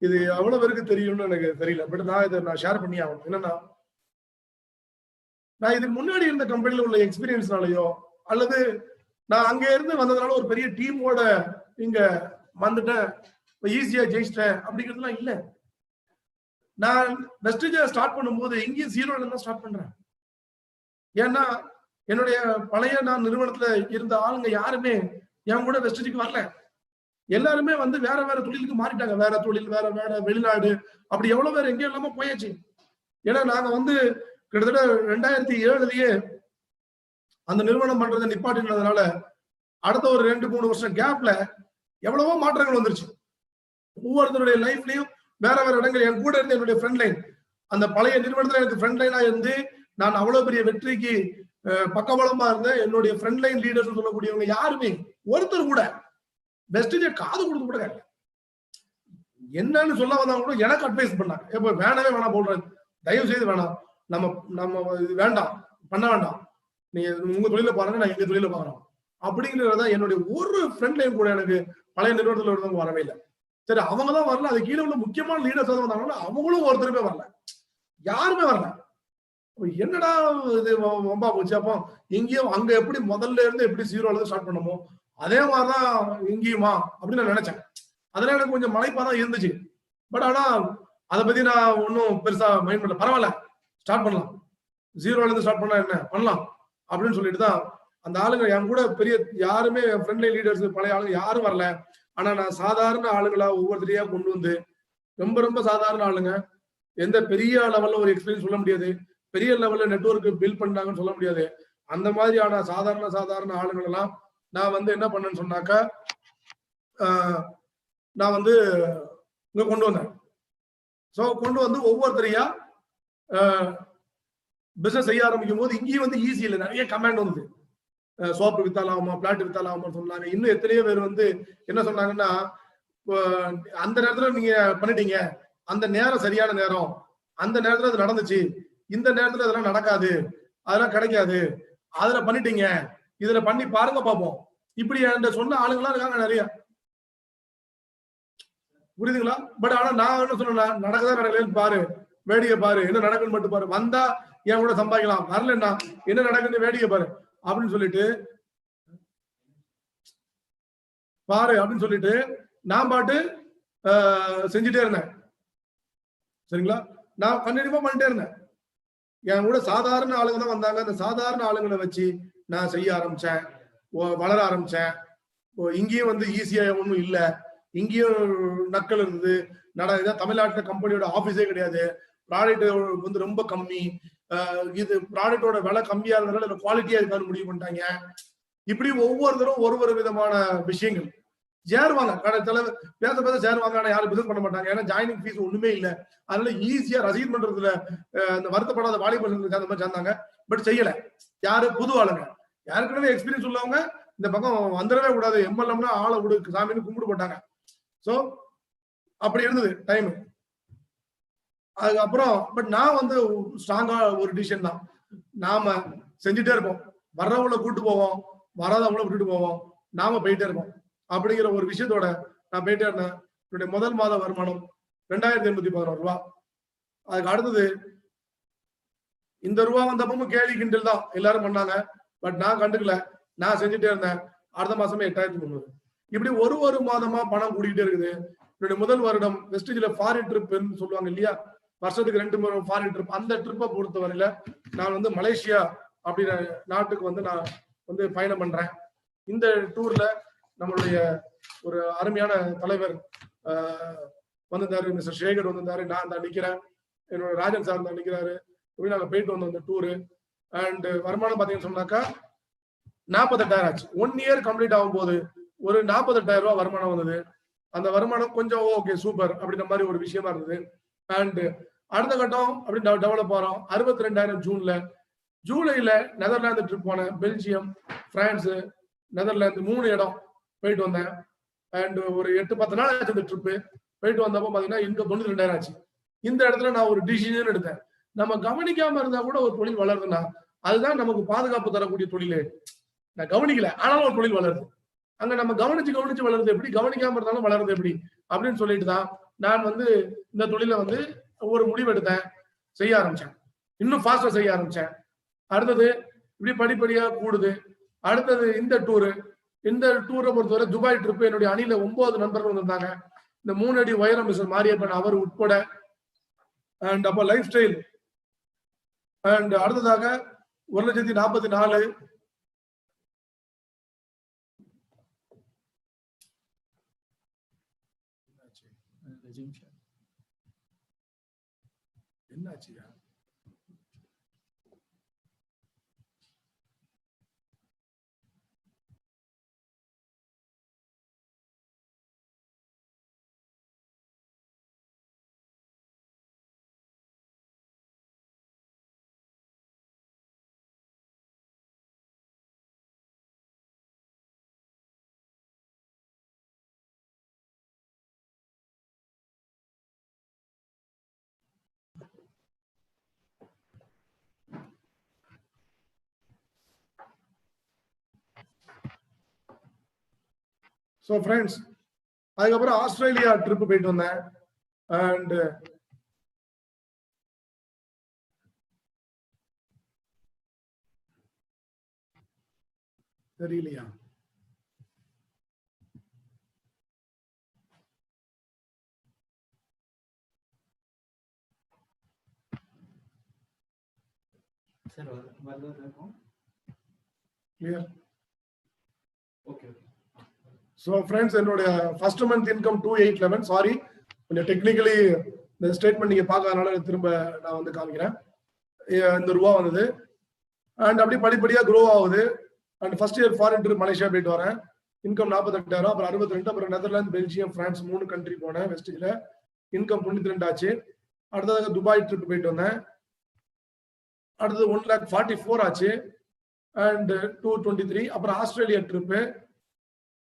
இது அவ்வளவு பேருக்கு தெரியும்னு எனக்கு தெரியல. பட் நான் ஷேர் பண்ணி ஆகணும். என்னன்னா, நான் இதுக்கு முன்னாடி இருந்த கம்பெனில உள்ள எக்ஸ்பீரியன்ஸ்னாலயோ அல்லது நான் அங்க இருந்து வந்ததுனால ஒரு பெரிய டீமோட இங்க வந்துட்டேன், ஈஸியா ஜெயிச்சிட்டேன் அப்படிங்கிறதுலாம் இல்ல. நான் வெஸ்டேஜ் ஸ்டார்ட் பண்ணும்போது இங்கேயும் ஜீரோல இருந்தா ஸ்டார்ட் பண்றேன். ஏன்னா என்னுடைய பழைய நான் நிறுவனத்துல இருந்த ஆளுங்க யாருமே என் கூட வெஸ்டேஜுக்கு வரல. எல்லாருமே வந்து வேற தொழிலுக்கு மாறிட்டாங்க. வேற தொழில், வேற வெளிநாடு, அப்படி எவ்வளவு பேர் எங்கேயும் இல்லாம போயாச்சு. ஏன்னா நாங்க வந்து கிட்டத்தட்ட 2007லயே அந்த நிறுவனம் பண்றதை நிப்பாட்டினதுனால அடுத்த ஒரு 2-3 வருஷம் கேப்ல எவ்வளவோ மாற்றங்கள் வந்துருச்சு. ஒவ்வொருத்தருடைய லைஃப்லயும் வேற இடங்கள். என் கூட இருந்து என்னுடைய ஃப்ரெண்ட் லைன், அந்த பழைய நிறுவனத்துல எனக்கு ஃப்ரெண்ட் லைனா இருந்து நான் அவ்வளவு பெரிய வெற்றிக்கு பக்கபலமா இருந்த என்னுடைய ஃப்ரெண்ட் லைன் லீடர்ஸ் சொல்லக்கூடியவங்க யாருமே ஒருத்தர் கூட வெஸ்டேஜ் காது கொடுத்து கூட என்னன்னு சொல்ல வந்தவங்க கூட எனக்கு அட்வைஸ் பண்ணாங்க. எப்ப வேணவே வேணாம் போடுறது, தயவு செய்து வேணாம், நம்ம வேண்டாம், பண்ண வேண்டாம், நீங்க உங்க தொழில பாருங்க, நான் எங்க தொழில பாக்குறோம் அப்படிங்கிறத என்னுடைய ஒரு ஃப்ரெண்ட் லைன் கூட எனக்கு பழைய நிறுவனத்துல இருந்தவங்க வரவே இல்லை. சரி, அவங்க தான் வரல, அது கீழே உள்ள முக்கியமான லீடர்ஸ் வந்தாங்கன்னா அவங்களும் ஒருத்தருமே வரல, யாருமே வரல. என்னடா இது வம்பா போச்சு. அப்போ இங்கேயும் அங்க எப்படி முதல்ல இருந்து எப்படி ஜீரோல இருந்து ஸ்டார்ட் பண்ணமோ அதே மாதிரிதான் இங்கேயுமா அப்படின்னு நான் நினைச்சேன். அதனால எனக்கு கொஞ்சம் மலைப்பாதான் இருந்துச்சு. பட் ஆனா அதை பத்தி நான் ஒன்னும் பெருசா மைண்ட் பண்ணல. பரவாயில்ல, ஸ்டார்ட் பண்ணலாம், ஜீரோல இருந்து ஸ்டார்ட் பண்ணா என்ன பண்ணலாம் அப்படின்னு சொல்லிட்டு தான் அந்த ஆளுங்க என் கூட பெரிய யாருமே ஃப்ரெண்ட் லைன் லீடர்ஸ் பழைய ஆளுங்க யாரும் வரல. ஆனா நான் சாதாரண ஆளுங்களா ஒவ்வொருத்தரையா கொண்டு வந்து ரொம்ப சாதாரண ஆளுங்க, எந்த பெரிய லெவல்ல ஒரு எக்ஸ்பீரியன்ஸ் சொல்ல முடியாது, பெரிய லெவல்ல நெட்வொர்க் பில்ட் பண்ணாங்கன்னு சொல்ல முடியாது. அந்த மாதிரியான சாதாரண ஆளுங்கள் எல்லாம் நான் வந்து என்ன பண்ணேன்னு சொன்னாக்கா, நான் வந்து இங்க கொண்டு வந்தேன். சோ கொண்டு வந்து ஒவ்வொருத்தரையா பிசினஸ் செய்ய ஆரம்பிக்கும் போது இங்கேயும் வந்து ஈஸி இல்லை, நிறைய கமாண்ட் வந்தது. சோப்பு வித்தாலாமா, பிளாட் வித்தாலாமா சொன்னாங்க. இன்னும் எத்தனையோ பேர் வந்து என்ன சொன்னாங்கன்னா, அந்த நேரத்துல நீங்க பண்ணிட்டீங்க, அந்த நேரம் சரியான நேரம், அந்த நேரத்துல அது நடந்துச்சு, இந்த நேரத்துல அதெல்லாம் நடக்காது, அதெல்லாம் கிடைக்காது, அதுல பண்ணிட்டீங்க, இதுல பண்ணி பாருங்க பாப்போம், இப்படி சொன்ன ஆளுங்களா இருக்காங்க நிறைய. புரியுதுங்களா? பட் ஆனா நான் என்ன சொன்னா, நடக்கதான் நடக்கலன்னு பாரு, வேடிக்கை பாரு, என்ன நடக்குன்னு மட்டும் பாரு, வந்தா என் கூட சம்பாதிக்கலாம், வரலன்னா என்ன நடக்குன்னு வேடிக்கை பாரு அப்படின்னு சொல்லிட்டு பாரு அப்படின்னு சொல்லிட்டு நான் பாட்டு செஞ்சுட்டே இருந்தேன். சரிங்களா? நான் கண்டிப்பா பண்ணிட்டே இருந்தேன். என் கூட சாதாரண ஆளுங்க தான் வந்தாங்க. அந்த சாதாரண ஆளுங்களை வச்சு நான் செய்ய ஆரம்பிச்சேன், வளர ஆரம்பிச்சேன். இங்கேயும் வந்து ஈஸியா ஒன்றும் இல்லை, இங்கேயும் நக்கல் இருந்தது. தமிழ்நாட்டுல கம்பெனியோட ஆபீஸே கிடையாது, ப்ராடக்ட் வந்து ரொம்ப கம்மி, இது ப்ராடக்டோட விலை கம்மியா இருந்ததுனால குவாலிட்டியா இருக்கான்னு முடிவு பண்ணிட்டாங்க. இப்படி ஒவ்வொருத்தரும் ஒரு விதமான விஷயங்கள் சேருவாங்க. பேச சேருவாங்க, ஆனா யாரும் பிசினஸ் பண்ண மாட்டாங்க. ஏன்னா ஜாயினிங் ஃபீஸ் ஒண்ணுமே இல்லை. அதனால ஈஸியா ரசீது பண்றதுல இந்த வருத்தப்படாத வாலிபர்கள் அந்த மாதிரி சேர்ந்தாங்க. பட் செய்யல. யாரு? புது ஆளுங்க, யாருக்குமே எக்ஸ்பீரியன்ஸ் உள்ளவங்க இந்த பக்கம் வந்துடவே கூடாது, எம்எல்எம்னா ஆளை விடு சாமின்னு கும்பிடு போட்டாங்க. சோ அப்படி இருந்தது டைம். அதுக்கப்புறம் பட் நான் வந்து ஸ்ட்ராங்கா ஒரு டிசிஷன் தான், நாம செஞ்சுட்டே இருப்போம், வர்றவங்கள கூட்டு போவோம், வராதவங்கள விட்டுட்டு போவோம், நாம போயிட்டே இருப்போம் அப்படிங்கிற ஒரு விஷயத்தோட நான் போயிட்டே இருந்தேன். என்னுடைய முதல் மாத வருமானம் 2816 ரூபாய். அதுக்கு அடுத்தது இந்த ரூபா வந்தப்பவும் கேள்வி கிண்டல் தான் எல்லாரும் பண்ணாங்க. பட் நான் கண்டுக்கல, நான் செஞ்சுட்டே இருந்தேன். அடுத்த மாசமே 8300. இப்படி ஒரு மாதமா பணம் கூடிக்கிட்டே இருக்குது. என்னுடைய முதல் வருடம் வெஸ்டேஜ்ல ஃபாரின் ட்ரிப் சொல்லுவாங்க இல்லையா, வருஷத்துக்கு 2 முறை ஃபாரின் ட்ரிப். அந்த ட்ரிப்பை பொறுத்த வரையில நான் வந்து மலேசியா அப்படின்ற நாட்டுக்கு வந்து நான் வந்து பயணம் பண்றேன். இந்த டூர்ல நம்மளுடைய ஒரு அருமையான தலைவர் வந்திருந்தாரு, மிஸ்டர் சேகர் வந்திருந்தாரு, நான் தான் நிக்கிறேன், என்னோட ராஜன் சார் தான் நிக்கிறாரு. இப்படி நாங்க போயிட்டு வந்தோம் அந்த டூரு. அண்ட் வருமானம் பாத்தீங்கன்னு சொன்னாக்கா 48,000 ஆச்சு. 1 இயர் கம்ப்ளீட் ஆகும் போது ஒரு 48,000 ரூபாய் வருமானம் வந்தது. அந்த வருமானம் கொஞ்சம் ஓகே சூப்பர் அப்படின்ற மாதிரி ஒரு விஷயமா இருந்தது. அண்ட் அடுத்த கட்டம் அப்படி டெவலப் ஆகிறோம். 62,000 ஜூன்ல. ஜூலைல நெதர்லாந்து ட்ரிப் போனேன். பெல்ஜியம், பிரான்ஸ், நெதர்லாந்து 3 இடம் போயிட்டு வந்தேன். அண்ட் ஒரு 8-10 நாள் ஆச்சு அந்த ட்ரிப்பு. போயிட்டு வந்தப்போ பாத்தீங்கன்னா இன்கம் 92,000 ஆச்சு. இந்த இடத்துல நான் ஒரு டிசிஷன் எடுத்தேன். நம்ம கவனிக்காம இருந்தா கூட ஒரு தொழில் வளருதுன்னா அதுதான் நமக்கு பாதுகாப்பு தரக்கூடிய தொழில். நான் கவனிக்கல, ஆனாலும் ஒரு தொழில் வளருது. அங்க நம்ம கவனிச்சு வளருது எப்படி, கவனிக்காம இருந்தாலும் வளருது எப்படி அப்படின்னு சொல்லிட்டு தான் நான் வந்து இந்த தொழில வந்து ஒரு முடிவு எடுத்தேன், செய்ய ஆரம்பிச்சேன். இன்னும் ஃபாஸ்டா செய்ய ஆரம்பிச்சேன். அடுத்தது இப்படி படிப்படியா கூடுது. அடுத்தது இந்த டூரை பொறுத்தவரை துபாய் ட்ரிப் என்னுடைய அணியில 9 நண்பர்கள் வந்திருந்தாங்க. இந்த 3 அடி உயரம் மிஸ்டர் மாரியப்பன் அவர் உட்பட. அண்ட் அப்ப லைஃப் ஸ்டைல் அண்ட் அடுத்ததாக 1,44,000 என்னாச்சுயா? ஸோ ஃப்ரெண்ட்ஸ், அதுக்கப்புறம் ஆஸ்திரேலியா ட்ரிப் போயிட்டு வந்தேன். அண்ட் தெரியலையா? கிளியர்? ஓகே. ஸோ ஃப்ரெண்ட்ஸ், என்னுடைய ஃபர்ஸ்ட் மந்த் இன்கம் 2,811. சாரி, கொஞ்சம் டெக்னிக்கலி இந்த ஸ்டேட்மெண்ட் நீங்க பார்க்காதனால திரும்ப நான் வந்து காமிக்கிறேன். இந்த ரூபா வந்தது. அண்ட் அப்படி படிப்படியா க்ரோ ஆகுது. And first year foreign trip Malaysia போயிட்டு வரேன். இன்கம் 48,000, அப்புறம் 62, அப்புறம் நெதர்லாந்து, பெல்ஜியம், பிரான்ஸ் 3 கண்ட்ரி போனேன். வெஸ்ட்ல இன்கம் 92 ஆச்சு. அடுத்ததாக துபாய் ட்ரிப் போயிட்டு வந்தேன். அடுத்தது 1,44,000 ஆச்சு. அண்ட் 223. அப்புறம் ஆஸ்திரேலியா ட்ரிப்பு.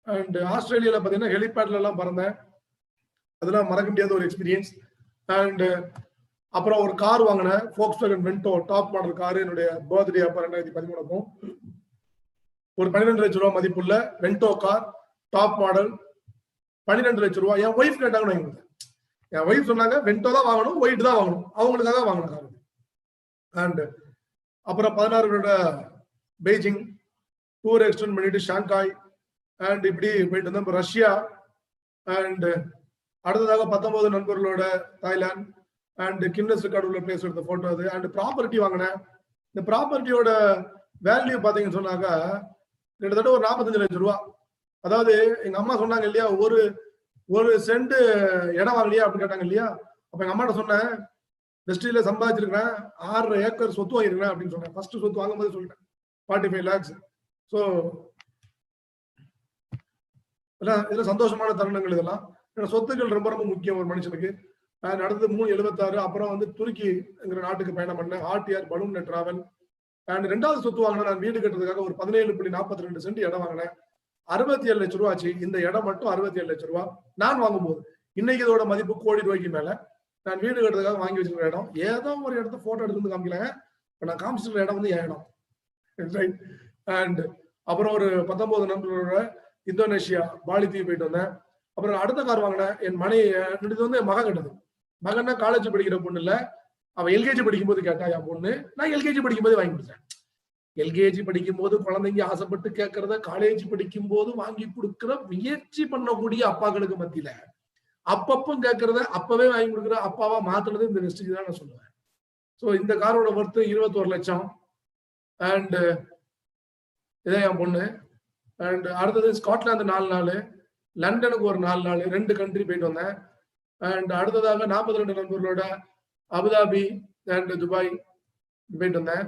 அண்ட் ஆஸ்திரேலியால பாத்தீங்கன்னா ஹெலிபேட்ல எல்லாம் பறந்தேன். அதெல்லாம் மறக்க முடியாத ஒரு எக்ஸ்பீரியன்ஸ். அண்ட் அப்புறம் ஒரு கார் வாங்கினேன், Volkswagen Vento top model car. என்னுடைய பர்த்டே அப்ப 2013 ஒரு 12 லட்சம் ரூபாய் மதிப்புள்ள வென்டோ கார், டாப் மாடல், 12 லட்சம் ரூபாய். என் ஒய்ஃப் கேட்டாங்க, வாங்கி கொடுத்தேன். என் ஒய்ஃப் சொன்னாங்க வென்டோ தான் வாங்கணும், ஒயிட் தான் வாங்கணும், அவங்களுக்காக வாங்கின கார். அண்ட் அப்புறம் 16 வருட பெய்ஜிங் டூர் எக்ஸ்டெண்ட் பண்ணிட்டு ஷாங்காய் அண்ட் இப்படி போயிட்டு இருந்தேன். இப்போ ரஷ்யா. அண்ட் அடுத்ததாக 19 நண்பர்களோட தாய்லாந்து அண்ட் கின்னஸ் ரெக்கார்டு உள்ள பிளேஸ் எடுத்த போட்டோ அது. அண்ட் ப்ராப்பர்ட்டி வாங்கினேன். இந்த ப்ராப்பர்ட்டியோட வேல்யூ பாத்தீங்கன்னு சொன்னாக்கா கிட்டத்தட்ட ஒரு 45 லட்சம் ரூபா. அதாவது எங்க அம்மா சொன்னாங்க இல்லையா, ஒரு சென்ட் இடம் வாங்கலையா அப்படின்னு கேட்டாங்க இல்லையா. அப்ப எங்க அம்மாட்ட சொன்னேன், வெஸ்ட்ல சம்பாதிச்சிருக்கிறேன், 6 ஏக்கர் சொத்து வாங்கிருக்கேன் அப்படின்னு சொன்னேன். ஃபர்ஸ்ட் சொத்து வாங்கும் போது சொல்லிட்டேன் 45 lakhs. ஸோ இதுல சந்தோஷமான தருணங்கள் இதெல்லாம். சொத்துக்கள் ரொம்ப ரொம்ப முக்கியம் ஒரு மனுஷனுக்கு. அடுத்தது 376. அப்புறம் வந்து துருக்கிங்கிற நாட்டுக்கு பயணம் பண்ணேன், ஹாட் ஏர் பலூன்ல டிராவல். அண்ட் 2வது சொத்து வாங்கினேன் நான் வீடு கட்டுறதுக்காக. ஒரு 17.42 சென்ட் இடம் வாங்கினேன். 67 லட்சம் ரூபா ஆச்சு. இந்த இடம் மட்டும் 67 லட்சம் ரூபா நான் வாங்கும்போது. இன்னைக்கு இதோட மதிப்பு கோடி ரூபாய்க்கு மேல. நான் வீடு கட்டுறதுக்காக வாங்கி வச்சிருக்கிற இடம். ஏதோ ஒரு இடத்த போட்டோ எடுத்து காமிக்கலாங்க. இப்ப நான் காமிச்சிருக்கிற இடம் வந்து என் இடம். அண்ட் அப்புறம் ஒரு 19 நண்பர்களோட இந்தோனேஷியா பாலி தீவு போயிட்டு வந்தேன். அப்புறம் அடுத்த கார் வாங்கினேன். என் வந்து என் மகன் கட்டது. மகன்னா காலேஜ் படிக்கிற பொண்ணு இல்ல, அவ எல்கேஜி படிக்கும் போது கேட்டா என் பொண்ணு. நான் எல்கேஜி படிக்கும் போது வாங்கி கொடுத்தேன். எல்கேஜி படிக்கும் போது குழந்தைங்க ஆசைப்பட்டு கேட்கறத காலேஜ் படிக்கும் போது வாங்கி கொடுக்கிற முயற்சி பண்ணக்கூடிய அப்பாக்களுக்கு மத்தியில அப்பப்ப கேட்கறத அப்பவே வாங்கி கொடுக்குற அப்பாவா மாத்துறது இந்த வெஸ்டேஜ் தான் நான் சொல்லுவேன். ஸோ இந்த காரோட ஒர்த்து 21 லட்சம். அண்ட் இதான் என் பொண்ணு. அண்ட் அடுத்தது ஸ்காட்லாந்து 4 நாள், லண்டனுக்கு ஒரு 4 நாள், 2 கண்ட்ரி போயிட்டு வந்தேன். அண்ட் அடுத்ததாக 42 நண்பர்களோட அபுதாபி அண்ட் துபாய் போயிட்டு வந்தேன்.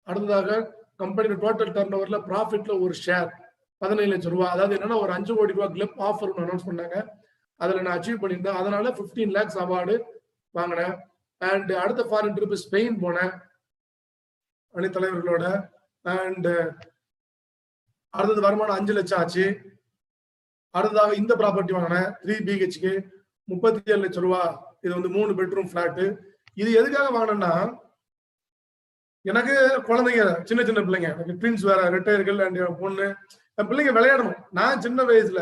அடுத்ததாக கம்பெனி டோட்டல் டர்ன் ஓவர்ல ப்ராஃபிட்ல ஒரு ஷேர் 17 லட்சம் ரூபாய். அதாவது என்னன்னா ஒரு 5 கோடி ரூபாய் கிளப் ஆஃபர் அனௌன்ஸ் பண்ணாங்க. அதுல நான் அச்சீவ் பண்ணியிருந்தேன். அதனால 15 lakhs அவார்டு வாங்கினேன். அண்ட் அடுத்த ஃபாரின் ட்ரிப் ஸ்பெயின் போனேன் அணித்தலைவர்களோட. அண்ட் அடுத்தது வருமானம் 5 லட்சம் ஆச்சு. அடுத்ததாக இந்த ப்ராப்பர்ட்டி வாங்கினேன் 3 BHK 37 லட்சம் ரூபாய். இது வந்து 3 பெட்ரூம் பிளாட். இது எதுக்காக வாங்கினேன்னா, எனக்கு குழந்தைங்க சின்ன சின்ன பிள்ளைங்க, எனக்கு ட்வின்ஸ் வேற, ரெட்டையர்கள் அண்ட் பொண்ணு, என் பிள்ளைங்க விளையாடணும். நான் சின்ன வயசுல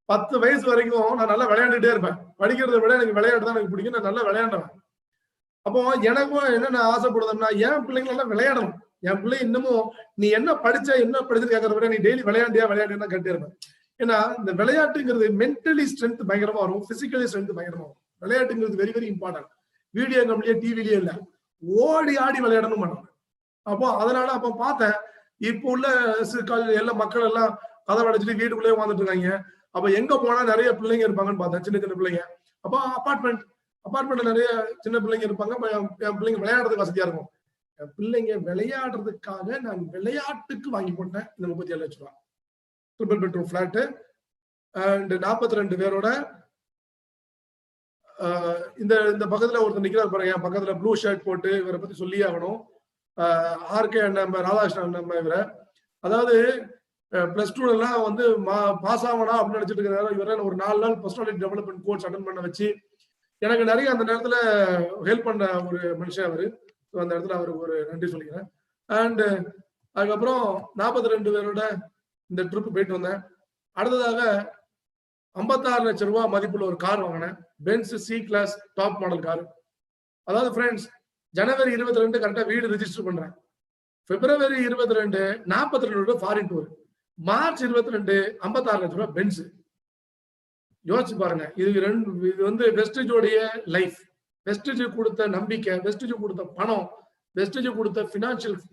10 வயசு வரைக்கும் நான் நல்லா விளையாண்டுட்டே இருப்பேன். படிக்கிறத விட எனக்கு விளையாட்டு தான் எனக்கு பிடிக்கும். நான் நல்லா விளையாடுவேன். அப்போ எனக்கும் என்ன ஆசைப்படுதுன்னா, என் பிள்ளைங்க எல்லாம் விளையாடணும். என் பிள்ளை இன்னமும் நீ என்ன படிச்ச என்ன படிச்சுன்னு கேட்கறத விட நீ டெய்லி விளையாண்டியா கேட்டே இருப்பேன். ஏன்னா இந்த விளையாட்டுங்கிறது மென்டலி ஸ்ட்ரென்த் பயங்கரமா வரும், பிசிக்கலி ஸ்ட்ரென்த் பயங்கரமா வரும். விளையாட்டுங்கிறது வெரி வெரி இம்பார்ட்டன்ட். வீடியோ கேம்லயே டிவிலயே இல்ல, ஓடி ஆடி விளையாடணும் பண்ணுவாங்க. அப்போ அதனால அப்ப பார்த்தேன், இப்போ உள்ள எல்லா மக்கள் எல்லாம் கதை அடைச்சிட்டு வீட்டுக்குள்ளேயே வாழ்ந்துட்டு இருக்காங்க. அப்ப எங்க போனா நிறைய பிள்ளைங்க இருப்பாங்கன்னு பார்த்தேன், சின்ன சின்ன பிள்ளைங்க. அப்போ அபார்ட்மெண்ட்ல நிறைய சின்ன பிள்ளைங்க இருப்பாங்க. என் பிள்ளைங்க விளையாடுறதுக்கு வசதியா இருக்கும். என் பிள்ளைங்க விளையாடுறதுக்காக நான் விளையாட்டுக்கு வாங்கி போட்டேன் இந்த 37 லட்சம் ரூபாய் ட்ரிபிள் பெட்ரூம் பிளாட். அண்ட் 42 பேரோட இந்த பக்கத்துல ஒருத்தர் நிக்கிறார் பாருங்க, என் பக்கத்துல ப்ளூ ஷர்ட் போட்டு, இவரை பத்தி சொல்லியே ஆகணும். ஆர்கே அண்ணன், ராதாகிருஷ்ணன் அண்ணன் இவரை. அதாவது பிளஸ் 2 எல்லாம் வந்து பாஸ் ஆகணும் அப்படின்னு நினைச்சிட்டு இருக்கிறாரு. இவரை ஒரு 4 நாள் பர்சனாலிட்டி டெவலப்மெண்ட் கோர்ஸ் அட்டன் பண்ண வச்சு எனக்கு நிறைய அந்த நேரத்துல ஹெல்ப் பண்ண ஒரு மனுஷன் அவரு. அந்த இடத்துல அவருக்கு ஒரு நன்றி சொல்லிக்கிறேன். அண்ட் அதுக்கப்புறம் 42 பேரோட இந்த ட்ரிப் போயிட்டு வந்தேன். அடுத்ததாக 56 லட்சம் ரூபாய் மதிப்புள்ள ஒரு கார் வாங்கினேன், Benz C class top model car. அதாவது ஃப்ரெண்ட்ஸ், ஜனவரி 22 கரெக்டா வீடு ரிஜிஸ்டர் பண்றேன். பிப்ரவரி 22 42 ஃபாரின் டூர். மார்ச் 22 56 லட்சம் ரூபாய் பென்ஸ். யோசிச்சு பாருங்க, இது வந்து வெஸ்டேஜோடைய லைஃப், வெஸ்டேஜ் கொடுத்த நம்பிக்கை, வெஸ்டேஜ் கொடுத்த பணம், வெஸ்டேஜ் கொடுத்த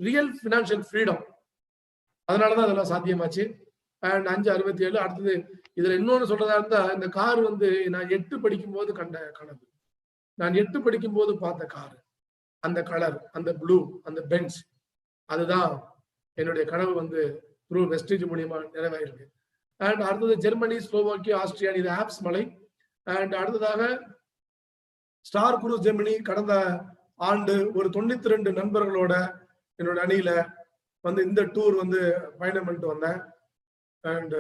ரியல் பினான்சியல் ஃப்ரீடம். அதனாலதான் அதெல்லாம் சாத்தியமாச்சு. அண்ட் 567. அடுத்தது இதுல இன்னொன்னு சொல்றதா இருந்தா, இந்த கார் வந்து நான் 8 படிக்கும் போது கண்ட கனவு, நான் 8 படிக்கும் போது பார்த்த கார், அந்த கலர், அந்த ப்ளூ, அந்த பென்ஸ், அதுதான் என்னுடைய கனவு வந்து த்ரூ வெஸ்டேஜ் மூலியமா நிறைவேறிருக்கு. அண்ட் அடுத்தது ஜெர்மனி, ஸ்லோவாக்கியா, ஆஸ்திரியா, இது ஆப்ஸ் மலை. அண்ட் அடுத்ததாக ஸ்டார் குரூஸ் ஜெர்மனி. கடந்த ஆண்டு ஒரு 92 நண்பர்களோட என்னோட அணியில வந்து இந்த டூர் வந்து பயணம் பண்ணிட்டு வந்தேன். அண்ட்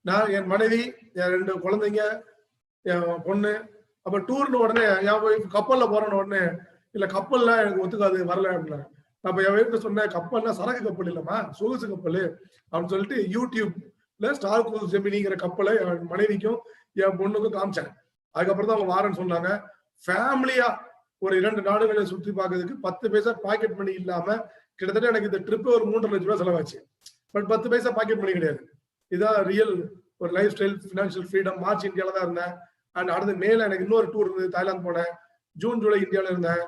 நான், என் மனைவி, என் 2 குழந்தைங்க, என் பொண்ணு. அப்ப டூர்னு உடனே என் ஒய்ஃப் கப்பல்ல போறேன்னு உடனே, இல்ல கப்பல்லாம் எனக்கு ஒத்துக்காது, வரல அப்படின்னா. அப்ப என் ஒய்ஃப் சொன்னேன், கப்பல்னா சரக்கு கப்பல் இல்லம்மா, சொகுசு கப்பல் அப்படின்னு சொல்லிட்டு யூடியூப்ல ஸ்டார் குரூஸ் ஜெமினிங்கிற கப்பலை என் மனைவிக்கும் என் பொண்ணுக்கும் காமிச்சேன். அதுக்கப்புறம் தான் அவங்க வாரன்னு சொன்னாங்க. ஃபேமிலியா ஒரு 2 நாடுகளை சுற்றி பார்க்கறதுக்கு 10 பைசா பாக்கெட் மணி இல்லாம கிட்டத்தட்ட எனக்கு இந்த ட்ரிப் ஒரு 3.5 லட்சம் ரூபாய் செலவாச்சு. பட் 10 பைசா பாக்கெட் மணி கிடையாது. இதுதான் ரியல் ஒரு life style, financial freedom. March இந்தியாவில தான் இருந்தேன். அண்ட் அடுத்து மேல எனக்கு இன்னொரு டூர் இருந்தது, தாய்லாந்து போனேன். ஜூன் ஜூலை இந்தியாவில இருந்தேன்.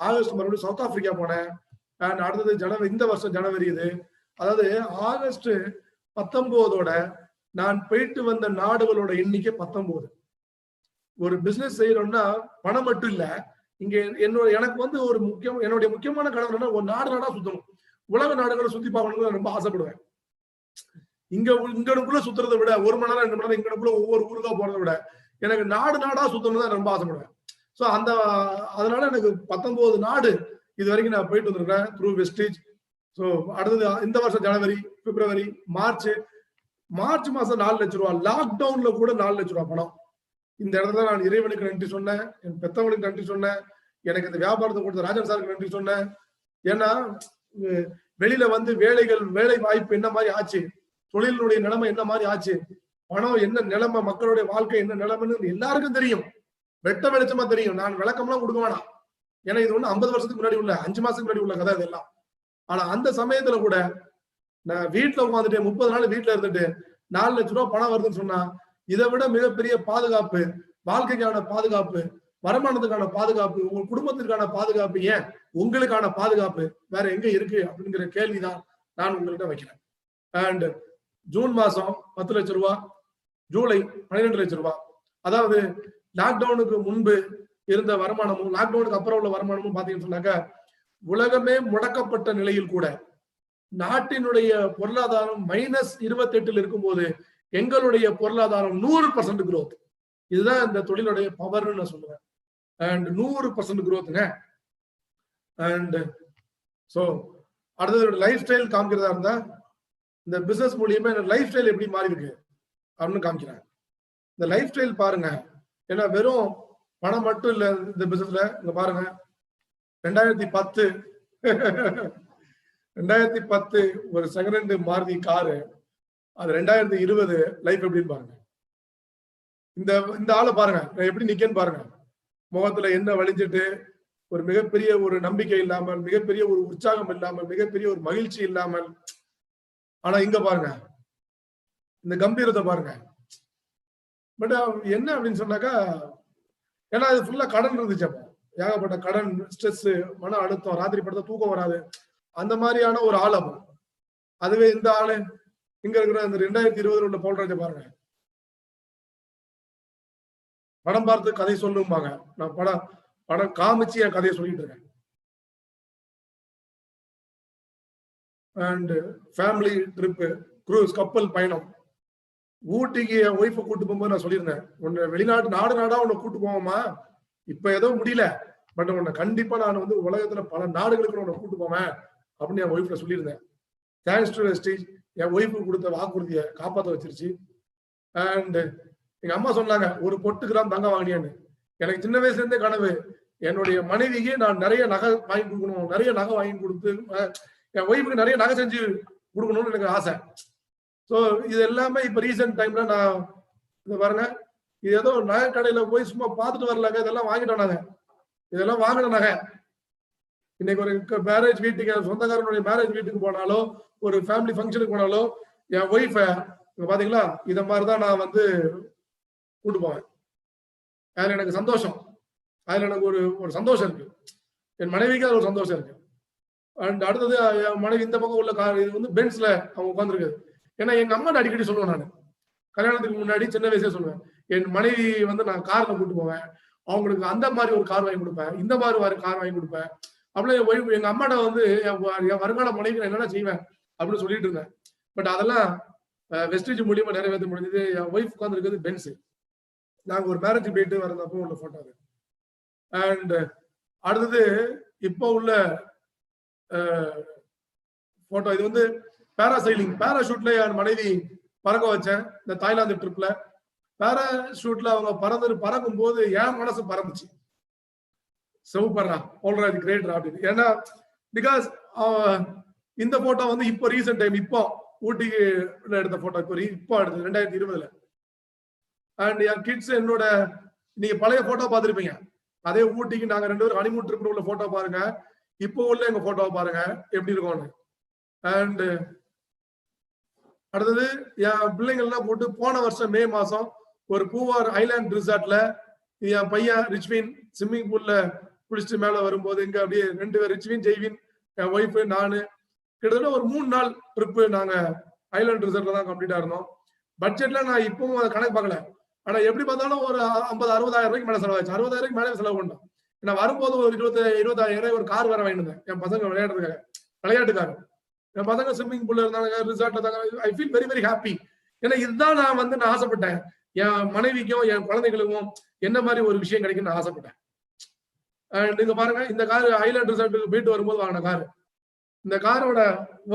ஆகஸ்ட் மறுபடியும் சவுத் ஆப்பிரிக்கா போனேன். அண்ட் அடுத்தது ஜனவரி, இந்த வருஷம் ஜனவரி இது. அதாவது ஆகஸ்ட் 19ஓட நான் போயிட்டு வந்த நாடுகளோட எண்ணிக்கை 19. ஒரு பிசினஸ் செய்யறோம்னா பணம் மட்டும் இல்ல, இங்க எனக்கு வந்து ஒரு என்னுடைய முக்கியமான கனவு ஒரு நாடா சுத்தணும். உலக நாடுகளை சுத்தி பார்க்கணும்னு ரொம்ப ஆசைப்படுவேன். இங்கனுக்குள்ள சுத்துறதை விட 1 மணி நேரம் 2 மணி நேரம் இங்கனுக்குள்ள ஒவ்வொரு ஊருக்கா போறதை விட எனக்கு நாடா சுத்தணும் தான் ரொம்ப ஆசைப்படுவேன். சோ அதனால எனக்கு 19 நாடு இது வரைக்கும் நான் போயிட்டு வந்திருக்கேன் த்ரூ வெஸ்டேஜ். ஸோ அடுத்தது இந்த வருஷம் ஜனவரி, பிப்ரவரி, மார்ச் மாசம் 4 லட்சம் ரூபாய். லாக்டவுன்ல கூட 4 லட்சம் ரூபாய் பணம். இந்த இடத்துல நான் இறைவனுக்கு நன்றி சொன்னேன், என் பெத்தவங்களுக்கு நன்றி சொன்னேன், எனக்கு இந்த வியாபாரத்தை கொடுத்த ராஜன் சாருக்கு நன்றி சொன்னேன். ஏன்னா வெளியில வந்து வேலை வாய்ப்பு என்ன மாதிரி ஆச்சு, தொழிலுடைய நிலைமை என்ன மாதிரி ஆச்சு, பணம் என்ன நிலைமை, மக்களுடைய வாழ்க்கை என்ன நிலைமைன்னு எல்லாருக்கும் தெரியும், வெட்ட வெளிச்சமா தெரியும். நான் விளக்கம்லாம் கொடுக்க வேணாம், ஏன்னா இது ஒண்ணு 50 வருஷத்துக்கு முன்னாடி உள்ள 5 மாசத்துக்கு முன்னாடி உள்ள கதை இதெல்லாம். ஆனா அந்த சமயத்துல கூட நான் வீட்டுல உட்காந்துட்டு 30 நாள் வீட்டுல இருந்துட்டு 4 லட்சம் ரூபாய் பணம் வருதுன்னு சொன்னா, இதை விட மிகப்பெரிய பாதுகாப்பு, வாழ்க்கைக்கான பாதுகாப்பு, வருமானத்துக்கான பாதுகாப்பு, உங்க குடும்பத்திற்கான பாதுகாப்பு, ஏன் உங்களுக்கான பாதுகாப்பு வேற எங்க இருக்கு அப்படிங்கிற கேள்விதான் நான் உங்கள்கிட்ட வைக்கிறேன். அண்ட் ஜூன் மாசம் 10 லட்சம் ரூபாய், ஜூலை 12 லட்சம் ரூபாய். அதாவது லாக்டவுனுக்கு முன்பு இருந்த வருமானமும் லாக்டவுனுக்கு அப்புறம் உள்ள வருமானமும் பாத்தீங்கன்னு சொன்னாக்க, உலகமே முடக்கப்பட்ட நிலையில் கூட நாட்டினுடைய பொருளாதாரம் -28 இருக்கும்போது எங்களுடைய பொருளாதாரம் 100% growth. இதுதான் இந்த தொழிலுடைய பவர்னு நான் சொல்லுவேன். அண்ட் 100% growthங்க. அண்ட் சோ அடுத்தது லைஃப் ஸ்டைல் காமிக்கிறதா இருந்தா, இந்த பிசினஸ் மூலியமா லைஃப் ஸ்டைல் எப்படி மாறி இருக்கு அப்படின்னு காமிக்கிறாங்க. இந்த லைஃப் ஸ்டைல் பாருங்க, ஏன்னா வெறும் பணம் மட்டும் இல்ல இந்த பிசினஸ்ல. இங்க பாருங்க 2010 2010 ஒரு செகண்ட் ஹேண்ட் மாருதி காரு, அது 2020 லைஃப் எப்படின்னு பாருங்க. இந்த இந்த ஆளை பாருங்க எப்படி நிக்கன்னு பாருங்க. முகத்துல என்ன வலிஞ்சிட்டு, ஒரு மிகப்பெரிய ஒரு நம்பிக்கை இல்லாமல், மிகப்பெரிய ஒரு உற்சாகம் இல்லாமல், மிகப்பெரிய ஒரு மகிழ்ச்சி இல்லாமல். ஆனா இங்க பாருங்க இந்த கம்பீரத்தை பாருங்க. பட் என்ன அப்படின்னு சொன்னாக்கா, ஏன்னா அது ஃபுல்லா கடன் இருந்துச்சு. அப்போ ஏகப்பட்ட கடன், ஸ்ட்ரெஸ், மன அழுத்தம், ராத்திரி படுத்த தூக்கம் வராது, அந்த மாதிரியான ஒரு ஆள் அப்போ. அதுவே இந்த ஆளு இங்க இருக்கிற இந்த 2020 உள்ள போல்ராஜை பாருங்க. படம் பார்த்து கதை சொல்லும்பாங்க, நான் படம் காமிச்சு என் கதையை சொல்லிட்டு இருக்கேன். அண்ட் ஃபேமிலி ட்ரிப், குரூஸ், கப்பல் பயணம். ஊட்டிக்கு என் ஒய்ஃபை கூட்டு போகும்போது நான் சொல்லியிருந்தேன், உன்னை வெளிநாட்டு நாடா உன்னை கூட்டு போவோமா, இப்ப ஏதோ முடியல, பட் உன்னை கண்டிப்பா நான் வந்து உலகத்துல பல நாடுகளுக்கு உன்னை கூட்டு போவேன் அப்படின்னு என் ஒய்ஃப்ல சொல்லியிருந்தேன். தேங்க்ஸ் டு வெஸ்டேஜ் என் ஒய்ஃபுக்கு கொடுத்த வாக்குறுதியை காப்பாற்ற வச்சிருச்சு. அண்ட் எங்க அம்மா சொன்னாங்க, ஒரு பொட்டு கிராம் தங்கம் வாங்கினியான்னு. எனக்கு சின்ன வயசுல இருந்தே கனவு, என்னுடைய மனைவிக்கு நான் நிறைய நகை வாங்கி கொடுக்கணும், நிறைய நகை வாங்கி கொடுத்து என் ஒய்ஃபுக்கு நிறைய நகை செஞ்சு கொடுக்கணும்னு எனக்கு ஆசை. ஸோ இது எல்லாமே இப்ப ரீசெண்ட் டைம்ல நான் இதை பாருங்க, இது ஏதோ நகை கடையில போய் சும்மா பார்த்துட்டு வரலாங்க, இதெல்லாம் வாங்கிட்டோம் நாங்க, இதெல்லாம் வாங்கின நகை. இன்னைக்கு ஒரு மேரேஜ் வீட்டுக்கு, சொந்தக்காரனுடைய மேரேஜ் வீட்டுக்கு போனாலோ, ஒரு ஃபேமிலி ஃபங்க்ஷனுக்கு போனாலோ, என் ஒய்ஃபை பாத்தீங்களா இத மாதிரிதான் நான் வந்து கூட்டு போவேன். அதுல எனக்கு சந்தோஷம், அதுல எனக்கு ஒரு சந்தோஷம் இருக்கு, என் மனைவிக்கு அது ஒரு சந்தோஷம் இருக்கு. அண்ட் அடுத்தது என் மனைவி இந்த பக்கம் உள்ள கார், இது வந்து பென்ஸ்ல அவங்க உட்காந்துருக்குது. ஏன்னா எங்க அம்மா அடிக்கடி சொல்லுவேன், நான் கல்யாணத்துக்கு முன்னாடி சின்ன வயசுல சொல்லுவேன், என் மனைவி வந்து நான் கார்ல கூட்டு போவேன், அவங்களுக்கு அந்த மாதிரி ஒரு கார் வாங்கி கொடுப்பேன், இந்த மாதிரி கார் வாங்கி கொடுப்பேன். அப்படியே என் ஒய்ஃப், எங்க அம்மாட்ட வந்து என் வருங்கால மனைவி என்னென்ன செய்வேன் அப்படின்னு சொல்லிட்டு இருந்தேன். பட் அதெல்லாம் வெஸ்டேஜ் மூலியமா நிறைவேற்ற முடிஞ்சது. என் ஒய்ஃப் உட்கார்ந்து இருக்கிறது பென்ஸ். நாங்க ஒரு மேரேஜ் போயிட்டு வரப்போ உள்ள போட்டோ அது. அண்ட் அடுத்தது இப்போ உள்ள போட்டோ, இது வந்து பேராசைலிங், பேராஷூட்ல என் மனைவி பறக்க வச்சேன் இந்த தாய்லாந்து ட்ரிப்ல. பேராஷூட்ல அவங்க பறக்கும் போது என் மனசு பறந்துச்சு, சூப்பர்ரா, போல்ராஜ் கிரேட்ரா அப்படின்னு. ஏன்னா பிகாஸ் இந்த போட்டோ வந்து இப்போ ரீசெண்ட் டைம், இப்போ ஊட்டிக்கு எடுத்த போட்டோ, இப்போ எடுத்தது 2020. அண்ட் என் கிட்ஸ், என்னோட நீங்க பழைய போட்டோ பார்த்துருப்பீங்க, அதே ஊட்டிக்கு நாங்க 2 பேரும் ஹனிமூன் ட்ரிப் உள்ள போட்டோ பாருங்க, இப்போ உள்ள எங்க போட்டோவை பாருங்க எப்படி இருக்கும்னு. அண்ட் அடுத்தது என் பிள்ளைங்கள்லாம் போட்டு போன வருஷம் மே மாசம் ஒரு பூவார் ஐலாண்ட் ரிசார்ட்ல என் பையன் ரிச்வின் ஸ்விம்மிங் பூல்ல குளிச்சுட்டு மேல வரும்போது, இங்க அப்படியே 2 பேர், ரிச்வின், ஜெய்வின், என் ஒய்ஃபு, நானு, கிட்டத்தட்ட ஒரு 3 நாள் ட்ரிப்பு நாங்க ஐலாண்ட் ரிசார்ட்ல தான் கம்ப்ளீட்டா இருந்தோம். பட்ஜெட்ல நான் இப்பவும் அதை கணக்கு பார்க்கல, ஆனா எப்படி பார்த்தாலும் ஒரு 50-60,000 ரூபாய்க்கு மேல செலவாச்சு. 60,000 ரூபாய்க்கு மேலே செலவு பண்ணோம். நான் வரும்போது ஒரு 20,000 ஒரு கார் வேற வாங்கிட்டு என் பசங்க விளையாட்டுக்காக. என் பசங்க ஸ்விம்மிங் பூல்ல இருந்தாங்க, ரிசார்ட்ல இருந்தாங்க. I feel very very happy. ஏன்னா இதுதான் நான் ஆசைப்பட்டேன், என் மனைவிக்கும் என் குழந்தைகளுக்கும் என்ன மாதிரி ஒரு விஷயம் கிடைக்கும்னு நான் ஆசைப்பட்டேன். நீங்க பாருங்க, இந்த கார் ஐலாண்ட் ரிசார்ட்டுக்கு போயிட்டு வரும்போது வாங்கின காரு. இந்த காரோட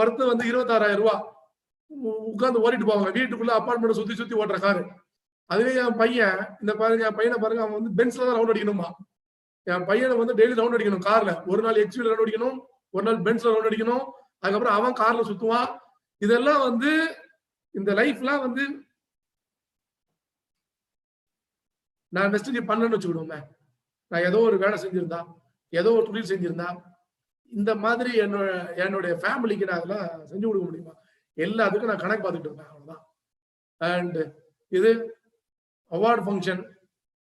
ஒர்த்து வந்து 26,000 ரூபாய். உட்காந்து ஓடிட்டு போவாங்க, வீட்டுக்குள்ள அப்பார்ட்மெண்ட் சுத்தி சுத்தி ஓட்டுற காரு. அதுவே என் பையன், இந்த பாருங்க, என் பையனை பாருங்க, அவன் வந்து பென்ஸ்ல தான் ரவுண்ட் அடிக்கணுமா. என் பையனை வந்து டெய்லி ரவுண்ட் அடிக்கணும் கார்ல, ஒரு நாள் எக்ஸ்யூல ரவுண்ட் அடிக்கணும், ஒரு நாள் பென்ஸ்ல ரவுண்ட் அடிக்கணும், அதுக்கப்புறம் அவன் கார்ல சுத்துவான். இதெல்லாம் வந்து இந்த லைஃப்லாம் வந்து நான் வெஸ்டேஜ் பண்ணணும்னு வச்சுக்கிடுவோமே, நான் ஏதோ ஒரு வேலை செஞ்சிருந்தா, ஏதோ ஒரு தொழில் செஞ்சிருந்தா, இந்த மாதிரி என்னுடைய ஃபேமிலிக்கு நான் அதெல்லாம் செஞ்சு கொடுக்க முடியுமா, எல்லாத்துக்கும் நான் கணக்கு பார்த்துட்டு இருப்பேன், அவ்வளவுதான். அண்ட் இது அவார்டு ஃபங்க்ஷன்,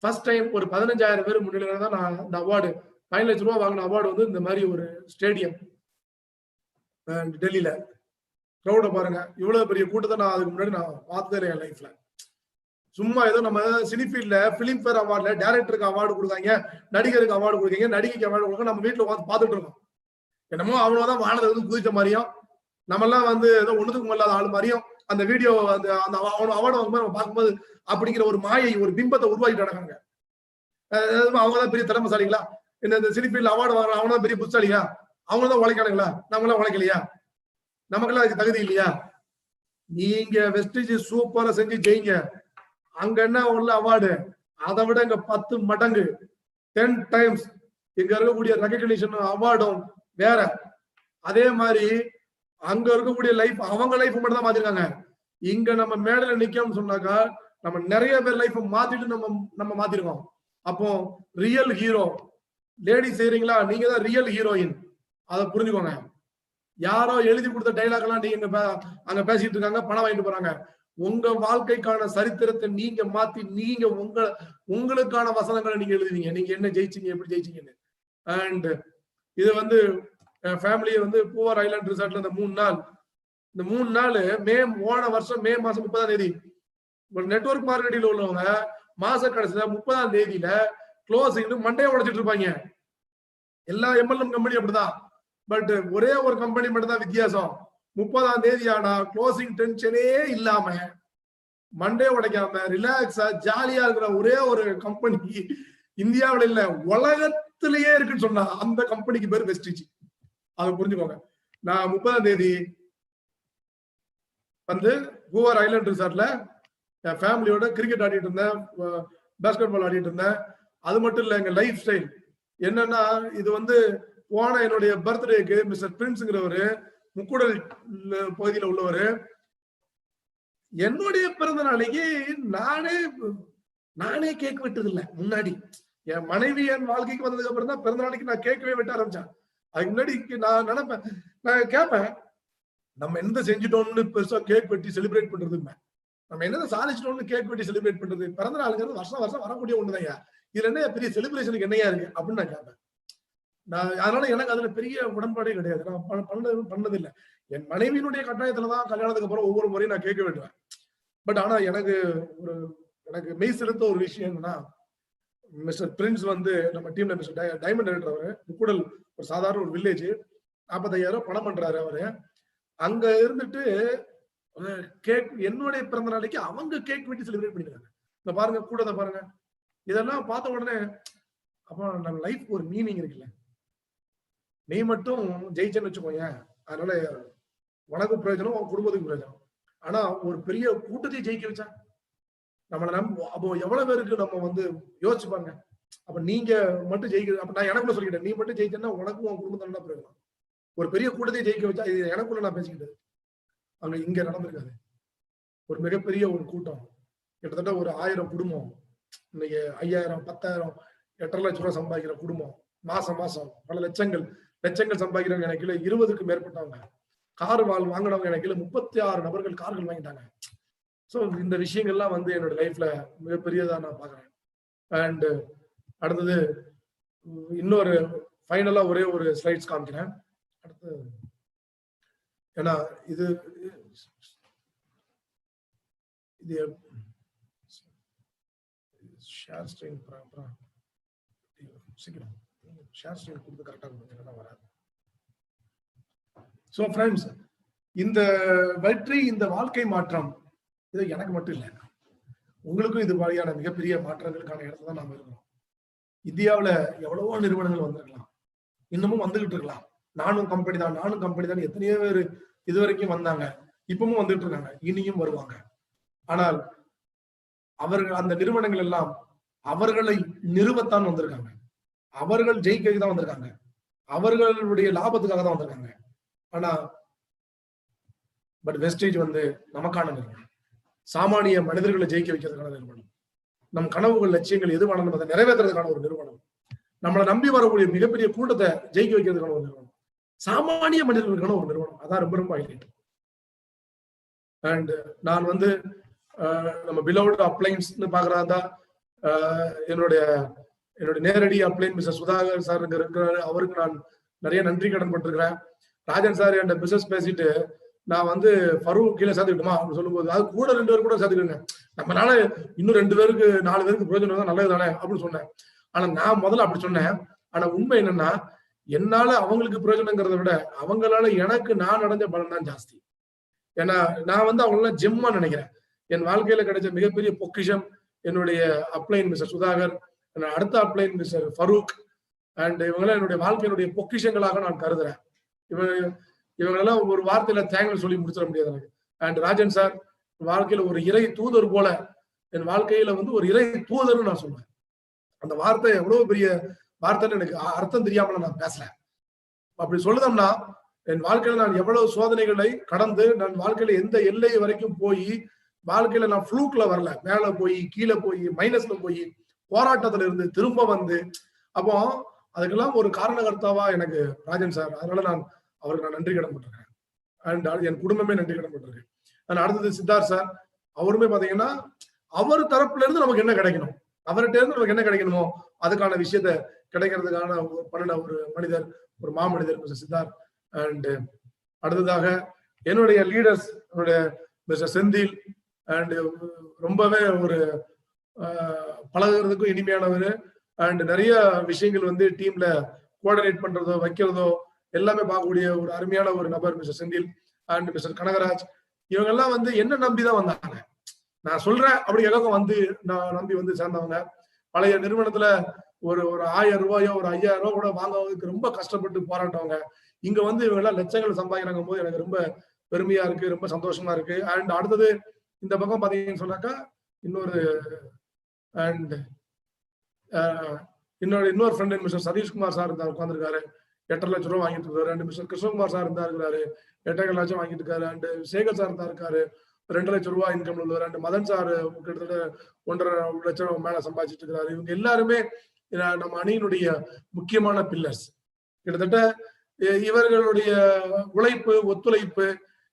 ஃபர்ஸ்ட் டைம் ஒரு 15,000 பேர் முன்னிலையில தான் நான் இந்த அவார்டு, 5 லட்சம் ரூபாய் வாங்கின அவார்டு வந்து இந்த மாதிரி ஒரு ஸ்டேடியம் டெல்லியில. க்ரௌட பாருங்க, இவ்வளவு பெரிய கூட்டத்தை நான் அதுக்கு முன்னாடி நான் பார்த்ததே இல்லை என் லைஃப்ல. சும்மா ஏதோ நம்ம சினிஃபீல்ட்ல பிலிம் ஃபேர் அவார்ட்ல டைரக்டருக்கு அவார்டு கொடுக்காங்க, நடிகருக்கு அவார்டு கொடுக்கீங்க, நடிகைக்கு அவார்டு கொடுக்க, நம்ம வீட்டுல உட்காந்து பார்த்துட்டு இருக்கோம். என்னமோ அவ்வளவுதான் வானத்தை வந்து குதிச்ச மாதிரியும், நம்ம எல்லாம் வந்து ஏதோ ஒண்ணுக்கும் இல்லாத ஆள் மாதிரியும் அந்த வீடியோ அந்த அவார்டு வாங்கும்போது நம்ம பார்க்கும்போது அப்படிங்கிற ஒரு மாயை, ஒரு பிம்பத்தை உருவாக்கிட்டு நடக்காங்க. அவங்கதான் பெரிய திறமைசாலிகளா, இந்த சினிஃபீல்ட்ல அவார்டு வாங்குறாங்க, அவங்கதான் பெரிய புத்தாலியா, அவங்கதான் உழைக்கானுங்களா, நம்மளாம் உழைக்கலையா, நமக்கெல்லாம் அதுக்கு தகுதி இல்லையா? நீங்க வெஸ்டேஜ் சூப்பரா செஞ்சு ஜெயிங்க. அங்க என்ன உள்ள அவார்டு, அதை விட இங்க 10 மடங்கு 10 டைம்ஸ் இங்க இருக்கக்கூடிய ரெகக்னிஷன் அவார்டும் வேற. அதே மாதிரி அங்க இருக்கக்கூடிய லைஃப் அவங்க லைஃப் மட்டும் தான் மாத்திருக்காங்க. இங்க நம்ம மேடையில நிக்கோம்னு சொன்னாக்கா நம்ம நிறைய பேர் லைஃப் மாத்திட்டு நம்ம மாத்திருக்கோம். அப்போ ரியல் ஹீரோ லேடி செய்றீங்களா, நீங்க தான் ரியல் ஹீரோயின். அதை புரிஞ்சுக்கோங்க. யாரோ எழுதி கொடுத்த டைலாக் எல்லாம் நீங்க அங்க பேசிட்டு இருக்காங்க, பணம் வாங்கிட்டு போறாங்க. உங்க வாழ்க்கைக்கான சரித்திரத்தை நீங்க மாத்தி நீங்க உங்களுக்கான வசனங்களை நீங்க எழுதுவீங்க. நீங்க என்ன ஜெயிச்சீங்க, எப்படி ஜெயிச்சீங்கன்னு. அண்ட் இது வந்து ஃபேமிலியை வந்து பூவர் ஐலாண்ட் ரிசார்ட்ல இந்த 3 நாள் போன வருஷம் மே மாசம் 30ஆம் தேதி நெட்வொர்க் மார்க்கெட்டில் உள்ளவங்க மாச கடைசியில 30ஆம் தேதியில க்ளோசிங் மண்டையை உடைச்சிட்டு இருப்பாங்க. எல்லா எம்எல்எம் கம்பெனி அப்படிதான். பட் ஒரே ஒரு கம்பெனி மட்டும் தான் வித்தியாசம். 30ஆம் தேதி ஆனா க்ளோசிங் டென்ஷனே இல்லாம மண்டே உடைக்காம ரிலாக்ஸா ஜாலியா இருக்கிற ஒரே ஒரு கம்பெனி இந்தியாவில் இல்ல உலகத்திலேயே இருக்குன்னு சொன்னா அந்த கம்பெனிக்கு பேர் வெஸ்டேஜ். அதை புரிஞ்சுக்கோங்க. நான் 30ஆம் தேதி வந்து பூவர் ஐலாண்ட் ரிசார்ட்ல என் ஃபேமிலியோட கிரிக்கெட் ஆடிட்டு இருந்தேன், பேஸ்கெட் பால் ஆடிட்டு இருந்தேன். அது மட்டும் இல்ல, எங்க லைஃப் ஸ்டைல் என்னன்னா, இது வந்து போன என்னுடைய பர்த்டேக்கு மிஸ்டர் பிரின்ஸ்ங்கிறவரு முக்கூடல் பகுதியில் உள்ளவர் என்னுடைய பிறந்த நாளைக்கு நானே கேக் வெட்டது இல்லை. முன்னாடி என் மனைவி என் வாழ்க்கைக்கு வந்ததுக்கு அப்புறம் தான் பிறந்த நாளைக்கு நான் கேட்கவே வெட்ட ஆரம்பிச்சேன். அதுக்கு முன்னாடி நான் நினைப்பேன், நான் கேட்பேன், நம்ம என்ன செஞ்சுட்டோம்னு பெருசா கேக் வெட்டி செலிப்ரேட் பண்றது, நம்ம என்ன சாதிச்சிட்டோம்னு கேக் வெட்டி செலிப்ரேட் பண்றது, பிறந்த நாளுங்கிறது வருஷம் வருஷம் வரக்கூடிய ஒண்ணுதையா, இதுல என்ன பெரிய செலிப்ரேஷனுக்கு என்னையா இருக்கு அப்படின்னு நான் கேட்பேன். அதனால எனக்கு அதுல பெரிய உடன்பாடே கிடையாது. நான் பண்ணதில்லை. என் மனைவியினுடைய கட்டாயத்துலதான் கல்யாணத்துக்கு அப்புறம் ஒவ்வொரு முறையும் நான் கேட்க வேண்டுவேன். பட் ஆனா எனக்கு மெய் செலுத்த ஒரு விஷயம் என்னன்னா, மிஸ்டர் பிரின்ஸ் வந்து நம்ம டீம்ல மிஸ்டர் டைமண்ட் டைரக்டர், அவரு முக்கூடல் ஒரு சாதாரண ஒரு வில்லேஜ், 45,000 பணம் பண்றாரு அவரு. அங்க இருந்துட்டு கேக் என்னுடைய பிறந்த நாளைக்கு அவங்க கேக் வெட்டி செலிப்ரேட் பண்ணிருக்காங்க. இந்த பாருங்க, கூடத பாருங்க. இதெல்லாம் பார்த்த உடனே அப்ப நம்ம லைஃப் ஒரு மீனிங் இருக்குல்ல. நீ மட்டும் ஜெயிச்சேன்னு வச்சுக்கோங்க, அதனால உனக்கு பிரயோஜனம், உன் குடும்பத்துக்கு பிரயோஜனம். ஆனா ஒரு பெரிய கூட்டத்தை ஜெயிக்க வச்சா நம்மள அப்போ எவ்வளவு பேருக்கு நம்ம வந்து யோசிச்சு பாருங்க. அப்ப நீங்க மட்டும் ஜெயிக்க, அப்ப நான் எனக்குள்ள சொல்லிக்கிட்டேன், நீ மட்டும் ஜெயிச்சேன்னா உனக்கும் உன் குடும்பத்தால பிரயோஜனம். ஒரு பெரிய கூட்டத்தை ஜெயிக்க வச்சா, இது எனக்குள்ள நான் பேசிக்கிட்டது, அங்க இங்க நடந்திருக்காது. ஒரு மிகப்பெரிய ஒரு கூட்டம், கிட்டத்தட்ட ஒரு 1000 குடும்பம், இன்னைக்கு 5000 10,000 8.5 லட்சம் ரூபாய் சம்பாதிக்கிற குடும்பம், மாசம் பல லட்சங்கள் சம்பாதிக்கிறவங்க எனக்கு 20க்கும் மேற்பட்டவங்க, கார் வாங்கினவங்க எனக்கு 36 நபர்கள் கார்கள் வாங்கிட்டாங்க. ஸோ இந்த விஷயங்கள்லாம் வந்து என்னோட லைஃப்ல மிகப்பெரியதா நான் பாக்குறேன். அண்ட் அடுத்தது இன்னொரு ஃபைனலா ஒரே ஒரு ஸ்லைட்ஸ் காமிக்கிறேன். அடுத்து ஏன்னா இது ஷேர் ஸ்ட்ரீம் சீக்கிரம் ஷேர் ஸ்ட்ரீம் கொடுத்து கரெக்டா கொடுத்தீங்கன்னா வராது. ஸோ ஃப்ரெண்ட்ஸ், இந்த வெற்றி, இந்த வாழ்க்கை மாற்றம் இது எனக்கு மட்டும் இல்லை, உங்களுக்கும் இது மாதிரியான மிகப்பெரிய மாற்றங்களுக்கான இடத்துல தான் நாம இருக்கிறோம். இந்தியாவில் எவ்வளவோ நிறுவனங்கள் வந்திருக்கலாம், இன்னமும் வந்துகிட்டு இருக்கலாம். நானும் கம்பெனி தான் எத்தனையோ பேர் இதுவரைக்கும் வந்தாங்க, இப்பவும் வந்துட்டு இருக்காங்க, இனியும் வருவாங்க. ஆனால் அவர்கள் அந்த நிறுவனங்கள் எல்லாம் அவர்களை நிறுவத்தான் வந்திருக்காங்க, அவர்கள் ஜெயிக்க தான் வந்திருக்காங்க, அவர்களுடைய லாபத்துக்காக தான் வந்திருக்காங்க. ஆனா பட் வெஸ்டேஜ் வந்து நமக்கான நிறுவனம், சாமானிய மனிதர்களை ஜெயிக்க வைக்கிறதுக்கான நிறுவனம், நம் கனவுகள் லட்சியங்கள் எது வேணும் அதை நிறைவேற்றுறதுக்கான ஒரு நிறுவனம், நம்மளை நம்பி வரக்கூடிய மிகப்பெரிய கூட்டத்தை ஜெயிக்க வைக்கிறதுக்கான ஒரு நிறுவனம், சாமானிய மனிதர்களுக்கான ஒரு நிறுவனம். அதான் ரொம்ப ஹைலைட். அண்ட் நான் வந்து நம்ம பிலோவ்ட் அப்ளைன்ஸ்னு பாக்குறதா, என்னுடைய நேரடி அப்ளைன் மிஸ்டர் சுதாகர் சார் இருக்கிறாரு, அவருக்கு நான் நிறைய நன்றி கடன் பட்டிருக்கிறேன். ராஜன் சார் என் பிசினஸ் பேசிட்டு நான் வந்து ஃபரூக் கீழே சேர்த்துக்கிட்டுமா அப்படின்னு சொல்லும்போது, அது கூட 2 பேர் கூட சேர்த்துக்கிடுங்க, நம்மளால இன்னும் 2 பேருக்கு 4 பேருக்கு பிரயோஜனம் தான், நல்லது தானே அப்படின்னு சொன்னேன். ஆனா நான் முதல்ல அப்படி சொன்னேன். ஆனா உண்மை என்னன்னா, என்னால அவங்களுக்கு பிரயோஜனங்கிறத விட அவங்களால எனக்கு நான் அடைஞ்ச பலன் தான் ஜாஸ்தி. ஏன்னா நான் வந்து அவங்களெல்லாம் ஜெம்மா நினைக்கிறேன். என் வாழ்க்கையில கிடைச்ச மிகப்பெரிய பொக்கிஷம் என்னுடைய அப்ளைன் மிஸ்டர் சுதாகர், அடுத்த அப்ளைன் மிஸ்டர் ஃபரூக், அண்ட் இவங்கெல்லாம் என்னுடைய வாழ்க்கையினுடைய பொக்கிஷங்களாக நான் கருதுறேன். இவங்களெல்லாம் ஒரு வார்த்தையில தேங்க்ஸ் சொல்லி முடிச்சிட முடியாது எனக்கு. அண்ட் ராஜன் சார் வாழ்க்கையில ஒரு இறை தூதர் போல, என் வாழ்க்கையில வந்து ஒரு இறை தூதர்னு நான் சொல்லுவேன். அந்த வார்த்தை எவ்வளவு பெரிய வார்த்தைன்னு எனக்கு அர்த்தம் தெரியாமல நான் பேசுறேன். அப்படி சொல்லுதோம்னா என் வாழ்க்கையில நான் எவ்வளவு சோதனைகளை கடந்து நான் வாழ்க்கையில எந்த எல்லை வரைக்கும் போய் வாழ்க்கையில நான் ஃப்ளூக்ல வரல, மேல போய் கீழே போய் மைனஸ்ல போய் போராட்டத்துல இருந்து திரும்ப வந்து, அப்போ அதுக்கெல்லாம் ஒரு காரணகர்த்தாவா எனக்கு ராஜன் சார். அதனால நான் அவருக்கு நான் நன்றி கடன் பட்டிருக்கேன். அண்ட் என் குடும்பமே நன்றி கடன் பட்டிருக்கு. நான் அடுத்தது சித்தார்த் சார். அவருமே பாத்தீங்கன்னா அவர் தரப்புல இருந்து நமக்கு என்ன கிடைக்கணும், அவர்கிட்ட இருந்து நமக்கு என்ன கிடைக்கணுமோ அதுக்கான விஷயத்த கிடைக்கிறதுக்கான பண்ணின ஒரு மனிதர், ஒரு மாமனிதர் மிஸ்டர் சித்தார்த். அண்ட் அடுத்ததாக என்னுடைய லீடர்ஸ், என்னுடைய மிஸ்டர் செந்தில். அண்ட் ரொம்பவே ஒரு பழகுறதுக்கும் இனிமையானவர். அண்ட் நிறைய விஷயங்கள் வந்து டீம்ல கோஆர்டினேட் பண்றதோ வைக்கிறதோ எல்லாமே பார்க்கக்கூடிய ஒரு அருமையான ஒரு நபர் mister Senthil. And mister Kanagaraj. இவங்க எல்லாம் வந்து என்ன நம்பிதான் வந்தாங்க. நான் சொல்றேன் அப்படி எல்லாம் வந்து நான் நம்பி வந்து சேர்ந்தவங்க. பழைய நிறுவனத்துல ஒரு 1000 ரூபாயோ ஒரு 5000 ரூபாய் கூட வாங்குவதற்கு ரொம்ப கஷ்டப்பட்டு போராட்டவங்க. இங்க வந்து இவங்க எல்லாம் லட்சங்கள் சம்பாதிக்கிறாங்க போது எனக்கு ரொம்ப பெருமையா இருக்கு, ரொம்ப சந்தோஷமா இருக்கு. அண்ட் அடுத்தது இந்த பக்கம் பாத்தீங்கன்னு சொன்னாக்கா இன்னொரு அண்ட் இன்னொரு ஃப்ரெண்ட் மிஸ்டர் சதீஷ்குமார் சார் இருந்தார், உட்காந்துருக்காரு. 8.5 லட்சம் ரூபாய் வாங்கிட்டு இருக்காரு. அண்ட் மிஸ்டர் கிருஷ்ணகுமார் சார் இருந்தா இருக்கிறாரு, 8.5 லட்சம் வாங்கிட்டு இருக்காரு. அண்ட் சேகர் சார் இருந்தா இருக்காரு, 2 லட்சம் ரூபாய் இன்கம் உள்ளவர். அண்ட் மதன் சார் கிட்டத்தட்ட 1.5 லட்சம் மேல சம்பாதிச்சிட்டு இருக்கிறாரு. இவங்க எல்லாருமே நம்ம அணியினுடைய முக்கியமான பில்லர்ஸ். கிட்டத்தட்ட இவர்களுடைய உழைப்பு, ஒத்துழைப்பு,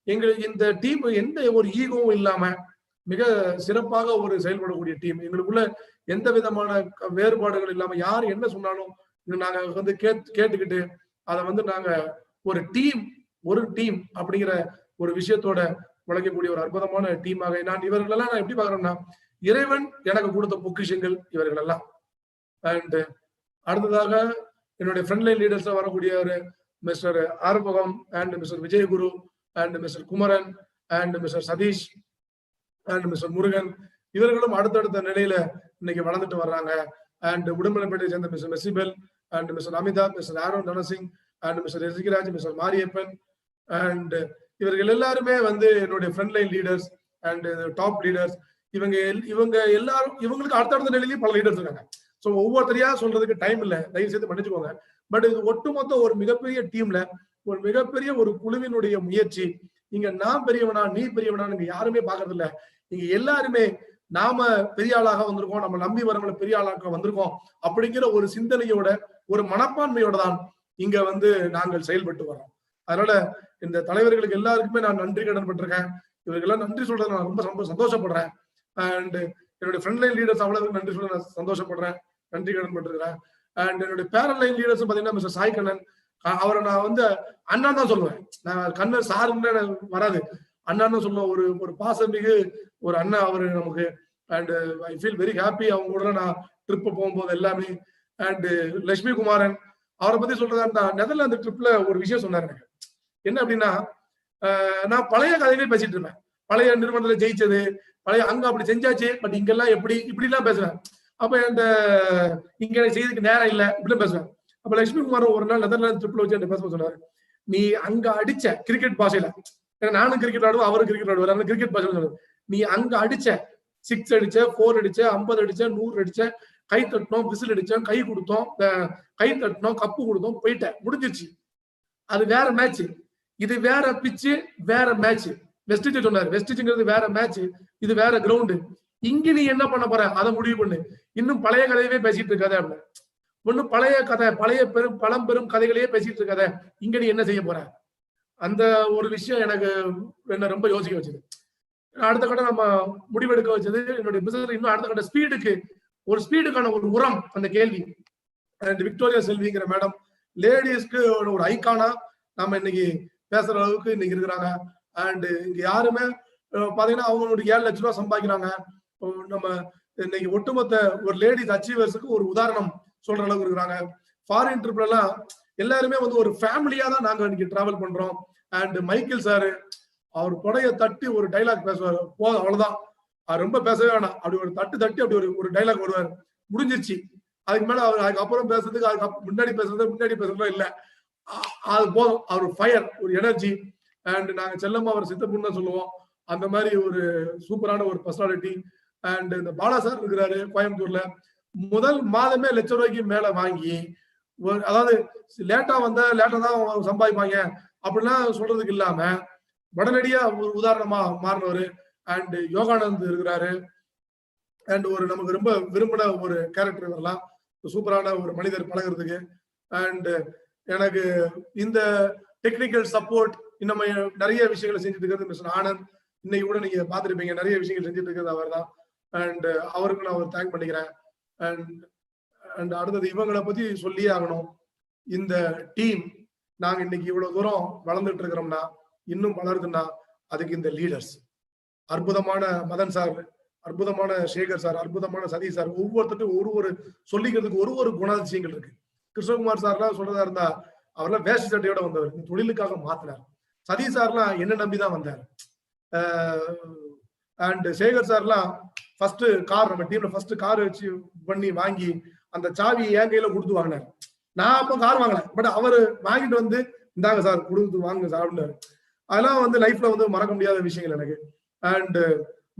எங்களுக்கு இந்த டீம் எந்த ஒரு ஈகோவும் இல்லாம மிக சிறப்பாக ஒரு செயல்படக்கூடிய டீம். எங்களுக்குள்ள எந்த விதமான வேறுபாடுகள் இல்லாம யார் என்ன சொன்னாலும் நாங்க வந்து கேட்டுக்கிட்டு அதை வந்து நாங்க ஒரு டீம் அப்படிங்கிற ஒரு விஷயத்தோட உழைக்கக்கூடிய ஒரு அற்புதமான டீமாக நான் இவர்களெல்லாம் நான் எப்படி பாக்குறேன்னா, இறைவன் எனக்கு கொடுத்த பொக்கிஷங்கள் இவர்கள் எல்லாம். அண்ட் அடுத்ததாக என்னுடைய ஃப்ரண்ட்லைன் லீடர்ஸ்ல வரக்கூடிய ஒரு mister Arumugam and mister Vijayaguru and mister Kumaran and mister Sathish and mister Murugan. இவர்களும் அடுத்தடுத்த நிலையில இன்னைக்கு வளர்ந்துட்டு வர்றாங்க. அண்ட் உடம்புலப்பேட்டை சேர்ந்த மிஸ்டர் மெசிபெல் and mister Amitabh, mister Aaron Dhanasingh and mister Rishikaraj, mister Mariappan. And இவர்கள் எல்லாருமே வந்து என்னுடைய frontline leaders and top leaders. இவங்க எல்லாரும் இவங்களுக்கு அடுத்தடுத்த நிலையிலேயும் பல லீடர்ஸ் இருக்காங்க. ஸோ ஒவ்வொருத்தரையா சொல்றதுக்கு டைம் இல்லை, தயவு செய்து மன்னிச்சுக்கோங்க. பட் இது ஒட்டுமொத்த ஒரு மிகப்பெரிய டீம்ல ஒரு மிகப்பெரிய ஒரு குழுவினுடைய முயற்சி. இங்க நான் பெரியவனா நீ பெரியவனா நீங்க யாருமே பாக்குறது இல்ல. இங்க எல்லாருமே நாம பெரிய ஆளாக வந்திருக்கோம், நம்ம நம்பி வரவங்களை பெரிய ஆளாக வந்திருக்கோம் அப்படிங்கிற ஒரு சிந்தனையோட ஒரு மனப்பான்மையோட தான் இங்க வந்து நாங்கள் செயல்பட்டு வரோம். அதனால இந்த தலைவர்களுக்கு எல்லாருக்குமே நான் நன்றி கடன் பட்டிருக்கேன். இவர்களெல்லாம் நன்றி சொல்றது நான் ரொம்ப சந்தோஷப்படுறேன். அண்ட் என்னுடைய ஃப்ரண்ட்லைன் லீடர்ஸ் அவ்வளவு நன்றி சொல்ல நான் சந்தோஷப்படுறேன், நன்றி கடன் பட்டிருக்கிறேன். அண்ட் என்னுடைய பேரலைன் லீடர்ஸ் பாத்தீங்கன்னா மிஸ்டர் சாய் கண்ணன், அவரை நான் வந்து அண்ணா தான் சொல்லுவேன். நான் கண்ணன் சாருன்னு வராது, அண்ணா தான் சொல்லுவேன். ஒரு பாசமிகு ஒரு அண்ணா அவரு நமக்கு. And I feel very happy அவங்க கூட நான் ட்ரிப் போகும்போது எல்லாமே. அண்ட் லட்சுமி குமாரன், அவரை பத்தி சொல்றதா நெதர்லாந்து ட்ரிப்ல ஒரு விஷயம் சொன்னாரு எனக்கு. என்ன அப்படின்னா, நான் பழைய கதையிலே பேசிட்டு இருப்பேன். பழைய நிறுவனத்துல ஜெயிச்சது, பழைய அங்க அப்படி செஞ்சாச்சு, பட் இங்கெல்லாம் இப்படி எல்லாம் பேசுவேன். அப்ப இந்த இங்க செய்யறதுக்கு நேரம் இல்லை இப்படிலாம் பேசுவேன். அப்ப லட்சுமி குமார் ஒரு நாள் நெதர்லாந்து ட்ரிப்ல வச்சு பேச சொன்னாரு, நீ அங்க அடிச்ச கிரிக்கெட் பாஷையில, நானும் கிரிக்கெட் ஆடுவேன் அவரும் கிரிக்கெட் ஆடுவார், அந்த கிரிக்கெட் பாஷையில சொன்னாரு, நீ அங்க அடிச்ச 6 அடிச்ச 4 அடிச்ச 50 அடிச்ச 100 அடிச்ச, கை தட்டினோம், விசில் அடிச்சோம், கை கொடுத்தோம், கை தட்டினோம், கப்பு கொடுத்தோம், போயிட்ட முடிஞ்சிருச்சு. அது வேற மேட்ச், இது வேற பிச்சு வேற மேட்ச். வெஸ்டிஜ் சொன்னாரு, வெஸ்டிஜ்ங்கிறது வேற மேட்ச், இது வேற கிரவுண்டு. இங்க நீ என்ன பண்ண போற அதை முடிவு பண்ணு, இன்னும் பழைய கதையவே பேசிட்டு இருக்காத அப்படின்னு. ஒன்னும் பழைய கதை, பழைய பழம்பெரும் கதைகளையே பேசிட்டு இருக்காத, இங்க நீ என்ன செய்ய போற? அந்த ஒரு விஷயம் எனக்கு என்ன ரொம்ப யோசிக்க வச்சது. அடுத்த கட்ட நம்ம முடிவெடுக்க வச்சது என்னுடைய பிசினஸ் இன்னும் அடுத்த கட்ட ஸ்பீடுக்கான ஒரு உரம் அந்த கேள்வி. அண்ட் விக்டோரியா செல்விங்கிற மேடம் லேடிஸ்க்கு ஒரு ஐக்கானா நம்ம இன்னைக்கு பேசுற அளவுக்கு இன்னைக்கு இருக்கிறாங்க. அண்ட் இங்க யாருமே பாத்தீங்கன்னா அவங்களுடைய 7 லட்சம் ரூபாய் சம்பாதிக்கிறாங்க. நம்ம இன்னைக்கு ஒட்டுமொத்த ஒரு லேடிஸ் அச்சீவர்ஸுக்கு ஒரு உதாரணம் சொல்ற அளவுக்கு இருக்கிறாங்க. ஃபாரின் ட்ரிப்ல எல்லாம் எல்லாருமே வந்து ஒரு ஃபேமிலியா தான் நாங்க இன்னைக்கு டிராவல் பண்றோம். அண்ட் மைக்கேல் சாரு அவர் கொடைய தட்டி ஒரு டைலாக் பேசுவார், போதும் அவ்வளவுதான், அவர் ரொம்ப பேசவே வேணாம், அப்படி ஒரு தட்டி அப்படி ஒரு டைலாக் வருவார், முடிஞ்சிருச்சு. அதுக்கு மேல அவர் அதுக்கப்புறம் பேசுறதுக்கு அதுக்கு முன்னாடி பேசுறதோ இல்ல, அது போதும். அவர் ஃபயர், ஒரு எனர்ஜி. அண்ட் நாங்க செல்லம்மா அவர் சித்தப்புன்னு தான் சொல்லுவோம். அந்த மாதிரி ஒரு சூப்பரான ஒரு பர்சனாலிட்டி. அண்ட் இந்த பாலா சார் இருக்கிறாரு கோயம்புத்தூர்ல, முதல் மாதமே ₹1,00,000 மேல வாங்கி, அதாவது லேட்டா தான் சம்பாதிப்பாங்க அப்படிலாம் சொல்றதுக்கு இல்லாம உடனடியா ஒரு உதாரணமா மாறினவர். அண்ட் யோகானந்த் இருக்கிறாரு. அண்ட் ஒரு நமக்கு ரொம்ப விரும்பின ஒரு கேரக்டர் வரலாம், சூப்பரான ஒரு மனிதர் பழகிறதுக்கு. அண்ட் எனக்கு இந்த டெக்னிக்கல் சப்போர்ட் நம்ம நிறைய விஷயங்களை செஞ்சுட்டு இருக்கிறது மிஸ்டர் ஆனந்த். இன்னைக்கு கூட நீங்க பாத்துருப்பீங்க, நிறைய விஷயங்கள் செஞ்சுட்டு இருக்கிறது அவர் தான். அண்ட் அவருக்கு நான் ஒரு தேங்க் பண்ணிக்கிறேன். அண்ட் அடுத்தது இவங்களை பத்தி சொல்லியே ஆகணும். இந்த டீம் நாங்க இன்னைக்கு இவ்வளவு தூரம் வளர்ந்துட்டு இருக்கிறோம்னா, இன்னும் வளருதுன்னா அதுக்கு இந்த லீடர்ஸ், அற்புதமான மதன் சார், அற்புதமான சேகர் சார், அற்புதமான சதீஷ் சார், ஒவ்வொருத்தருக்கும் ஒரு சொல்லிக்கிறதுக்கு ஒரு குணாதிசயங்கள் இருக்கு. கிருஷ்ணகுமார் சார்லாம் சொல்றதா இருந்தா அவர்லாம் வேஷ்டி சட்டையோட வந்தவர், தொழிலுக்காக மாத்தினார். சதீஷ் சார்லாம் என்ன நம்பிதான் வந்தார். அண்ட் சேகர் சார்லாம் ஃபர்ஸ்ட் கார், நம்ம டீம்ல ஃபர்ஸ்ட் கார் வச்சு பண்ணி வாங்கி அந்த சாவி என் கையில கொடுத்து வாங்கினார். நான் அப்ப கார் வாங்கல, பட் அவரு வாங்கிட்டு வந்து இந்தாங்க சார் கொடுத்து வாங்க சார் அப்படின்னாரு. அதெல்லாம் வந்து லைஃப்ல வந்து மறக்க முடியாத விஷயங்கள் எனக்கு. அண்ட்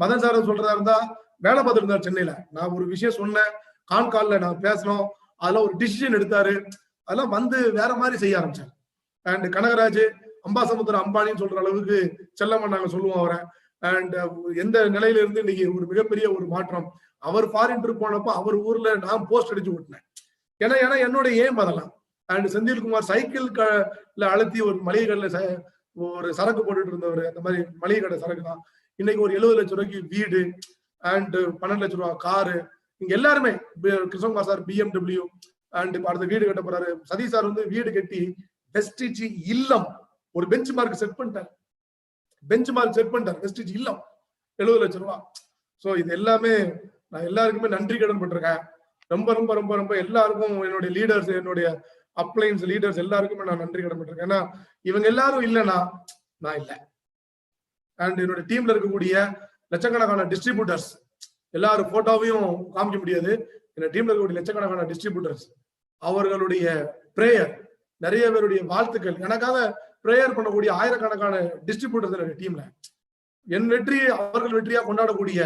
மதன் சார் சொல்றதா இருந்தா, வேலை பார்த்துட்டு இருந்தார் சென்னையில. நான் ஒரு விஷயம் சொன்னேன், கான்கால்ல நான் பேசணும், அதெல்லாம் ஒரு டிசிஷன் எடுத்தாரு, அதெல்லாம் வந்து வேற மாதிரி செய்ய ஆரம்பிச்சார். அண்ட் கனகராஜ் அம்பாசமுத்திரம் அம்பானின்னு சொல்ற அளவுக்கு செல்லம்மா நாங்க சொல்லுவோம் அவரை. அண்ட் எந்த நிலையில இருந்து இன்னைக்கு ஒரு மிகப்பெரிய ஒரு மாற்றம். அவர் ஃபாரின் ட்ரிப் போனப்போ அவர் ஊர்ல நான் போஸ்ட் அடிச்சு விட்டினேன். ஏன்னா என்னோட ஏம் அதெல்லாம். அண்ட் செந்தில்குமார் சைக்கிள் அழுத்தி ஒரு மளிகை கடையில ஒரு சரக்கு போட்டுட்டு இருந்தவர், அந்த மாதிரி மளிகை கடை சரக்கு தான். இன்னைக்கு ஒரு 70 லட்சம் ரூபாய்க்கு வீடு அண்ட் 12 லட்சம் ரூபாய் காரு. இங்க எல்லாருமே கிருஷ்ணகுமார் சார் BMW அண்ட் அடுத்த வீடு கட்ட போறாரு. சதீஷ் சார் வந்து வீடு கட்டி வெஸ்டிஜ் இல்லம் ஒரு பெஞ்ச் மார்க் செட் பண்ணிட்டார். வெஸ்டிஜ் இல்லம் 70 லட்சம் ரூபாய். சோ இது எல்லாமே நான் எல்லாருக்குமே நன்றி கடன் பட்டிருக்கேன். ரொம்ப ரொம்ப ரொம்ப ரொம்ப எல்லாருக்கும், என்னுடைய லீடர்ஸ், என்னுடைய அப்ளைன்ஸ் லீடர்ஸ் எல்லாருக்குமே நான் நன்றி கடன் பட்டிருக்கேன். ஏன்னா இவங்க எல்லாரும் இல்லைன்னா நான் இல்லை. அண்ட் என்னுடைய டீம்ல இருக்கக்கூடிய லட்சக்கணக்கான டிஸ்ட்ரிபியூட்டர்ஸ், எல்லாரும் போட்டோவையும் காமிக்க முடியாது. என்னோட டீம்ல இருக்கக்கூடிய லட்சக்கணக்கான டிஸ்ட்ரிபியூட்டர்ஸ், அவர்களுடைய பிரேயர், நிறைய பேருடைய வாழ்த்துக்கள், எனக்காக பிரேயர் பண்ணக்கூடிய ஆயிரக்கணக்கான டிஸ்ட்ரிபியூட்டர்ஸ் என்னுடைய டீம்ல. என் வெற்றி அவர்கள் வெற்றியா கொண்டாடக்கூடிய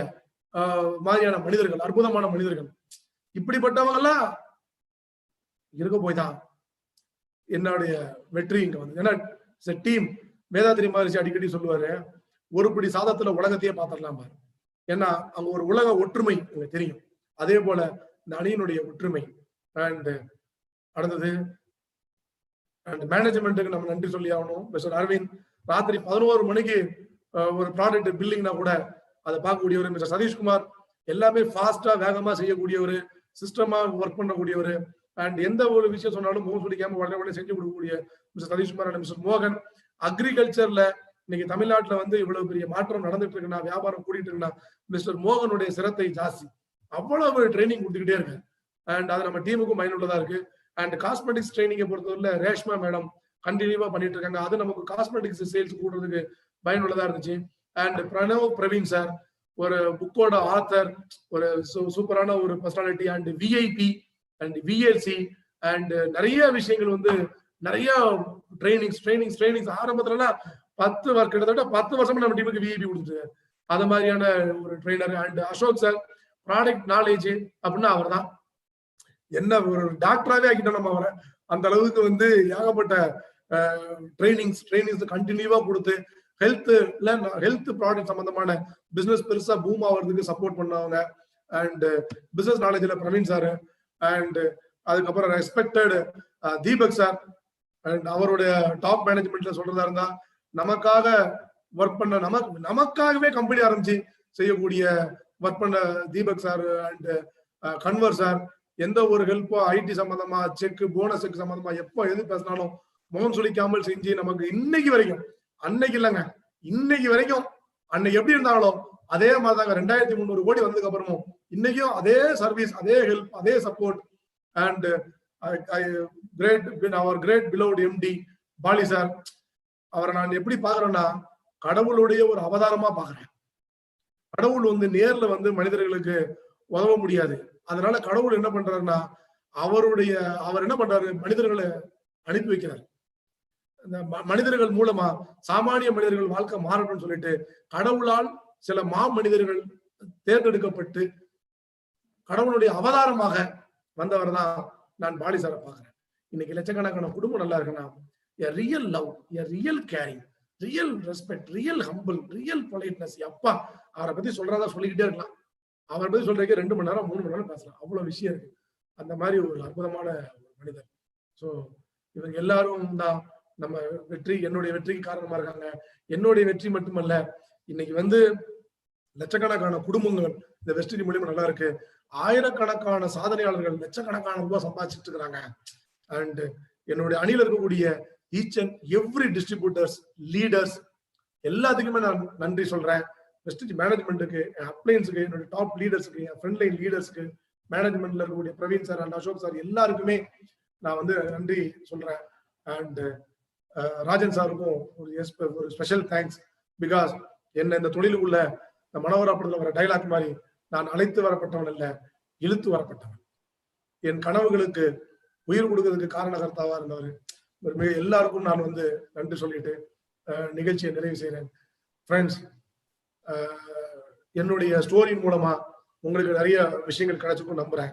மாதிரியான மனிதர்கள், அற்புதமான மனிதர்கள். இப்படிப்பட்டவங்க எல்லாம் இருக்க போய் தான் என்னுடைய வெற்றி இங்க வந்து. ஏன்னா டீம், வேதாத்திரி மகரிஷி அடிக்கடி சொல்லுவாரு, ஒரு பிடி சாதத்துல உலகத்தையே பார்த்துடலாம் பாரு. ஏன்னா அங்க ஒரு உலக ஒற்றுமை எனக்கு தெரியும். அதே போல இந்த அணியினுடைய ஒற்றுமை. அண்ட் அடுத்தது அண்ட் மேனேஜ்மெண்ட்டுக்கு நம்ம நன்றி சொல்லி ஆகணும். மிஸ்டர் அரவிந்த் ராத்திரி 11 மணிக்கு ஒரு ப்ராடக்ட் பில்லிங்னா கூட அதை பார்க்கக்கூடியவர். மிஸ்டர் சதீஷ்குமார் எல்லாமே ஃபாஸ்டா வேகமா செய்யக்கூடியவர், சிஸ்டமா ஒர்க் பண்ணக்கூடியவர். அண்ட் எந்த ஒரு விஷயம் சொன்னாலும் முகம் சுடிக்காம உடனே செஞ்சு கொடுக்கக்கூடிய மிஸ்டர் சதீஷ்குமார் அண்ட் மிஸ்டர் மோகன். அக்ரிகல்ச்சர்ல இன்னைக்கு தமிழ்நாட்டுல வந்து இவ்வளவு பெரிய மாற்றம் நடந்துட்டு இருக்குன்னா, வியாபாரம் கூட்டிட்டு இருக்குன்னா, மிஸ்டர் மோகனுடைய சிரத்தை ஜாஸ்தி. அவ்வளவு ட்ரைனிங் கொடுத்துக்கிட்டே இருக்கு. அண்ட் அது நம்ம டீமுக்கும் பயனுள்ளதா இருக்கு. அண்ட் காஸ்மெட்டிக்ஸ் ட்ரைனிங்கை பொறுத்தவரை ரேஷ்மா மேடம் கண்டினியூவா பண்ணிட்டு இருக்காங்க. அது நமக்கு காஸ்மெட்டிக்ஸ் சேல்ஸ் கூடுறதுக்கு பயனுள்ளதா இருந்துச்சு. அண்ட் பிரவீன் சார் ஒரு புக்கோட ஆத்தர், ஒரு சூப்பரான ஒரு personality. And VIP and VLC and நிறைய விஷயங்கள் வந்து நிறைய ட்ரைனிங்ஸ் ஆரம்பத்துலலாம் கிட்டத்தட்ட 10 வருஷமா நம்ம டீமுக்கு விஐபி கொடுத்துட்டு அது மாதிரியான ஒரு trainer. And Ashok sir product knowledge அப்படின்னா அவர் தான். என்ன ஒரு டாக்டராகவே ஆக்கிட்டோம் நம்ம அவரை. அந்த அளவுக்கு வந்து ஏகப்பட்ட ட்ரைனிங்ஸ் கண்டினியூவா கொடுத்து ஹெல்த் ப்ராடக்ட் சம்பந்தமான பிசினஸ் பெருசா பூம் ஆகிறதுக்கு சப்போர்ட் பண்ணவங்க. அண்ட் பிசினஸ் நாலேஜ்ல பிரவீன் சார். அண்ட் அதுக்கப்புறம் ரெஸ்பெக்டட் தீபக் சார். அண்ட் அவருடைய டாப் மேனேஜ்மெண்ட்ல சொல்றதா இருந்தா, நமக்காக ஒர்க் பண்ண, நமக்காகவே கம்பெனி ஆரம்பிச்சு செய்யக்கூடிய ஒர்க் பண்ண Deepak sir and Kanwar sir. எந்த ஒரு ஹெல்ப்போ ஐடி சம்பந்தமா, செக் போனஸ் செக் சம்பந்தமா எப்போ எது பேசினாலும் முகம் சுளிக்காமல் செஞ்சு நமக்கு இன்னைக்கு வரைக்கும், அன்னைக்கு இல்லைங்க இன்னைக்கு வரைக்கும், அன்னைக்கு எப்படி இருந்தாலும் அதே மாதிரிதாங்க 2300 கோடி வந்ததுக்கு அப்புறமும் இன்னைக்கும் அதே சர்வீஸ், அதே ஹெல்ப், அதே support. And great beloved MD Bali sir. அவரை நான் எப்படி பாக்குறேன்னா, கடவுளுடைய ஒரு அவதாரமா பாக்குறேன். கடவுள் வந்து நேர்ல வந்து மனிதர்களுக்கு உதவ முடியாது. அதனால கடவுள் என்ன பண்றாருன்னா, அவர் என்ன பண்றாரு, மனிதர்களை அனுப்பி வைக்கிறார். இந்த மனிதர்கள் மூலமா சாமானிய மனிதர்கள் வாழ்க்கை மாறணும்னு சொல்லிட்டு கடவுளால் சில மனிதர்கள் தேர்ந்தெடுக்கப்பட்டு கடவுளுடைய அவதாரமாக வந்தவர் தான் நான் பாலி சாரை பாக்குறேன். இன்னைக்கு லட்சக்கணக்கான குடும்பம் நல்லா இருக்குன்னா a real love, a real caring, real respect, real humble, real politeness. அப்பா அவரை பத்தி சொல்றதா சொல்லிக்கிட்டே இருக்கலாம். அவரை பத்தி சொல்றதுக்கு 2 மணி நேரம் 3 மணி நேரம் பேசலாம். அவ்வளவு விஷயம் இருக்கு. அந்த மாதிரி ஒரு அற்புதமான மனிதர். சோ இவங்க எல்லாரும் தான் நம்ம வெற்றி, என்னுடைய வெற்றிக்கு காரணமா இருக்காங்க. என்னுடைய வெற்றி மட்டுமல்ல, இன்னைக்கு லட்சக்கணக்கான குடும்பங்கள் இந்த வெஸ்டிஜ் மூலியமா நல்லா இருக்கு. ஆயிரக்கணக்கான சாதனையாளர்கள் லட்சக்கணக்கான ரூபாய் சம்பாதிச்சுட்டு இருக்கிறாங்க. அண்ட் என்னுடைய அணியில் இருக்கக்கூடிய each and every distributors, leaders எல்லாத்துக்குமே நான் நன்றி சொல்றேன். வெஸ்டிஜ் மேனேஜ்மெண்ட்டுக்கு, அப்ளைன்ஸுக்கு, என்னுடைய டாப் லீடர்ஸுக்கு, என் ஃப்ரண்ட் லைன் லீடர்ஸ்க்கு, மேனேஜ்மெண்ட்ல இருக்கக்கூடிய Praveen sir and Ashok sir எல்லாருக்குமே நான் நன்றி சொல்றேன். அண்ட் ராஜன் சாருக்கும் ஒரு ஸ்பெஷல் தேங்க்ஸ். பிகாஸ் என்ன இந்த தொழிலுக்குள்ள இந்த மனோகரா படத்துல வர டைலாக் மாதிரி நான் அழைத்து வரப்பட்டவன் அல்ல, இழுத்து வரப்பட்டவன். என் கனவுகளுக்கு உயிர் கொடுக்கறதுக்கு காரணகர்த்தாவா இருந்தவர். எல்லாருக்கும் நான் நன்றி சொல்லிட்டு நிகழ்ச்சியை நிறைவு செய்கிறேன். ஃப்ரெண்ட்ஸ், என்னுடைய ஸ்டோரியின் மூலமா உங்களுக்கு நிறைய விஷயங்கள் கிடைச்சிருக்கும் நம்புறேன்.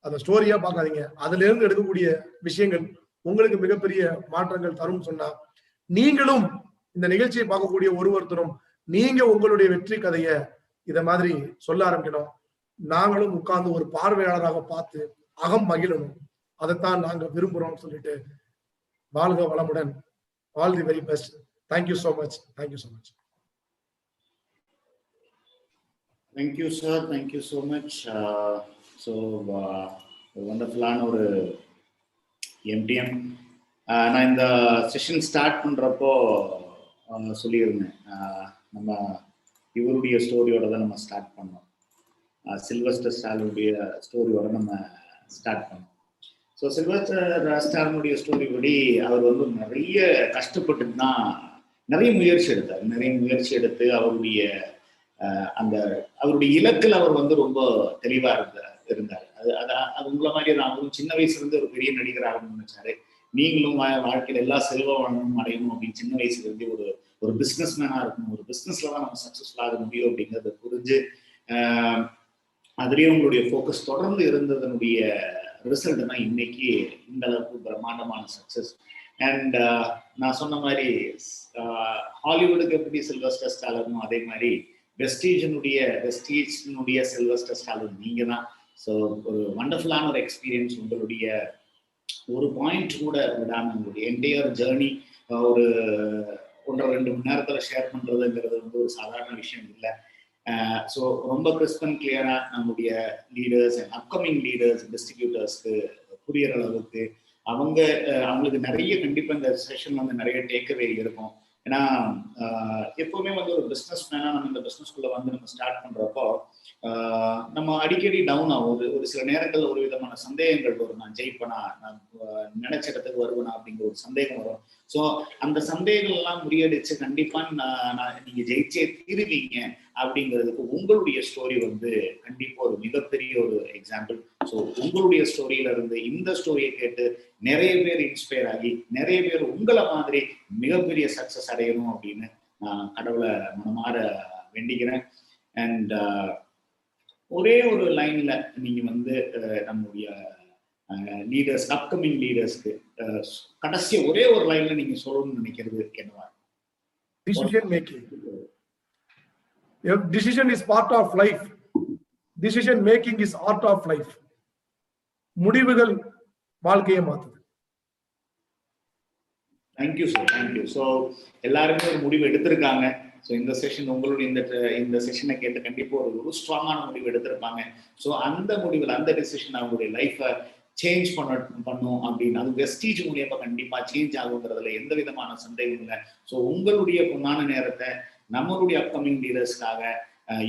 அந்த ஸ்டோரியா பார்க்காதீங்க, அதுல இருந்து எடுக்கக்கூடிய விஷயங்கள் உங்களுக்கு மிகப்பெரிய மாற்றங்கள் தரும் சொன்னா, நீங்களும் இந்த நிகழ்ச்சியை பார்க்கக்கூடிய ஒருத்தரும் நீங்க உங்களுடைய வெற்றி கதைய இத மாதிரி சொல்ல ஆரம்பிக்கணும். நாங்களும் உட்கார்ந்து ஒரு பார்வையாளராக பார்த்து அகம் மகிழணும். அதைத்தான் நாங்க விரும்புறோம் சொல்லிட்டு, வாழ்க வளமுடன். All the very best. Thank you so much. Thank you so much. Thank you, sir. Thank you so much. So wonderful-ஆன ஒரு MTM. நான் இந்த செஷன் ஸ்டார்ட் பண்றப்போ சொல்லியிருந்தேன், நம்ம இவருடைய ஸ்டோரியோட தான் நம்ம ஸ்டார்ட் பண்ணோம். சில்வஸ்டர் ஸ்டாலினுடைய ஸ்டோரியோட நம்ம ஸ்டார்ட் பண்ணோம். ஸோ சில்வஸ்டர் ஸ்டாலினுடைய ஸ்டோரி படி அவர் நிறைய கஷ்டப்பட்டு தான் நிறைய முயற்சி எடுத்து அவருடைய இலக்கில் அவர் ரொம்ப தெளிவா இருந்தார். அது உங்களை மாதிரி தான் அவரும் சின்ன வயசுல இருந்து ஒரு பெரிய நடிகர் ஆகணும்னு நினைச்சாரு. நீங்களும் வாழ்க்கையில எல்லா செல்வ வளமும் அடையணும் அப்படின்னு சின்ன வயசுல இருந்து ஒரு பிசினஸ் மேனா இருக்கணும், ஒரு பிசினஸ்ல தான் நம்ம சக்சஸ்ஃபுல் ஆக முடியும் அப்படிங்கறத புரிஞ்சு அதுலயும் உங்களுடைய ஃபோக்கஸ் தொடர்ந்து இருந்ததனுடைய ரிசல்ட் தான் இன்னைக்கு இந்த அளவுக்கு பிரம்மாண்டமான சக்சஸ். அண்ட் நான் சொன்ன மாதிரி ஹாலிவுட்டுக்கு எப்படி சில்வஸ்டர் ஸ்டாலினும் அதே மாதிரி வெஸ்டீஜினுடைய சில்வஸ்டர் ஸ்டாலின் நீங்க தான். ஸோ ஒரு வண்டர்ஃபுல்லான ஒரு எக்ஸ்பீரியன்ஸ். உங்களுடைய ஒரு பாயிண்ட் கூட விடாம உங்களுடைய என்டையர் ஜேர்னி ஒரு 1.5-2 மணி நேரத்துல ஷேர் பண்றதுங்கிறது ஒரு சாதாரண விஷயம் இல்லை. ஸோ ரொம்ப கிறிஸ்ப் அண்ட் கிளியரா நம்முடைய லீடர்ஸ் அண்ட் அப்கமிங் லீடர்ஸ், டிஸ்ட்ரிபியூட்டர்ஸ்க்கு புரியுற அளவுக்கு அவங்களுக்கு நிறைய கண்டிப்பா இந்த செஷன் நிறைய டேக்அவே இருக்கும். ஏன்னா எப்பவுமே ஒரு பிஸ்னஸ் மேனா நம்ம இந்த பிஸ்னஸ்குள்ள நம்ம ஸ்டார்ட் பண்றப்போ நம்ம அடிக்கடி டவுன் ஆகும். ஒரு சில நேரங்கள்ல ஒரு விதமான சந்தேகங்கள் வரும். நான் ஜெயிப்பனா, நான் நினைச்ச இடத்துக்கு வருவேனா அப்படிங்கிற ஒரு சந்தேகம் வரும். ஸோ அந்த சந்தேகங்கள் எல்லாம் முறியடிச்சு கண்டிப்பா நீங்க ஜெயிச்சே தீருவீங்க அப்படிங்கிறதுக்கு உங்களுடைய ஸ்டோரி கண்டிப்பா ஒரு மிகப்பெரிய ஒரு எக்ஸாம்பிள். ஸோ உங்களுடைய ஸ்டோரியில இருந்து இந்த ஸ்டோரியை கேட்டு நிறைய பேர் இன்ஸ்பயர் ஆகி நிறைய பேர் உங்களை மாதிரி மிகப்பெரிய சக்சஸ் அடையணும் அப்படின்னு நான் கடவுளை மனமாற வேண்டிக்கிறேன். அண்ட் ஒரே ஒரு லைன்ல நீங்க நம்முடைய லீடர்ஸ், அப்கமிங் லீடர்ஸ்க்கு கடைசி ஒரே ஒரு லைன்ல நீங்க சொல்லணும்னு நினைக்கிறது என்னவா? Decision making. Decision is part of life. Decision making is art of life. முடிவுகள் வாழ்க்கையை மாத்துது. Thank you sir, thank you. ஸோ எல்லாருமே ஒரு முடிவு எடுத்திருக்காங்க. ஸோ இந்த செஷன் உங்களுடைய இந்த செஷனை கேட்டு கண்டிப்பா ஒரு ஸ்ட்ராங்கான முடிவு எடுத்திருப்பாங்க. ஸோ அந்த முடிவில் அந்த டிசிஷன் அவங்களுடைய லைஃபை சேஞ்ச் பண்ணும் அப்படின்னு அது வெஸ்டீஜ் மூலியமா கண்டிப்பா சேஞ்ச் ஆகுங்கிறதுல எந்த விதமான சந்தேகம் இல்லை. ஸோ உங்களுடைய பொன்னான நேரத்தை நம்மளுடைய அப்கமிங் லீடர்ஸ்க்காக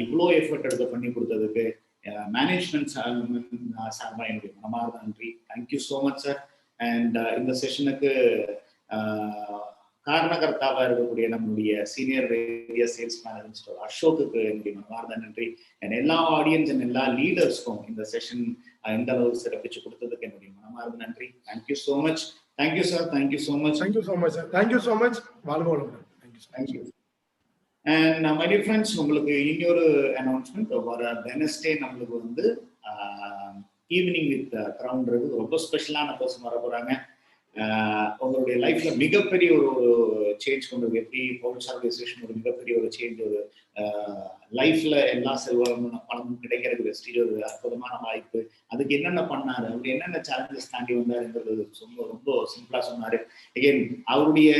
இவ்வளோ எஃபர்ட் எடுத்து பண்ணி கொடுத்ததுக்கு மேனேஜ்மெண்ட் சார்பாக என்னுடைய மனமார்ந்த நன்றி. Thank you so much sir. And இந்த செஷனுக்கு காரணகர்த்தாவா இருக்கக்கூடிய நம்முடைய சீனியர் ரேடியோ சேல்ஸ் மேனேஜர் அசோக்குக்கு என்னுடைய மனமார்ந்த நன்றி. அண்ட் எல்லா ஆடியன்ஸ் அண்ட் எல்லா லீடர்ஸ்க்கும் இந்த செஷன் எந்த அளவு சிறப்பிச்சு கொடுத்ததுக்கு என்னுடைய மனமார்ந்த நன்றி. Thank you so much. Thank you sir, thank you so much. Thank you so much sir, thank you so much. வாழ்க வளமுடன். Thank you. And my dear friends, உங்களுக்கு இன்னொரு அனௌன்ஸ்மெண்ட். வர வெனஸ்டே நம்மளுக்கு வந்து ஈவினிங் வித் கிரவுண்ட் இருக்கு. ரொம்ப ஸ்பெஷலான பர்சன் வர போறாங்க. உங்களுடைய லைஃப்ல மிகப்பெரிய ஒரு சேஞ்ச் கொண்டு வரும். எப்படி பவுல்ஸ் ஆர்கனைசேஷன் ஒரு மிகப்பெரிய ஒரு சேஞ்ச், ஒரு லைஃப்ல எல்லா செல்வமும் பணமும் கிடைக்கிறதுக்கு வெஸ்ட் ஒரு அற்புதமான வாய்ப்பு. அதுக்கு என்னென்ன பண்ணாரு, அவர் என்னென்ன சேலஞ்சஸ் தாண்டி வந்தாருங்கிறது ரொம்ப ரொம்ப சிம்பிளா சொன்னாரு. அகெயின் அவருடைய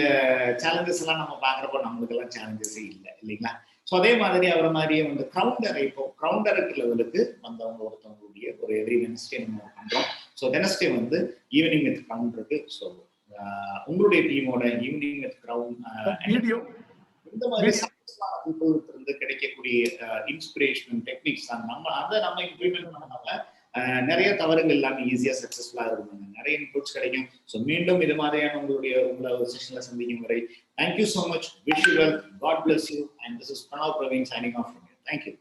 சேலஞ்சஸ் எல்லாம் நம்ம பாக்குறப்போ நம்மளுக்கு எல்லாம் சேலஞ்சஸே இல்லை இல்லைங்களா? ஸோ அதே மாதிரி அவரை மாதிரியே வந்து கிரவுண்டர், இப்போ கிரவுண்டருக்கு லெவலுக்கு வந்தவங்க ஒருத்தவங்களுடைய ஒரு எவ்ரி வெனஸ்டே நம்ம பண்றோம். ஸோ வெனஸ்டே வந்து ஈவினிங் வித் கிரவுண்ட் இருக்கு. ஸோ உங்களுடைய டீமோட ஈவினிங் வித் கிரவுண்ட் இந்த மாதிரி இருந்து கிடைக்கக்கூடிய இன்ஸ்பிரேஷன் டெக்னிக்ஸ் தான் நம்ம இம்ப்ளிமெண்ட் பண்ணாம நிறைய தவறுகள் எல்லாமே ஈஸியா சக்சஸ்ஃபுல்லா இருக்கும். நிறைய இன்புட்ஸ் கிடைக்கும். ஸோ மீண்டும் இது மாதிரியான உங்களை ஒரு செஷன்ல சந்திக்கும் வரை thank you so much. Wish you well. God bless you. And this is Pranav Praveen signing off from you. Thank you.